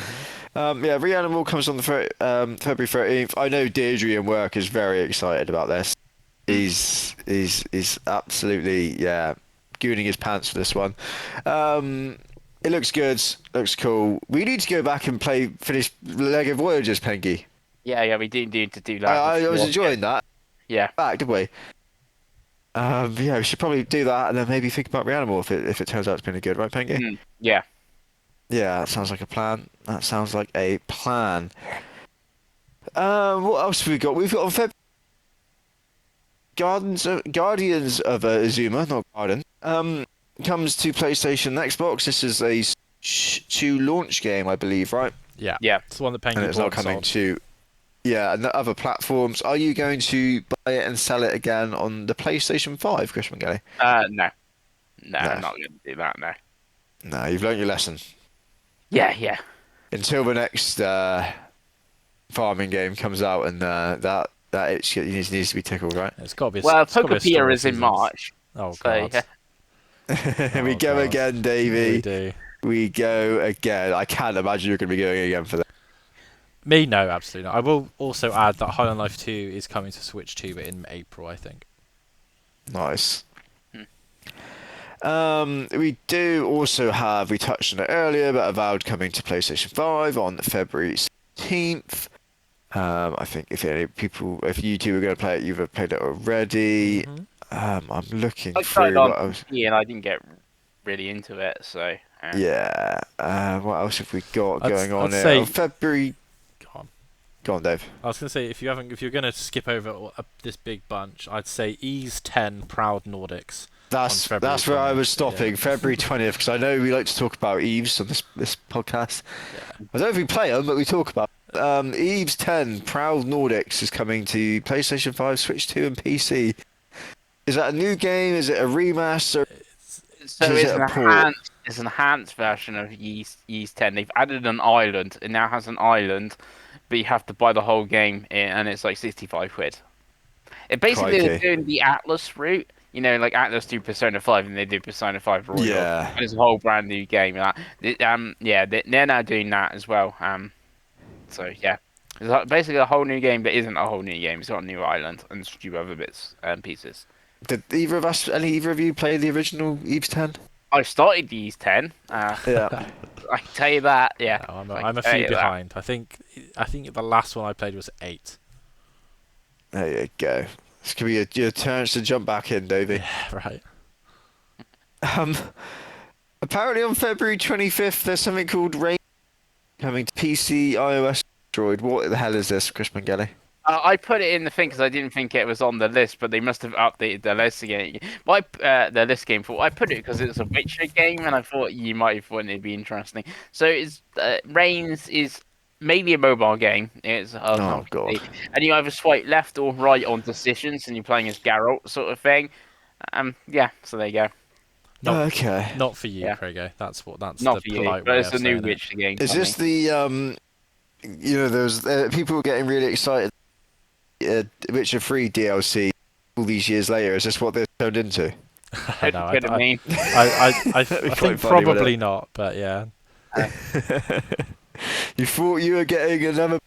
S2: Yeah, Reanimal comes on the February 13th. I know Deirdre in work is very excited about this. He's absolutely gooning his pants for this one. It looks good. Looks cool. We need to go back and finish Lego Voyagers, Pengi.
S3: Yeah, we do need to do that.
S2: I was enjoying that.
S3: Yeah.
S2: Back, did we? Yeah, we should probably do that and then maybe think about Reanimal if it turns out it's been good, right, Pengi?
S3: Yeah.
S2: Yeah, that sounds like a plan. What else have we got? We've got on February Guardians of Azuma, not Garden. Comes to PlayStation and Xbox. This is a to launch game, I believe, right?
S1: Yeah.
S3: Yeah.
S1: It's the one that
S2: And
S1: Pengi
S2: it's not
S1: bought and
S2: coming
S1: sold.
S2: to and the other platforms. Are you going to buy it and sell it again on the PlayStation 5, Chris McGilly?
S3: No. No,
S2: No.
S3: I'm not going to do that, no.
S2: No, you've learned your lesson.
S3: Yeah.
S2: Until the next farming game comes out, and that itch needs to be tickled, right?
S1: It's got to be.
S3: Well,
S1: It's got to be a
S3: Pokepia
S1: story
S3: is in
S1: seasons.
S3: March.
S1: Oh
S3: So,
S1: god.
S3: yeah.
S2: We
S1: Oh,
S2: go
S1: God.
S2: again,
S1: We
S2: Davey.
S1: do.
S2: We go again. I can't imagine you're going to be going again for that.
S1: Me, no, absolutely not. I will also add that Highland Life 2 is coming to Switch 2, but in April, I think.
S2: Nice. We do also have, we touched on it earlier, but Avowed coming to PlayStation 5 on February 17th. I think if you two are going to play it, you've played it already.
S1: Mhm.
S2: I'm looking
S3: I tried
S2: through
S3: on
S2: what else.
S3: PC and I didn't get really into it, so...
S2: Yeah. What else have we got
S1: I'd-
S2: going on
S1: I'd
S2: here?
S1: say-
S2: Oh, February.
S1: Go on.
S2: Go on, Dave.
S1: I was going to say, if you're going to skip over this big bunch, I'd say Ease 10 Proud Nordics.
S2: That's
S1: February
S2: where I
S1: 20th,
S2: was stopping.
S1: yeah.
S2: February 20th, because I know we like to talk about Eves on this podcast.
S1: Yeah.
S2: I don't know if we play them, but we talk about Eves 10 Proud Nordics is coming to PlayStation 5, Switch 2, and PC. Is that a new game? Is it a remaster?
S3: So
S2: Is
S3: it's
S2: it
S3: an
S2: a port?
S3: enhanced version of Yeast 10. They've added an island. It now has an island, but you have to buy the whole game, and it's like 65 quid. It basically is
S2: Crikey.
S3: doing the Atlas route. You know, like Atlas do Persona 5, and they do Persona 5 Royal.
S2: Yeah.
S3: And it's a whole brand new game. They're now doing that as well. So yeah, it's basically a whole new game, but isn't a whole new game. It's got a new island and a few other bits and pieces.
S2: Did either of you play the original Eves 10?
S3: I started these 10.
S2: Yeah.
S3: I can tell you that. Yeah,
S1: No,
S3: I
S1: I'm a
S3: can tell
S1: few
S3: you that.
S1: behind. I think the last one I played was 8.
S2: There you go. This could be your chance to jump back in, Davey.
S1: Yeah, right.
S2: Apparently on February 25th, there's something called Rain coming to PC, iOS, Android. What the hell is this, Chris Mangeli?
S3: I put it in the thing because I didn't think it was on the list, but they must have updated the list again. The list game for I put it because it's a Witcher game, and I thought you might have thought it'd be interesting. So it's Reigns is mainly a mobile game. It's
S2: Oh, God.
S3: and you either swipe left or right on decisions, and you're playing as Geralt sort of thing. Yeah, so there you go.
S2: Okay.
S1: Not for you,
S3: Yeah.
S1: Craigo. That's
S3: Not
S1: the
S3: for you,
S1: polite
S3: but
S1: way
S3: it's
S1: of
S3: a new
S1: saying it.
S3: Witcher game.
S2: Is this the, there's people were getting really excited. Witcher 3 DLC all these years later. Is this what they've turned into?
S1: No,
S3: Could have been.
S1: I
S2: That'd be quite
S1: think
S2: funny, wouldn't
S1: probably
S2: it?
S1: not, but yeah.
S2: You thought you were getting another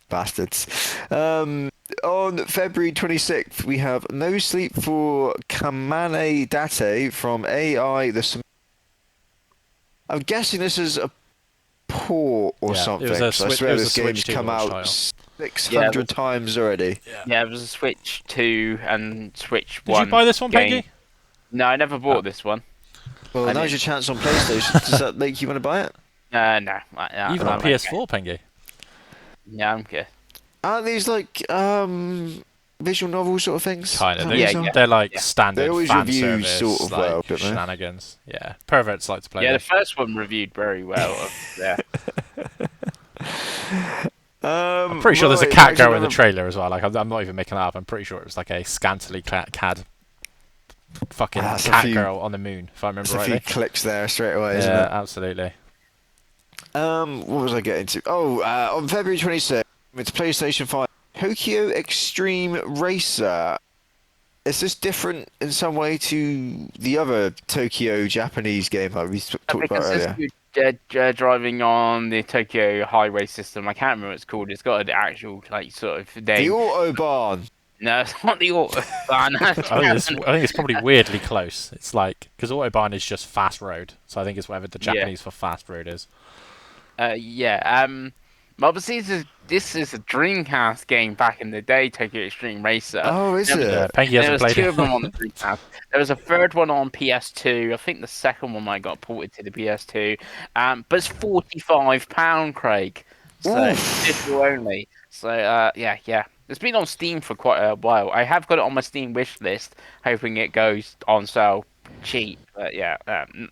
S2: bastards. On February 26th, we have No Sleep for Kamane Date from AI. I'm guessing this is a port or
S1: Yeah, it
S2: something.
S1: was a
S2: 'cause I
S1: Switch-
S2: swear
S1: it was a
S2: this game's
S1: Switch 2
S2: come
S1: launch
S2: out
S1: title.
S2: 600 times already.
S3: Yeah, it was a Switch 2 and Switch
S1: Did
S3: 1.
S1: you buy this one,
S3: game.
S1: Pengi?
S3: No, I never bought this one.
S2: Well,
S3: I
S2: now's
S3: did.
S2: your chance on PlayStation. Does that make you want to buy it?
S3: No.
S1: Even on PS4, Pengi.
S3: Yeah, I'm good.
S2: Aren't these like visual novel sort of things?
S1: Kind of.
S2: Is that
S3: Yeah,
S2: what these are?
S1: They're like
S3: Yeah.
S1: standard
S2: They always
S1: fan
S2: review
S1: service,
S2: sort of
S1: like,
S2: well, don't they?
S1: shenanigans. Yeah, perverts like to play
S3: Yeah, the
S1: them.
S3: first one reviewed very well. Yeah.
S1: I'm pretty sure there's a cat girl in the trailer as well. Like, I'm not even making that up. I'm pretty sure it was like a scantily clad fucking
S2: That's a
S1: cat
S2: few-
S1: girl on the moon, if I remember
S2: There's a few
S1: rightly.
S2: clicks there straight away, isn't
S1: Yeah,
S2: it?
S1: absolutely.
S2: What was I getting to? On February 26th, it's PlayStation 5 Tokyo Extreme Racer. Is this different in some way to the other Tokyo Japanese game that we talked about
S3: Because
S2: earlier?
S3: you're driving on the Tokyo highway system. I can't remember what it's called. It's got an actual like sort of
S2: The
S3: name.
S2: Autobahn.
S3: No, it's not the Autobahn.
S1: I think it's probably weirdly close. It's like, because Autobahn is just fast road, so I think it's whatever the
S3: Yeah.
S1: Japanese for fast road is.
S3: Obviously, this is a Dreamcast game back in the day, Tokyo Extreme Racer.
S2: Oh, is
S3: Yeah,
S2: it?
S1: Yeah, Pengi
S3: There
S1: hasn't
S3: was
S1: played
S3: two
S1: it.
S3: of them on the Dreamcast. There was a third one on PS2. I think the second one might got ported to the PS2. But it's £45, Craig. So
S2: Oof.
S3: digital only. So yeah. It's been on Steam for quite a while. I have got it on my Steam wish list, hoping it goes on sale cheap. But yeah,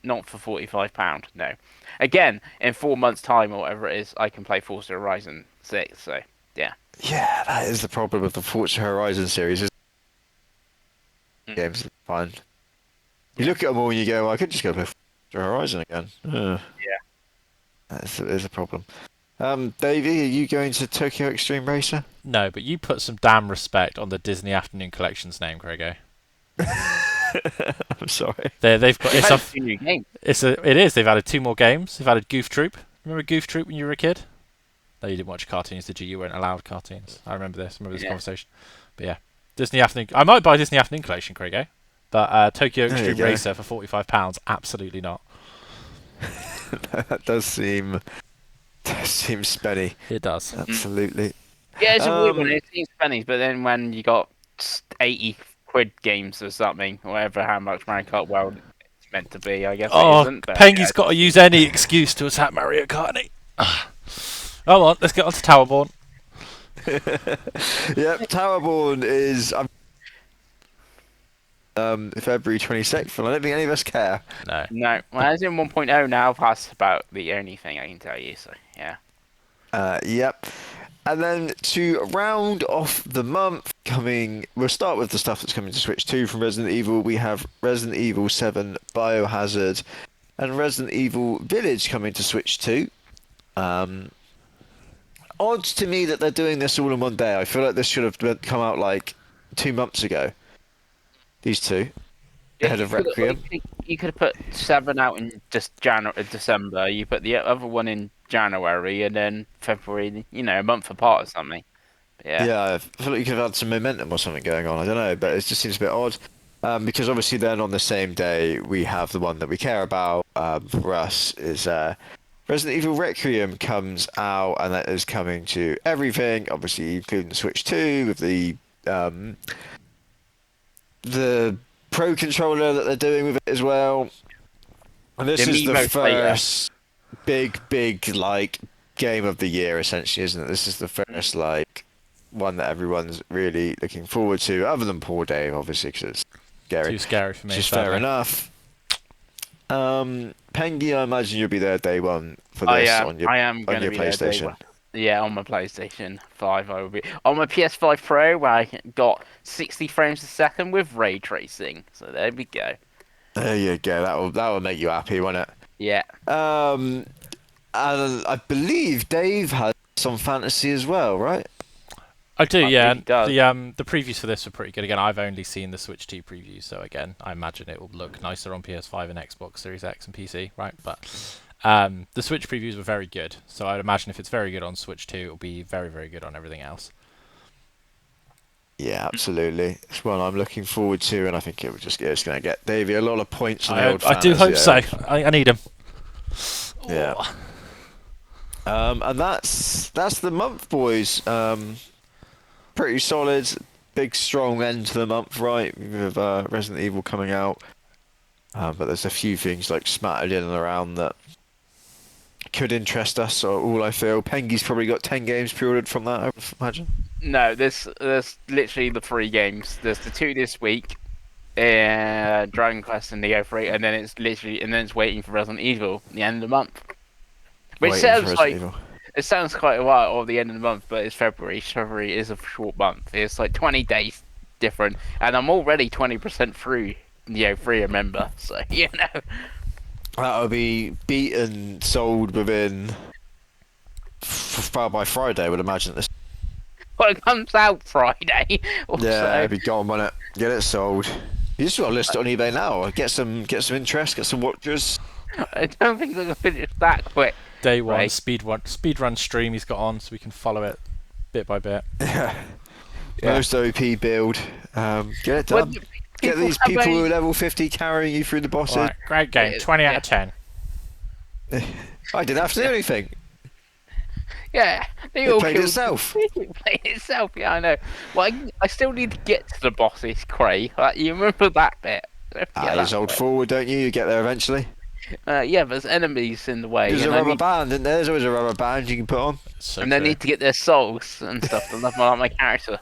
S3: not for £45. No. Again, in 4 months' time or whatever it is, I can play Forza Horizon 6. So yeah.
S2: Yeah, that is the problem with the Forza Horizon series. Is
S3: Mm.
S2: games are fun. You
S3: Yeah.
S2: look at them all and you go, well, I could just go play Forza Horizon again.
S3: Yeah.
S2: That is a problem. Davey, are you going to Tokyo Extreme Racer?
S1: No, but you put some damn respect on the Disney Afternoon Collection's name, Craigo.
S2: I'm sorry.
S1: They've got
S3: They've
S1: it's
S3: had
S1: a
S3: 2 new games.
S1: it is. They've added 2 more games. They've added Goof Troop. Remember Goof Troop when you were a kid? No, you didn't watch cartoons, did you? You weren't allowed cartoons. I remember this. I remember this
S3: Yeah.
S1: conversation. But yeah, Disney Afternoon. I might buy Disney Afternoon Collection, Craigo. But Tokyo
S2: There you
S1: Extreme
S2: go.
S1: Racer for £45, absolutely not.
S2: That does seem spenny.
S1: It does.
S2: Absolutely.
S3: Yeah, it's a weird one.
S2: Um,
S3: It seems pennies, but then when you got 80 quid games or something, whatever, how much Mario Kart World it's meant to be, I guess it
S1: Oh,
S3: isn't. But
S1: Pengi's got to use any excuse to attack Mario Kart. Come on, let's get on to Towerborn.
S2: Yep, Towerborn is February 26th, and I don't think any of us care.
S1: No.
S3: no, well, as in 1.0 now, that's about the only thing I can tell you. So yeah.
S2: Yep. And then to round off the month, we'll start with the stuff that's coming to Switch 2 from Resident Evil. We have Resident Evil 7 Biohazard and Resident Evil Village coming to Switch 2. Odd to me that they're doing this all in one day. I feel like this should have come out like 2 months ago. These two. Ahead of Requiem.
S3: You could have put 7 out in just December. You put the other one in January, and then February. A month apart or something. Yeah.
S2: Yeah, I feel like you could have had some momentum or something going on. I don't know, but it just seems a bit odd. Because obviously then on the same day we have the one that we care about for us is Resident Evil Requiem comes out, and that is coming to everything, obviously including the Switch 2 with the Pro controller that they're doing with it as well. And this
S3: The
S2: is the
S3: Miiverse player.
S2: first big like game of the year, essentially, isn't it? This is the first like one that everyone's really looking forward to, other than poor Dave, obviously, because it's scary.
S1: Too scary for me.
S2: Which is fair
S1: sadly.
S2: enough. Pengi, I imagine you'll be there day one for this on your
S3: I am going to be there day
S2: PlayStation.
S3: one. Yeah, on my PlayStation 5, I will be. On my PS5 Pro, where I got 60 frames a second with ray tracing. So there we go.
S2: There you go. That will make you happy, won't it?
S3: Yeah.
S2: And I believe Dave has some fantasy as well, right?
S1: I do,
S3: I
S1: yeah.
S3: think it does.
S1: The previews for this were pretty good. Again, I've only seen the Switch 2 preview, so again, I imagine it will look nicer on PS5 and Xbox Series X and PC, right? But the Switch previews were very good, so I'd imagine if it's very good on Switch 2, it'll be very, very good on everything else.
S2: Yeah, absolutely. It's one I'm looking forward to, and I think it's going to get Davey a lot of points on the old
S1: I do hope
S2: fantasy,
S1: so. I need him.
S2: Yeah. And that's the month, boys. Pretty solid, big strong end to the month, right? With Resident Evil coming out, but there's a few things like smattered in and around that could interest us. Or all I feel, Pengi's probably got 10 games pre-ordered from that, I would imagine.
S3: No, there's literally the 3 games. There's the 2 this week, Dragon Quest and Neo 3, and then it's waiting for Resident Evil at the end of the month. Which
S2: Waiting for
S3: sounds
S2: Resident
S3: like
S2: Evil.
S3: it sounds quite a while or the end of the month, but it's February. February is a short month. It's like 20 days different, and I'm already 20% through Neo 3, remember? So
S2: That'll be beaten, sold within by Friday, I would imagine. This.
S3: Well, it comes out Friday. Also.
S2: Yeah, it'll be gone on it. Get it sold. You just got to list it on eBay now. Get some interest. Get some watchers.
S3: I don't think they're gonna finish that quick.
S1: Day one
S3: Right.
S1: speedrun stream he's got on, so we can follow it bit by bit.
S2: Yeah.
S3: Yeah.
S2: Most OP build. Get it
S3: Well,
S2: done. Get these
S3: have
S2: people
S3: a-
S2: who are level 50 carrying you through the bosses.
S1: Right, great game, 20 out of 10.
S2: I didn't have to do anything.
S3: Yeah, they
S2: It
S3: all
S2: played
S3: killed-
S2: itself.
S3: It played itself. Yeah, I know. Well, I still need to get to the bosses, Craig. Like, you remember that bit? Don't forget that
S2: You hold
S3: bit.
S2: forward, don't you? You get there eventually.
S3: Yeah, there's enemies in the way,
S2: There's a
S3: and I
S2: rubber
S3: need,
S2: band, isn't there? There's always a rubber band you can put on.
S1: So
S3: and I
S1: true.
S3: need to get their souls and stuff to level up my character.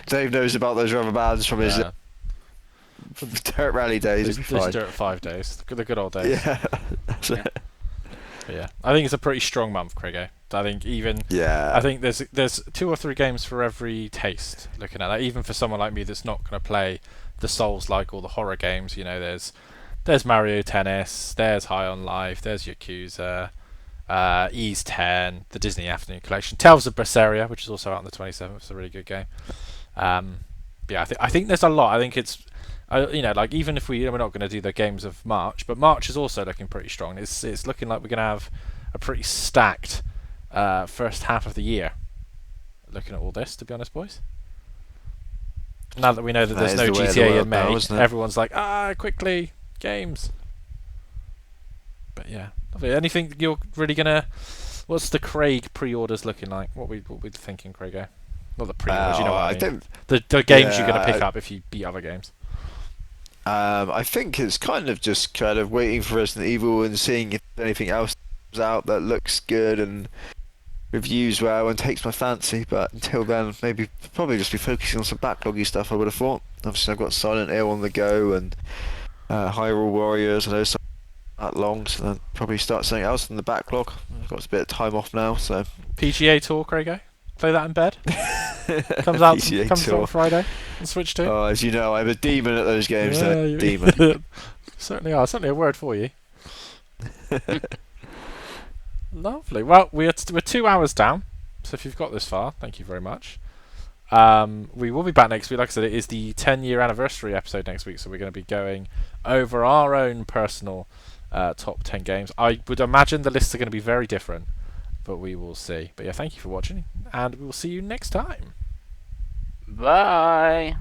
S2: Dave knows about those rubber bands from his
S1: Yeah.
S2: dirt rally days.
S1: Those
S2: It'd be fine.
S1: Dirt 5 days. The good old days.
S2: Yeah. That's
S3: Yeah.
S2: it.
S1: But yeah. I think it's a pretty strong month, Craigo. I think even
S2: Yeah.
S1: I think there's 2 or 3 games for every taste. Looking at that, even for someone like me that's not going to play the Souls-like or the horror games, you know, there's Mario Tennis, there's High on Life, there's Yakuza, Ease 10, the Disney Afternoon Collection, Tales of Berseria, which is also out on the 27th. It's a really good game. Yeah, I think there's a lot. I think it's you know, like even if we're not going to do the games of March, but March is also looking pretty strong. It's looking like we're going to have a pretty stacked first half of the year. Looking at all this, to be honest, boys. Now that we know that
S2: That
S1: there's
S2: is
S1: no
S2: the way of the
S1: GTA
S2: world
S1: in May,
S2: now, isn't it?
S1: everyone's like, quickly, games. But yeah, lovely. Anything you're really gonna? What's the Craig pre-orders looking like? What we thinking, Craigo? Not the pre-orders, you know what I mean.
S2: don't.
S1: The games you're
S2: Yeah,
S1: gonna pick up if you beat other games.
S2: I think it's kind of waiting for Resident Evil and seeing if anything else comes out that looks good and reviews well and takes my fancy. But until then, probably just be focusing on some backloggy stuff. I would have thought. Obviously, I've got Silent Hill on the go and Hyrule Warriors. I know some that long, so then probably start something else in the backlog. I've got a bit of time off now, so
S1: PGA Tour, Craigo. Play that in bed. Comes out
S2: PGA
S1: on
S2: Tour.
S1: Friday on Switch 2.
S2: Oh, as you know, I'm a demon at those games.
S1: Yeah,
S2: Yeah, demon.
S1: Certainly are. Certainly a word for you. Lovely. Well, we're 2 hours down. So if you've got this far, thank you very much. We will be back next week. Like I said, it is the 10-year anniversary episode next week, so we're going to be going over our own personal top 10 games. I would imagine the lists are going to be very different, but we will see. But yeah, thank you for watching, and we will see you next time.
S3: Bye.